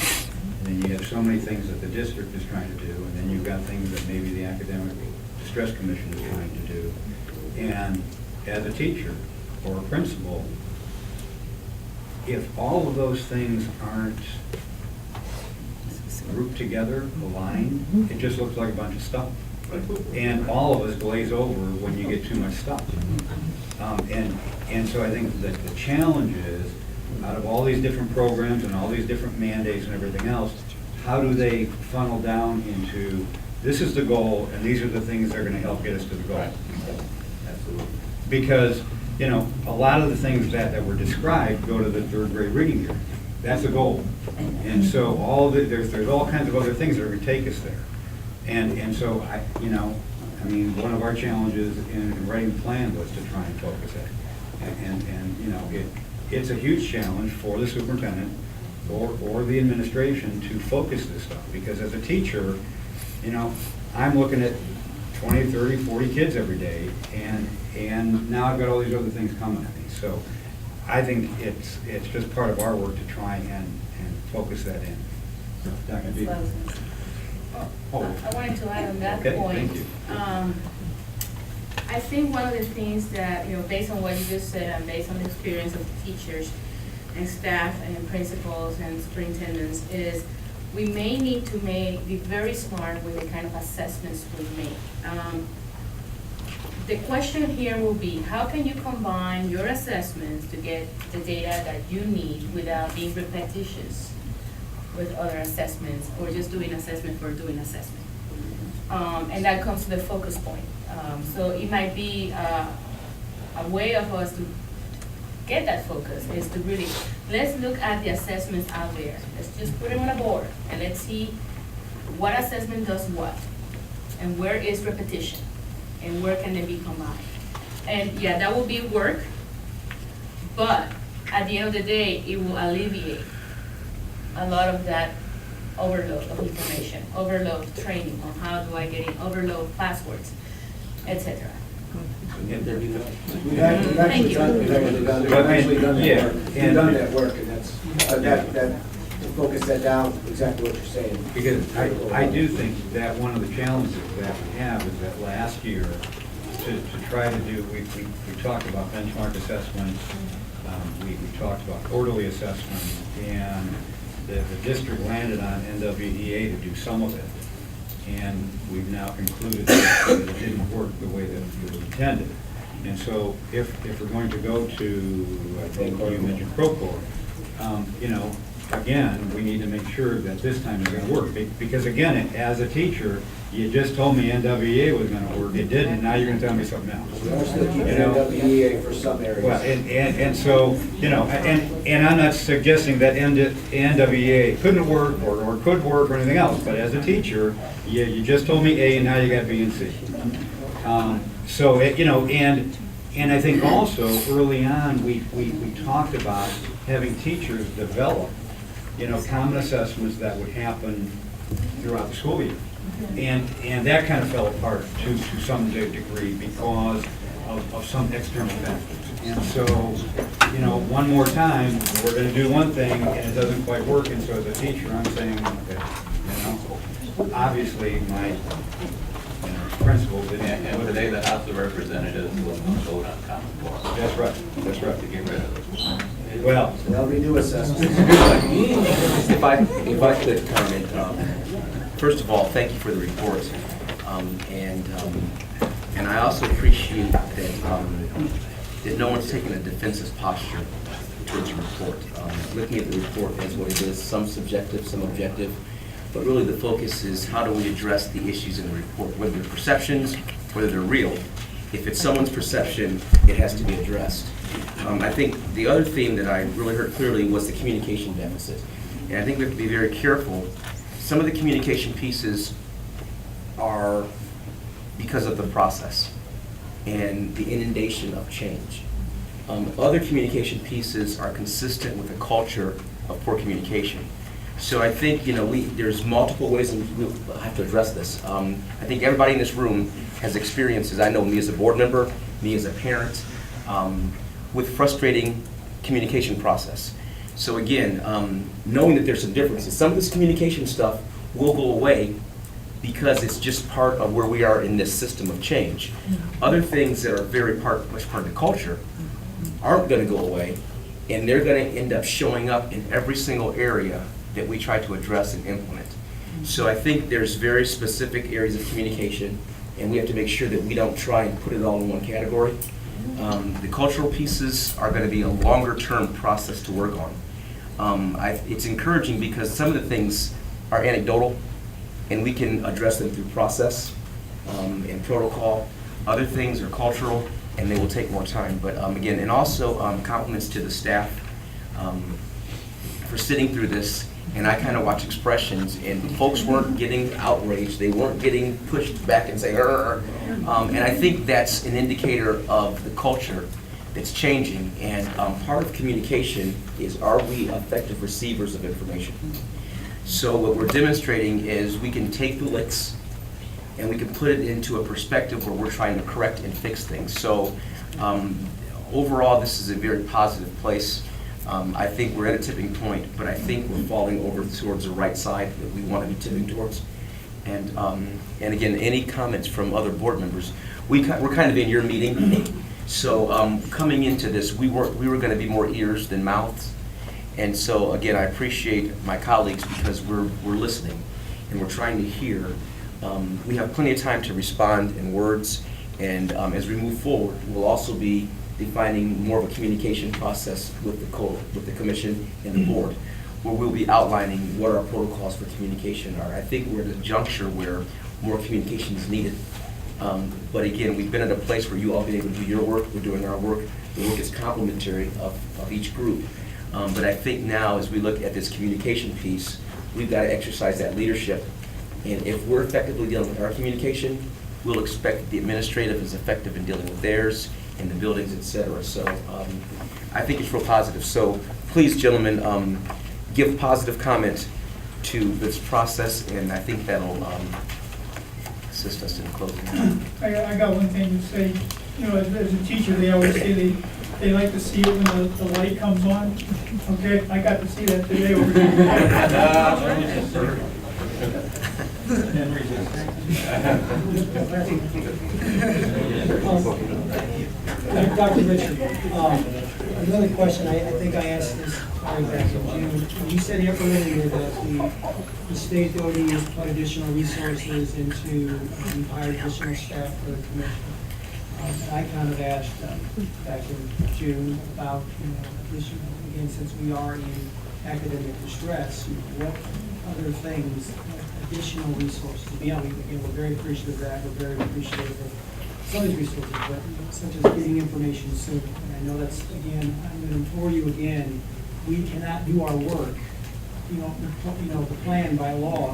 and then you have so many things that the district is trying to do, and then you've got things that maybe the Academic Distress Commission is trying to do. And as a teacher or a principal, if all of those things aren't grouped together, aligned, it just looks like a bunch of stuff. And all of us glaze over when you get too much stuff. And so I think that the challenge is, out of all these different programs and all these different mandates and everything else, how do they funnel down into, this is the goal, and these are the things that are gonna help get us to the goal? Absolutely. Because, you know, a lot of the things that were described go to the 3rd grade reading year. That's a goal. And so there's all kinds of other things that are gonna take us there. And so one of our challenges in writing the plan was to try and focus it. And you know, it's a huge challenge for the superintendent or the administration to focus this stuff. Because as a teacher, you know, I'm looking at 20, 30, 40 kids every day, and now I've got all these other things coming at me. So I think it's just part of our work to try and focus that in. Dr. B. I wanted to add on that Okay, point. thank you. I think one of the things that, you know, based on what you just said and based on the experience of teachers, and staff and principals and superintendents is we may need to be very smart with the kind of assessments we make. The question here will be, how can you combine your assessments to get the data that you need without being repetitious with other assessments or just doing assessment for doing assessment? And that comes to the focus point. So it might be a way of us to get that focus is to really, let's look at the assessments out there. Let's just put them on a board and let's see what assessment does what and where is repetition and where can they be combined. And yeah, that will be work, but at the end of the day, it will alleviate a lot of that overload of information, overload of training on how do I get in, overload passwords, etc. We've actually done Yeah, that work, and that's, to focus that down, exactly what you're saying. Because I do think that one of the challenges that we have is that last year, to try to do, we talked about benchmark assessments, we talked about quarterly assessments, and the district landed on NWEA to do some of it. And we've now concluded that it didn't work the way that it was intended. And so if we're going to go to, I think you mentioned Procore, again, we need to make sure that this time is going to work. Because again, as a teacher, you just told me NWEA was going to work. It didn't, and now you're going to tell me something else. We are still keeping NWEA for some areas. Well, and so, and I'm not suggesting that NWEA couldn't work or could work or anything else, but as a teacher, you just told me A and now you got B and C. So, and I think also early on, we talked about having teachers develop, common assessments that would happen throughout the school year. And that kind of fell apart to some degree because of some external factors. And so, one more time, we're going to do one thing and it doesn't quite work. And so as a teacher, I'm saying, okay, obviously my principal didn't. And today the House of Representatives will vote on Common Core. That's right. That's right. To get rid of it. Well, There'll be new assessments. If I could comment, first of all, thank you for the report. And I also appreciate that no one's taking a defensive posture towards the report. Looking at the report as what it is, some subjective, some objective, but really the focus is how do we address the issues in the report, whether they're perceptions, whether they're real. If it's someone's perception, it has to be addressed. I think the other theme that I really heard clearly was the communication deficit. And I think we have to be very careful. Some of the communication pieces are because of the process and the inundation of change. Other communication pieces are consistent with a culture of poor communication. So I think, there's multiple ways and we'll have to address this. I think everybody in this room has experiences. I know me as a board member, me as a parent, with frustrating communication process. So again, knowing that there's some differences, some of this communication stuff will go away because it's just part of where we are in this system of change. Other things that are much part of the culture aren't going to go away, and they're going to end up showing up in every single area that we try to address and implement. So I think there's very specific areas of communication, and we have to make sure that we don't try and put it all in one category. The cultural pieces are going to be a longer-term process to work on. It's encouraging because some of the things are anecdotal, and we can address them through process and protocol. Other things are cultural, and they will take more time. But again, and also compliments to the staff for sitting through this. And I kind of watch expressions, and folks weren't getting outraged. They weren't getting pushed back and saying, and I think that's an indicator of the culture that's changing. And part of communication is, are we effective receivers of information? So what we're demonstrating is we can take the licks and we can put it into a perspective where we're trying to correct and fix things. So overall, this is a very positive place. I think we're at a tipping point, but I think we're falling over towards the right side that we want to be tipping towards. And again, any comments from other board members? We're kind of in your meeting, so coming into this, we were going to be more ears than mouths, And so, again, I appreciate my colleagues because we're listening and we're trying to hear. We have plenty of time to respond in words, and as we move forward, we'll also be defining more of a communication process with the commission and the board, where we'll be outlining what our protocols for communication are. I think we're at a juncture where more communication is needed. But again, we've been at a place where you all been able to do your work, we're doing our work. The work is complementary of each group. But I think now, as we look at this communication piece, we've got to exercise that leadership. And if we're effectively dealing with our communication, we'll expect that the administrative is effective in dealing with theirs and the buildings, et cetera. So I think it's real positive. So please, gentlemen, give positive comment to this process, and I think that'll assist us in closing. I got one thing to say. You know, as a teacher, they always say they like to see it when the light comes on. Okay, I got to see that today over here. Dr. Richard, another question I think I asked this back in June. You said earlier that the state OD has put additional resources into hire additional staff for the commission. And I kind of asked back in June about, additional, again, since we are in academic distress, what other things, additional resources? Again, we're very appreciative of that. We're very appreciative of some of these resources, but such as getting information sooner. And I know that's, again, I'm going to implore you again, we cannot do our work, the plan by law.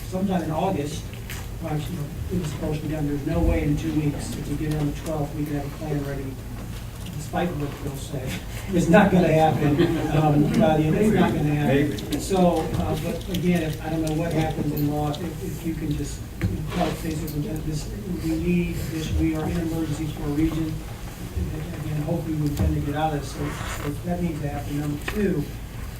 Sometime in August, actually, it was supposed to be done. There's no way in 2 weeks, if we get it on the 12th, we can have a plan ready, despite what they'll say. It's not going to happen. It's not going to happen. So, but again, I don't know what happens in law. If you can just tell State Superintendent, we are in emergency for a region. Again, hopefully we tend to get out of this. So that needs to happen. Number two,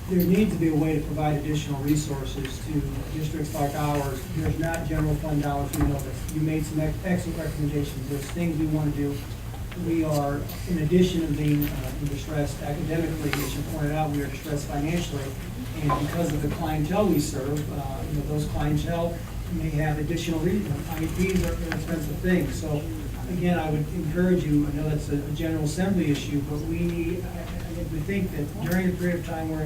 there needs to be a way to provide additional resources to districts like ours. There's not general fund dollars, you know this. You made some excellent recommendations. There's things we want to do. We are, in addition to being distressed academically, as you pointed out, we are distressed financially. And because of the clientele we serve, those clientele may have additional reasons. IEPs are expensive things. So again, I would encourage you, I know that's a General Assembly issue, but we think that during the period of time we're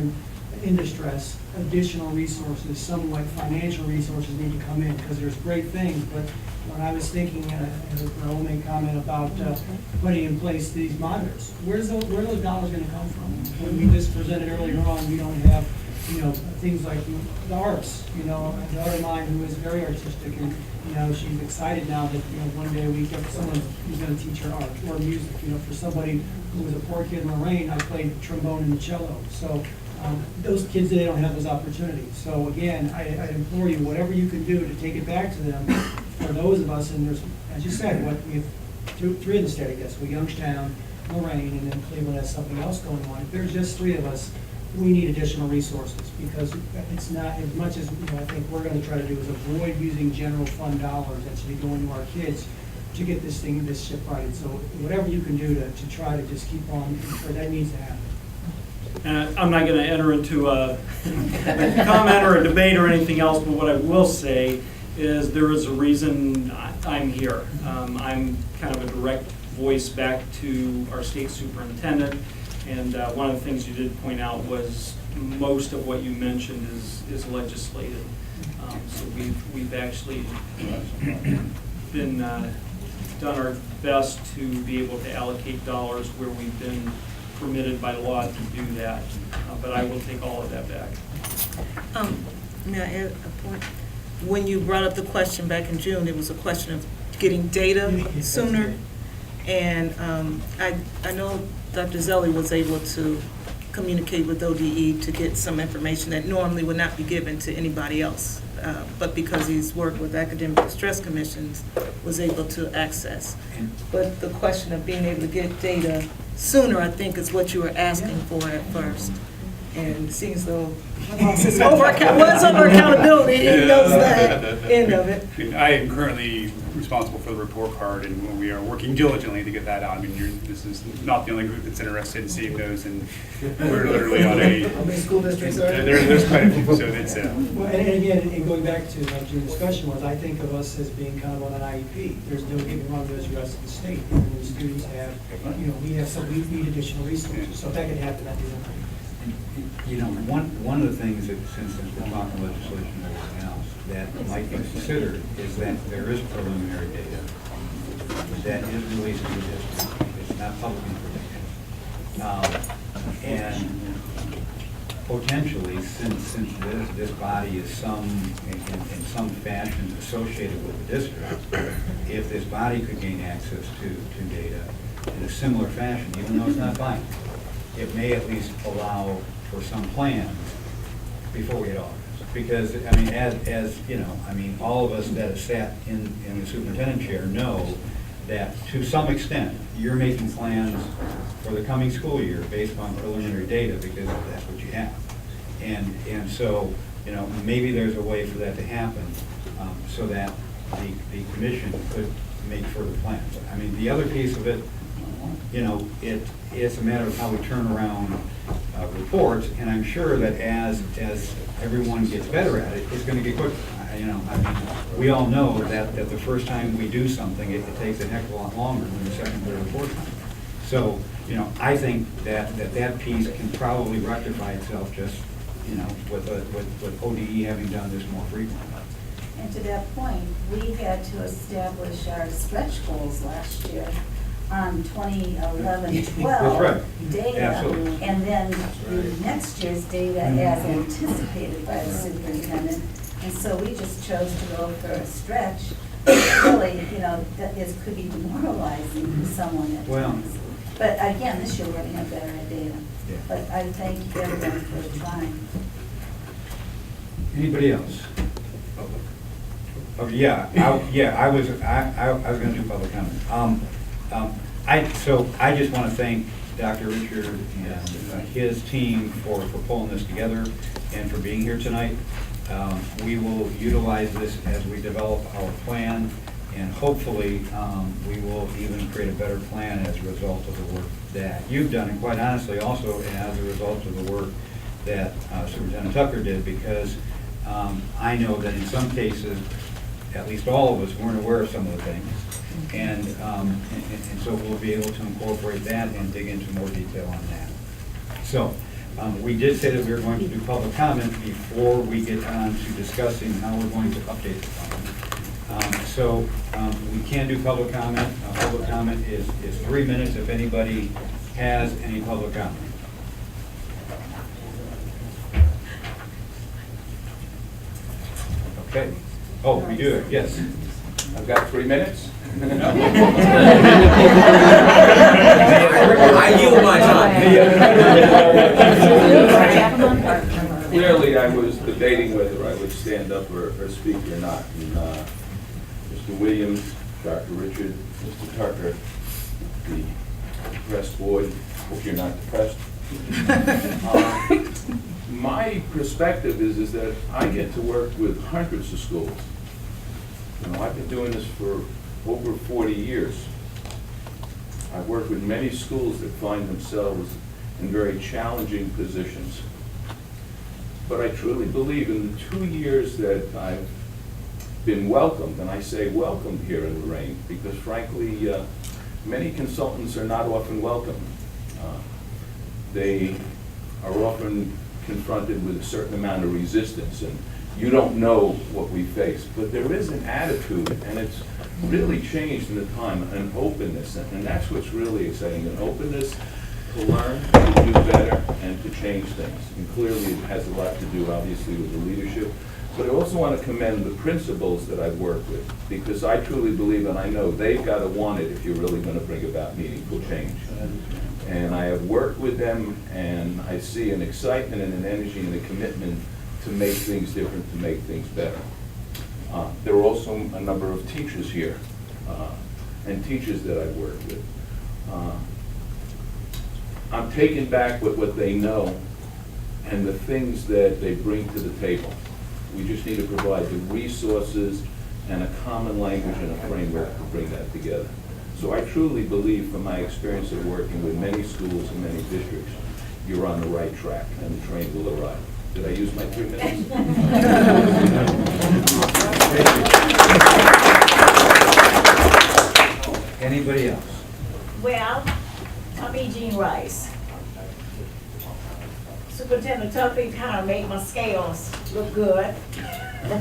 in distress, additional resources, some like financial resources need to come in, because there's great things, but when I was thinking, Raul made a comment about putting in place these monitors, where are those dollars going to come from? When we just presented earlier on, we don't have, things like the arts, the other mine who is very artistic, and, she's excited now that, one day we get someone who's going to teach her art or music. For somebody who was a poor kid in Lorain, I played trombone and cello. So those kids, they don't have those opportunities. So again, I implore you, whatever you can do to take it back to them, for those of us, and there's, as you said, we have three in the state, I guess. We're Youngstown, Lorain, and then Cleveland has something else going on. If there's just three of us, we need additional resources, because it's not, as much as I think we're going to try to do is avoid using general fund dollars that should be going to our kids to get this ship righted. So whatever you can do to try to just keep on, that needs to happen. And I'm not going to enter into a comment or a debate or anything else, but what I will say is there is a reason I'm here. I'm kind of a direct voice back to our state superintendent, and one of the things you did point out was most of what you mentioned is legislative. So we've actually been done our best to be able to allocate dollars where we've been permitted by law to do that, but I will take all of that back. May I add a point? When you brought up the question back in June, it was a question of getting data sooner, and I know Dr. Zelli was able to communicate with ODE to get some information that normally would not be given to anybody else, but because he's worked with academic distress commissions, was able to access. But the question of being able to get data sooner, I think, is what you were asking for at first. And it seems though was over accountability, he knows that end of it. I am currently responsible responsible for the report card, and we are working diligently to get that out. I mean, this is not the only group that's interested in seeing those, and we're literally on a... How many school districts are there? There's quite a few, so it's... Well, and again, and going back to like your discussion was, I think of us as being kind of on an IEP. There's no getting wrong with the rest of the state. And when students have, we need additional resources. So if that could happen, that'd be wonderful. You know, one of the things that, since we're talking legislation and everything else, that might be considered is that there is preliminary data that is released to the district. It's not public information. And potentially, since this body is in some fashion associated with the district, if this body could gain access to data in a similar fashion, even though it's not binding, it may at least allow for some plans before we get all this. Because, I mean, as you know, I mean, all of us that have sat in the superintendent chair know that to some extent, you're making plans for the coming school year based on preliminary data because that's what you have. And so, you know, maybe there's a way for that to happen so that the commission could make further plans. I mean, the other piece of it, you know, it's a matter of how we turn around reports, and I'm sure that as everyone gets better at it, it's going to get quicker. You know, I mean, we all know that the first time we do something, it takes a heck of a lot longer than the second, third, or fourth time. So, you know, I think that piece can probably rectify itself just, you know, with ODE having done this more frequently. And to that point, we had to establish our stretch goals last year on 2011-12 That's right. data. Absolutely. And then the next year's data as anticipated by the superintendent. And so we just chose to go for a stretch. Really, you know, that could be demoralizing for someone at times. But again, this year we're going to have better data. Yeah. But I thank everyone for trying. Anybody else? Oh, yeah, I was going to do public comment. So I just want to thank Dr. Richard and his team for pulling this together and for being here tonight. We will utilize this as we develop our plan, and hopefully we will even create a better plan as a result of the work that you've done, and quite honestly also as a result of the work that Superintendent Tucker did, because I know that in some cases, at least all of us weren't aware of some of the things. And so we'll be able to incorporate that and dig into more detail on that. So we did say that we were going to do public comment before we get on to discussing how we're going to update the plan. So we can do public comment. Public comment is 3 minutes if anybody has any public comment. Okay. Oh, we do it, yes. I've got 3 minutes. I yield my time. Clearly, I was debating whether I would stand up or speak or not. And, Mr. Williams, Dr. Richard, Mr. Tucker, the depressed board, hope you're not depressed. My perspective is that I get to work with hundreds of schools. You know, I've been doing this for over 40 years. I've worked with many schools that find themselves in very challenging positions. But I truly believe in the 2 years that I've been welcomed, and I say welcomed here in Lorain, because frankly, many consultants are not often welcome. They are often confronted with a certain amount of resistance, and you don't know what we face. But there is an attitude, and it's really changed in the time, an openness, and that's what's really exciting, an openness to learn, to do better, and to change things. And clearly it has a lot to do, obviously, with the leadership. But I also want to commend the principals that I've worked with, because I truly believe, and I know they've got to want it if you're really going to bring about meaningful change. And I have worked with them, and I see an excitement and an energy and a commitment to make things different, to make things better. There are also a number of teachers here, and teachers that I've worked with. I'm taken back with what they know and the things that they bring to the table. We just need to provide the resources and a common language and a framework to bring that together. So I truly believe, from my experience of working with many schools and many districts, you're on the right track and the train will arrive. Did I use my 3 minutes? Anybody else? Well, I'm E. Jean Rice. Superintendent Tuffy kind of made my scales look good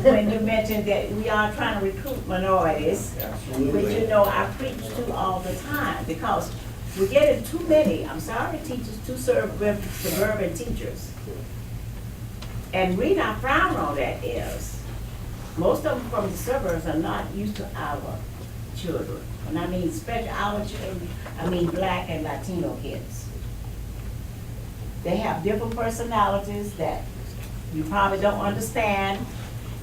when you mentioned that we are trying to recruit minorities. Absolutely. Which, you know, I preach to all the time because we're getting too many, I'm sorry, teachers, too suburban teachers. And reason I frown on that is, most of them from the suburbs are not used to our children. And I mean, especially our children, I mean Black and Latino kids. They have different personalities that you probably don't understand.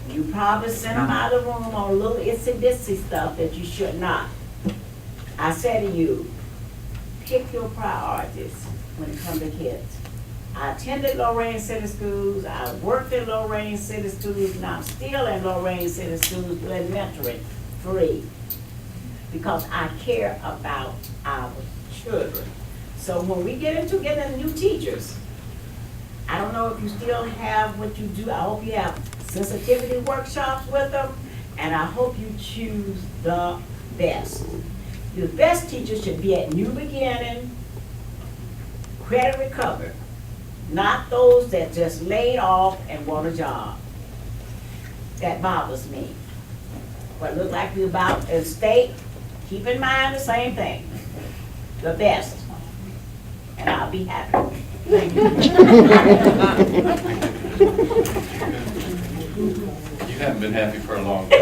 You probably send them out of the room on little itsy-bitsy stuff that you should not. I say to you, pick your priorities when it comes to kids. I attended Lorain City Schools, I worked in Lorain City Schools, and I'm still in Lorain City Schools doing mentoring free because I care about our children. So when we get into getting new teachers, I don't know if you still have what you do. I hope you have sensitivity workshops with them, and I hope you choose the best. The best teachers should be at New Beginning, Credit Recovery, not those that just laid off and want a job. That bothers me. What look like we about in state, keep in mind the same thing. The best. And I'll be happy. Thank you. You haven't been happy for a long time.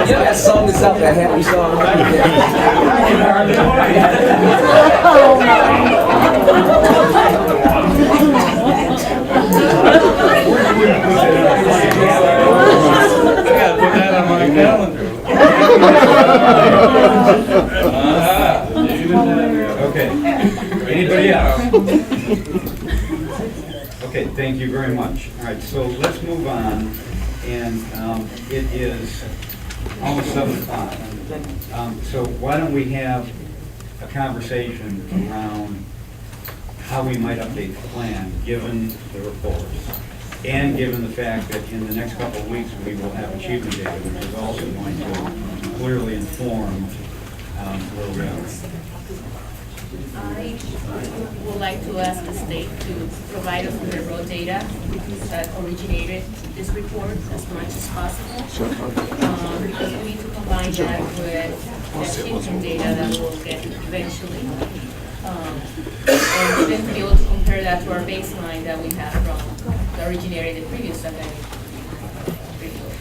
You know that song is out, that happy song, I gotta put that on my calendar. Okay. Anybody else? Okay, thank you very much. All right, so let's move on. And it is almost 7:00. So why don't we have a conversation around how we might update the plan, given the reports, and given the fact that in the next couple of weeks, we will have achievement data, which is also going to clearly inform where we are. I would like to ask the state to provide us with the raw data that originated this report as much as possible. Because we need to combine that with the achievement data that we'll get eventually. And even to be able to compare that to our baseline that we have from the originated the previous academic report,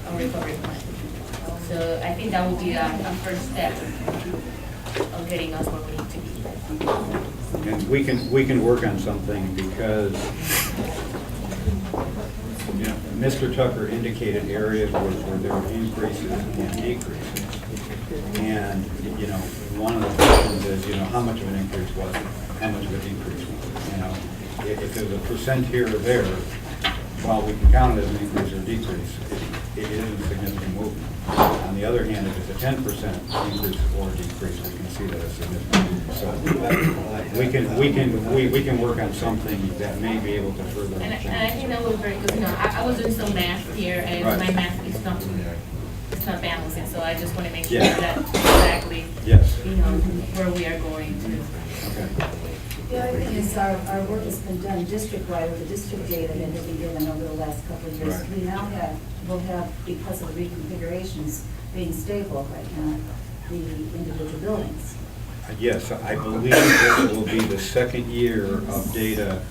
our recovery plan. So I think that would be a first step of getting us where we need to be. And we can work on something because Mr. Tucker indicated areas where there are increases and decreases. And, one of the questions is, how much of an increase was it? How much of a decrease was it? If there's a percent here or there, while we can count it as an increase or decrease, it isn't a significant movement. On the other hand, if it's a 10% increase or decrease, we can see that as significant movement. So we can work on something that may be able to further And change. I think that was very good. I was doing some math here, and Right. my math is not balancing. So I just want to make sure Yeah. that exactly, Yes. where we are going to. Okay. The other thing is our work has been done district-wide with the district data that has been given over the last couple of years. Right. We now will have, because of the reconfigurations being stable right now, the individual buildings. Yes, I believe this will be the second year of data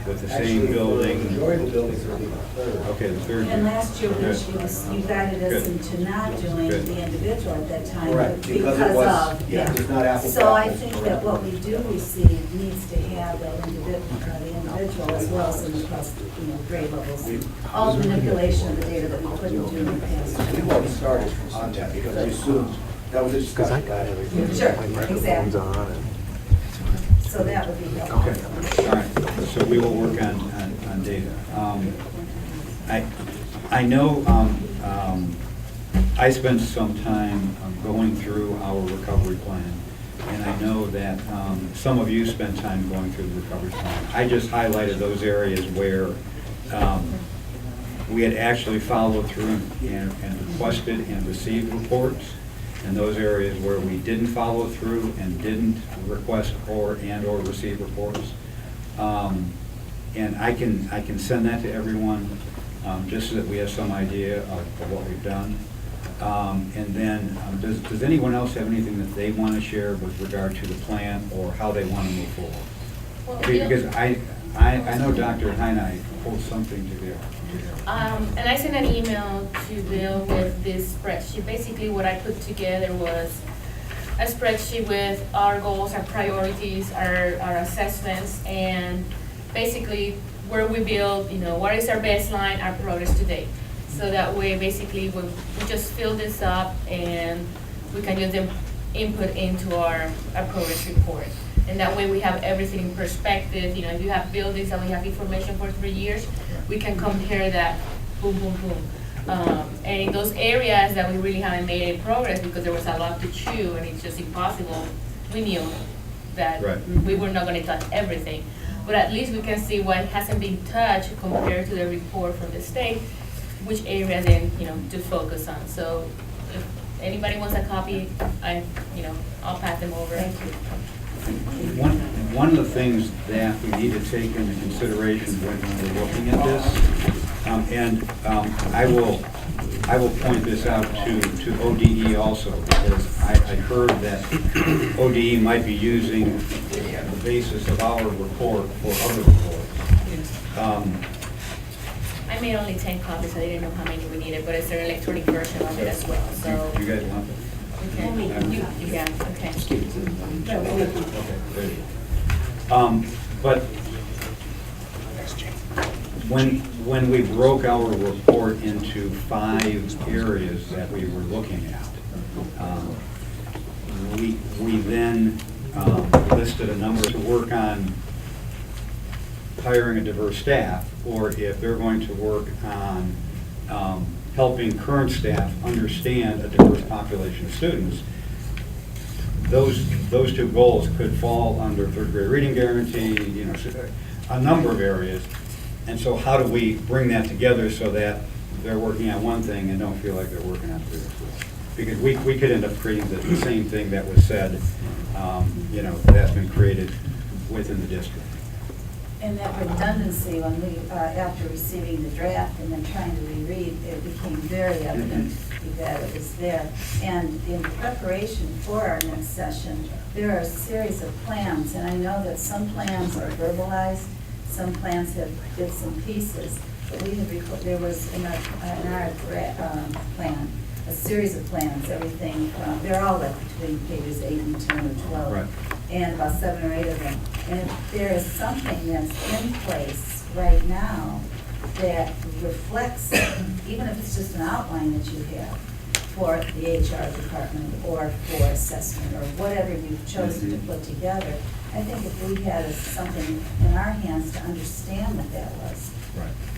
with the same building. The majority of the buildings are the third. Okay, the third year. And last year, Okay. you guided us Good. into not doing Good. the individual at that time. Correct, because it was, yeah, it's not apples to So I apples. think that what we do receive needs to have the individual as well as in the cross, grade levels. All the manipulation of the data that we couldn't do in the past. We've already started on that because we assumed that was a discussion last week. Sure, exactly. So that would be helpful. Okay, all right, so we will work on data. I know I spent some time going through our recovery plan, and I know that some of you spent time going through the recovery plan. I just highlighted those areas where we had actually followed through and requested and received reports, and those areas where we didn't follow through and didn't request or receive reports. And I can send that to everyone, just so that we have some idea of what we've done. And then, does anyone else have anything that they want to share with regard to the plan or how they want to move forward? Well, Because I know Dr. Heine holds something to do. And I sent an email to Bill with this spreadsheet. Basically, what I put together was a spreadsheet with our goals, our priorities, our assessments, and basically where we build, what is our baseline, our progress to date. So that way, basically, we just fill this up and we can use them input into our progress report. And that way we have everything in perspective. If you have buildings and we have information for 3 years, we can compare that, boom, boom, boom. And in those areas that we really haven't made any progress because there was a lot to chew and it's just impossible, we knew that we were not going to touch everything. But at least we can see what hasn't been touched compared to the report from the state, which areas then, to focus on. So if anybody wants a copy, I'll pass them over. Thank you. One of the things that we need to take into consideration when we're looking at this, and I will point this out to ODE also, because I heard that ODE might be using the basis of our report for other reports. I made only 10 copies, so I didn't know how many we needed, but it's an electronic version of it as well, so. You guys want it? Okay. Yeah, okay. But when we broke our report into 5 areas that we were looking at, we then listed a number to work on hiring a diverse staff, or if they're going to work on helping current staff understand a diverse population of students. Those 2 goals could fall under 3rd grade reading guarantee, a number of areas. And so how do we bring that together so that they're working on one thing and don't feel like they're working on 3 or 4? Because we could end up creating the same thing that was said, that's been created within the district. And that redundancy, when we, after receiving the draft and then trying to reread, it became very evident that it was there. And in preparation for our next session, there are a series of plans, and I know that some plans are verbalized, some plans have bits and pieces, but we have, there was in our plan, a series of plans, everything from, they're all like between pages 8 and 10 or 12. Right. And about 7 or 8 of them. And if there is something that's in place right now that reflects, even if it's just an outline that you have for the HR department or for assessment or whatever you've chosen to put together, I think if we had something in our hands to understand what that was,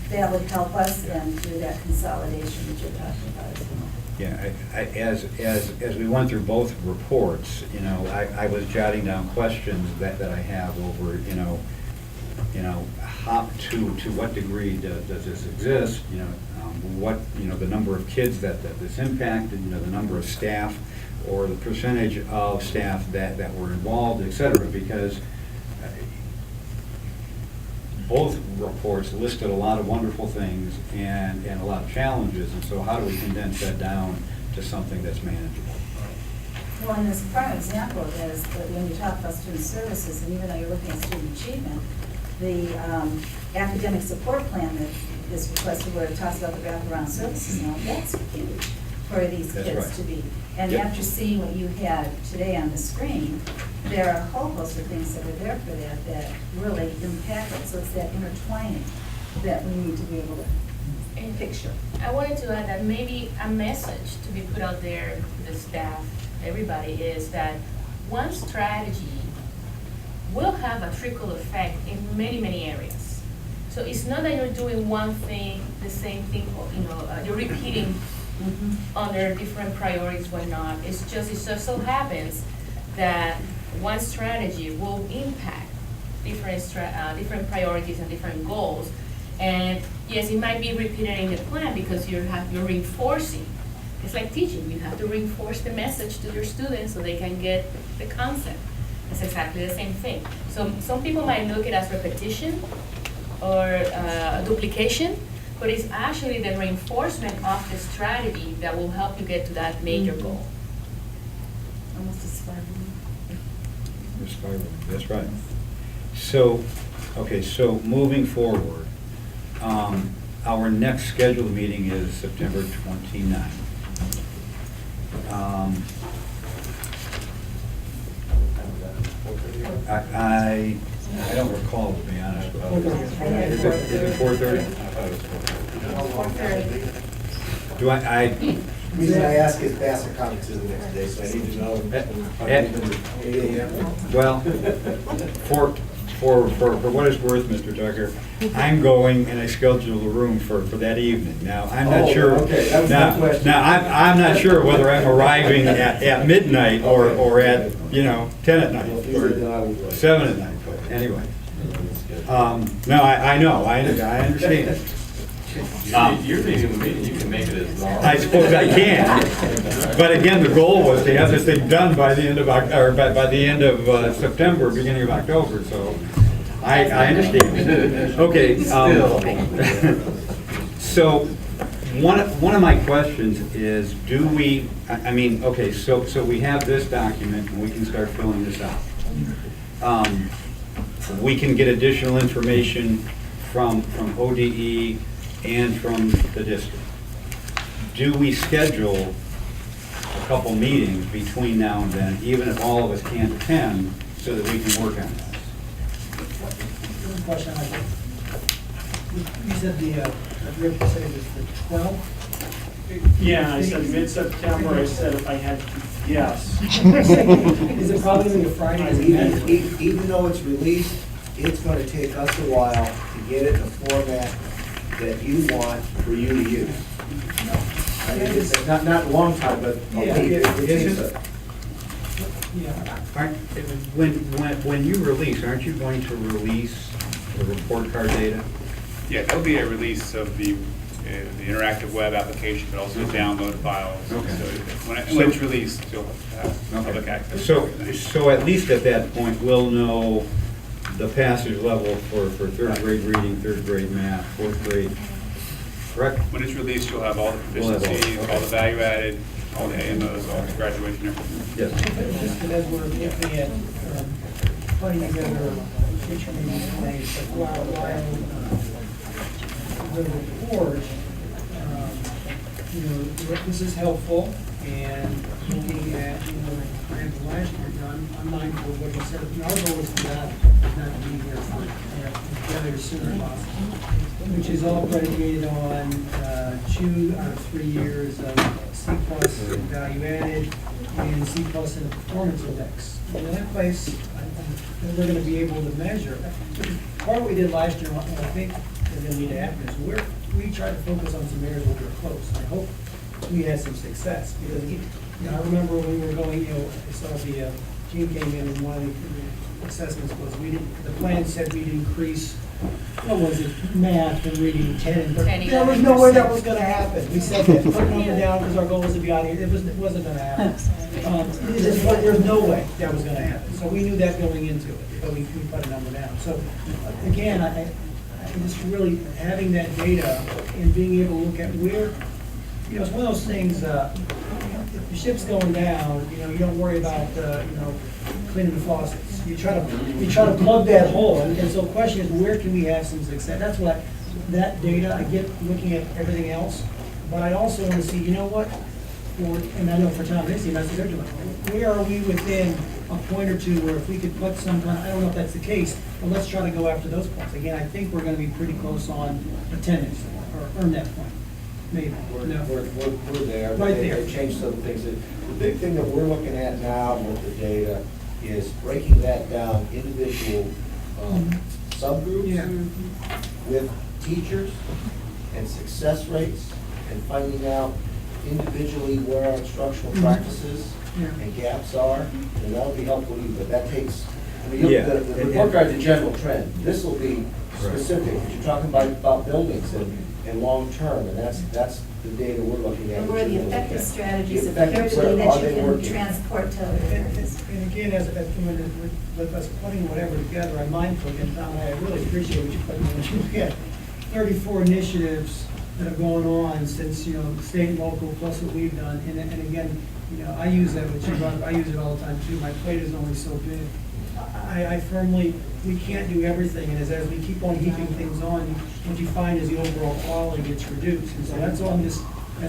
that would help us then through that consolidation that you're talking about as well. Yeah, as we went through both reports, I was jotting down questions that I have over, how to what degree does this exist? What the number of kids that this impacted, the number of staff, or the percentage of staff that were involved, et cetera, because both reports listed a lot of wonderful things and a lot of challenges, and so how do we condense that down to something that's manageable? Well, and this prime example is that when you talk about student services, and even though you're looking at student achievement, the academic support plan that is requested where it talks about the wraparound services now, that's huge for these kids to be. And after seeing what you had today on the screen, there are a whole host of things that are there for that really impact it. So it's that intertwining that we need to be able to picture. I wanted to add that maybe a message to be put out there to the staff, everybody, is that one strategy will have a trickle effect in many, many areas. So it's not that you're doing one thing, the same thing, or, you're repeating under different priorities, whatnot. It just so happens that one strategy will impact different priorities and different goals. And yes, it might be repeated in the plan because you're reinforcing. It's like teaching. You have to reinforce the message to your students so they can get the concept. It's exactly the same thing. So some people might look at it as repetition or duplication, but it's actually the reinforcement of the strategy that will help you get to that major goal. Almost a spiral. That's right. So, okay, so moving forward, our next scheduled meeting is September 29th. I don't recall, to be honest. Is it 4:30? 4:30. Do I? The reason I ask is Bassett coming to the next day, so I need to know. 8 a.m. Well, for what it's worth, Mr. Tucker, I'm going and I scheduled a room for that evening. Now, I'm not sure. Okay, that was my question. Now, I'm not sure whether I'm arriving at midnight or at, 10 at night or 7 at night, but anyway. No, I know, I understand. You're meeting the meeting, you can make it as long. I suppose I can, but again, the goal was to have this thing done by the end of September, beginning of October. So I understand. Okay. So one of my questions is, do we? I mean, okay. So we have this document, and we can start filling this out. We can get additional information from ODE and from the district. Do we schedule a couple meetings between now and then, even if all of us can't attend, so that we can work on this? One question I have. You said Rick said it was the 12th? Yeah, I said mid-September. I said if I had to guess. Is it probably going to be a Friday? Even though it's released, it's going to take us a while to get it in a format that you want for you to use. I mean, it's not a long time, but When you release, aren't you going to release the report card data? Yeah, there'll be a release of the interactive web application, but also download files. Okay. So when it's released, you'll have public access. So at least at that point, we'll know the passage level for third grade reading, third grade math, fourth grade, correct? When it's released, you'll have all the proficiencies, all the value added, all the AMOs, all the graduation, everything. Yes. Just as we're looking at putting together future meeting plans, but while the report, this is helpful, and looking at, plans from last year, I'm mindful of what you said. Our goal is not to be here for together as soon as possible, which is all predicated on 2 out of 3 years of C+ in value added and C+ in a performance index. And in that place, we're going to be able to measure. Part of what we did last year, and I think is going to need to happen, is we tried to focus on some areas where we were close. I hope we had some success, because I remember when we were going, I saw the Gene came in, and one of the assessments was the plan said we'd increase, what was it, math and reading 10 and 30. There was no way that was going to happen. We said that, put the number down because our goal was to be out here. It wasn't going to happen. There's no way that was going to happen. So we knew that going into it, but we put a number down. So again, I just really having that data and being able to look at where, it's one of those things, if the ship's going down, you don't worry about, cleaning the faucets. You try to plug that hole, and so the question is, where can we have some success? That's what, that data, I get looking at everything else, but I also want to see, and I know for Tom and Nancy, that's what they're doing. Where are we within a point or two where if we could put some, I don't know if that's the case, but let's try to go after those points. Again, I think we're going to be pretty close on attendance, or earn that point. Maybe. We're there. Right there. They changed some things. The big thing that we're looking at now with the data is breaking that down individual subgroups with teachers and success rates and finding out individually where our instructional practices and gaps are, and that'll be helpful to you, but that takes, I mean, the report card's a general trend. This will be specific, because you're talking about buildings and long-term, and that's the data we're looking at. And where the effective strategies The appear effective, to be where are that you they can working? transport to other areas. And again, with us putting whatever together, I'm mindful, and Tom, I really appreciate what you put in. You look at 34 initiatives that have gone on since, state and local, plus what we've done. And again, I use that, but I use it all the time too. My plate is only so big. I firmly, we can't do everything, and as we keep on heaping things on, what you find is the overall quality gets reduced. And so that's all as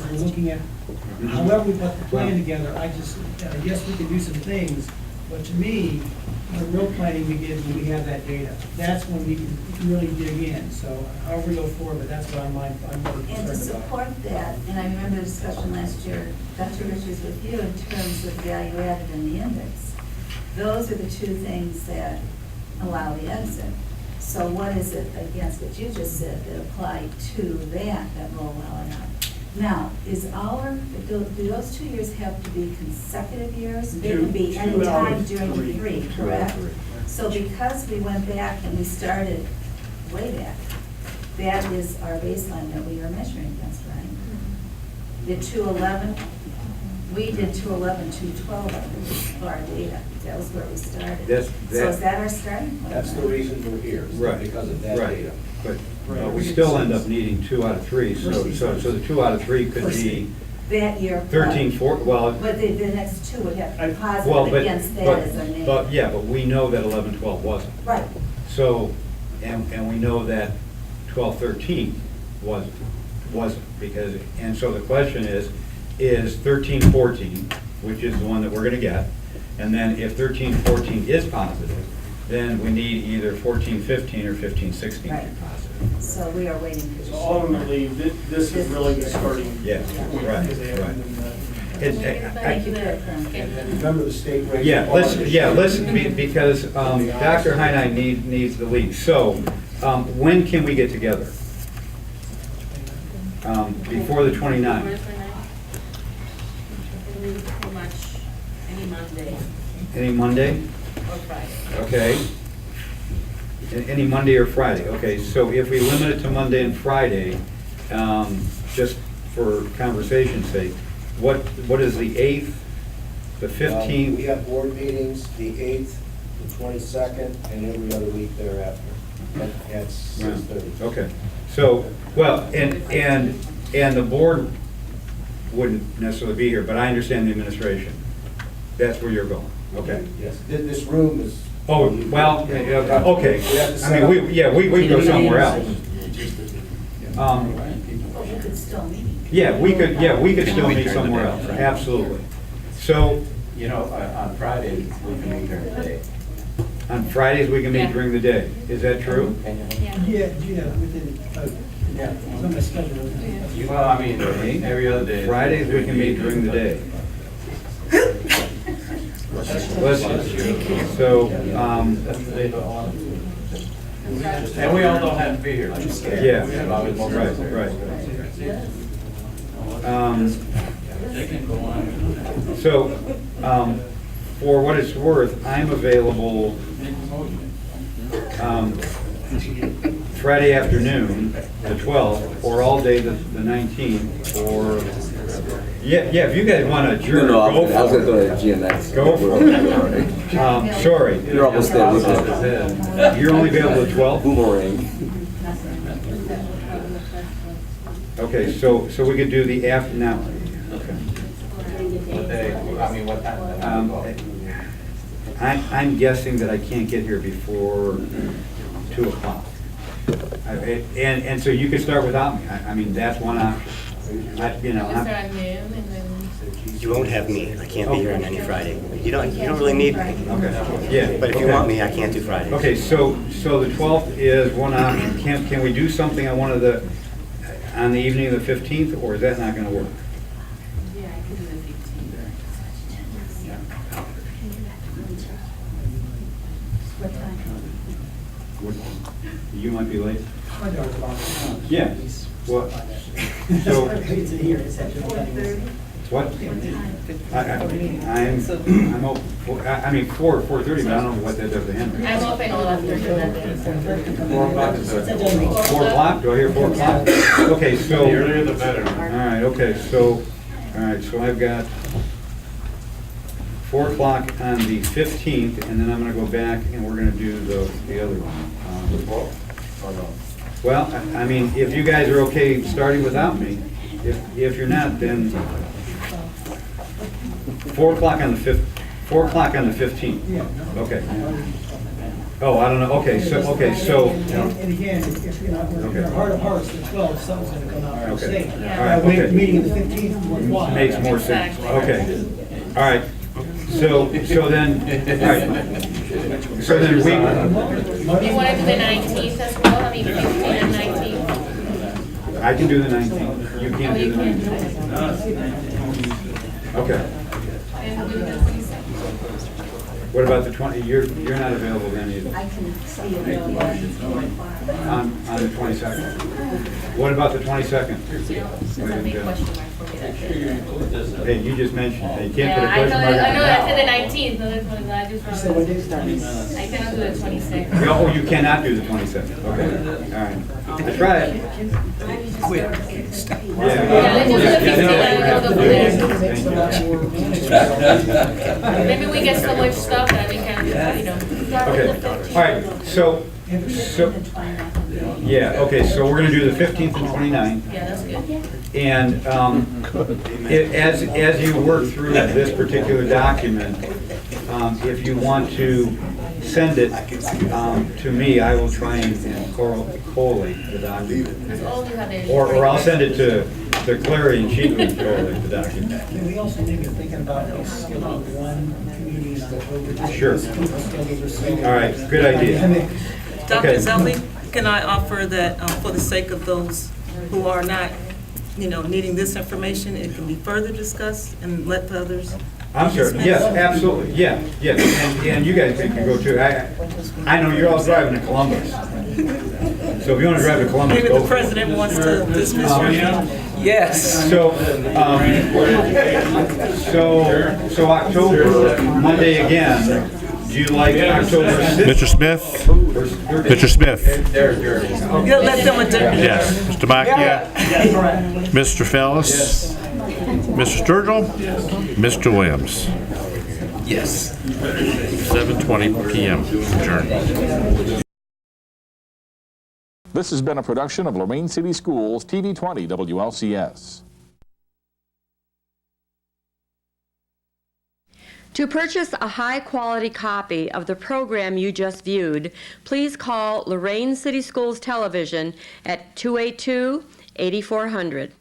we're looking at, however we put the plan together, yes, we can do some things, but to me, the real planning begins when we have that data. That's when we can really dig in. So however we go forward, but that's what I'm really And to concerned about. support that, and I remember the discussion last year, Dr. Richards with you, in terms of value added in the index. Those are the two things that allow the exit. So what is it against what you just said that apply to that will allow it out? Now, do those 2 years have to be consecutive years? They can be any time during the three, correct? So because we went back and we started way back, that is our baseline that we are measuring against, right? The 211, we did 211, 212 for our data. That was where we started. So is that our starting point? That's the reason we're here, is because of that data. But we still end up needing 2 out of 3, so the 2 out of 3 could be That year. 13, 14, well. But the next two would have to be Well, positive but- against that but- as our name. But we know that 11, 12 wasn't. Right. So, and we know that 12, 13 wasn't, because, and so the question is 13, 14, which is the one that we're gonna get, and then if 13, 14 is positive, then we need either 14, 15 or 15, 16 to be Right. positive. So we are waiting for. So ultimately, this is really the starting. Yeah, right. Thank you for that. And remember the state rate. Because Dr. Heine needs the lead. So, when can we get together? Before the 29th? Pretty much any Monday Any Monday? or Friday. Okay. Any Monday or Friday? Okay, so if we limit it to Monday and Friday, just for conversation's sake, what is the 8th, the 15th? We have board meetings, the 8th, the 22nd, and every other week thereafter at 6:30. Okay, so, well, and the board wouldn't necessarily be here, but I understand the administration. That's where you're going, okay? Yes, this room is. Oh, well, okay. I mean, we go somewhere else. But we could still meet. We could still meet somewhere else, absolutely. So, On Fridays, we can meet during the day. on Fridays, we can meet during the day. Is that true? Yeah, within, it's on my schedule. Well, I mean, every other day. Fridays, we can meet during the day. So, And we all don't have to be here. right. So, for what it's worth, I'm available Friday afternoon, the 12th, or all day the 19th, or, if you guys want to adjourn, go for it. I was going to go to Jim, that's. Go for it. Sorry. You're almost there with it. You're only available the 12th? Boomerang. Okay, so we could do the after, now. What day, I mean, what time? I'm guessing that I can't get here before 2 o'clock. And so you could start without me. I mean, that's one option. We start at noon and then. You won't have me. I can't be here on any Friday. You don't really need me. Okay, yeah. But if you want me, I can't do Fridays. Okay, so the 12th is one option. Can we do something on on the evening of the 15th, or is that not gonna work? Yeah, I could do the 15th. What time? You might be late. My daughter's about to come. Yeah. What? So, It's here, it's at 4:30. what? I'm open, I mean, 4:30, but I don't know what that does to him. I'm open all afternoon. 4 o'clock is better. 4 o'clock, do I hear 4 o'clock? Okay, so. The earlier the better. All right, okay, so, I've got 4 o'clock on the 15th, and then I'm gonna go back and we're gonna do the other one. Well, I mean, if you guys are okay starting without me, if you're not, then 4 o'clock on the 15th. Okay. Oh, I don't know, okay, so. And again, if you're not, Okay. in our heart of hearts, the 12th, something's gonna come out from Okay. state. All right, okay. Meeting of the 15th, worthwhile. Makes more sense, okay. All right, so then, all right. So then Do you want to do the 19th as well? I mean, 15 and 19th? I can do the 19th, you Oh, can't do you the can. 19th. Okay. And we do the 22nd. What about the 20, you're not available then either, I can see available at 4 o'clock. on the 22nd? What about the 22nd? There's a big question mark for me that day. Hey, you just mentioned, you can't Yeah, put a I question mark on know that. that's the 19th, no, that's what I just So what wrote. day starting? I cannot do the 22nd. Oh, you cannot do the 22nd, okay, all right. I tried. Yeah, let's just do the 15th and go there. Maybe we get so much stuff that we can, you know. Okay, all right, so, yeah, okay, so we're gonna do the 15th and 29th. Yeah, that's good. And as you work through this particular document, if you want to send it to me, I will try and collate the document. That's all you have there. Or I'll send it to Clary and she can collate the document. Can we also maybe thinking about scheduling one meeting in October? Sure. Schedules are so- All right, good idea. Dr. Okay. Zelli, can I offer that for the sake of those who are not, needing this information, it can be further discussed and let the others? I'm sure, yes, absolutely, yeah, yes, and you guys can go too. I know you're all driving to Columbus. So if you want to drive to Columbus, Maybe go. the president wants to dismiss you. Yes. So October, Monday again, do you like October 6th? Mr. Smith? Mr. Smith? You'll let them adjourn. Yes. Mr. Macchia? Mr. Fellis? Mr. Sturgill? Mr. Williams? Yes. 7:20 PM. Adjourned. This has been a production of Lorain City Schools TV 20 WLCS. To purchase a high-quality copy of the program you just viewed, please call Lorain City Schools Television at 282-8400.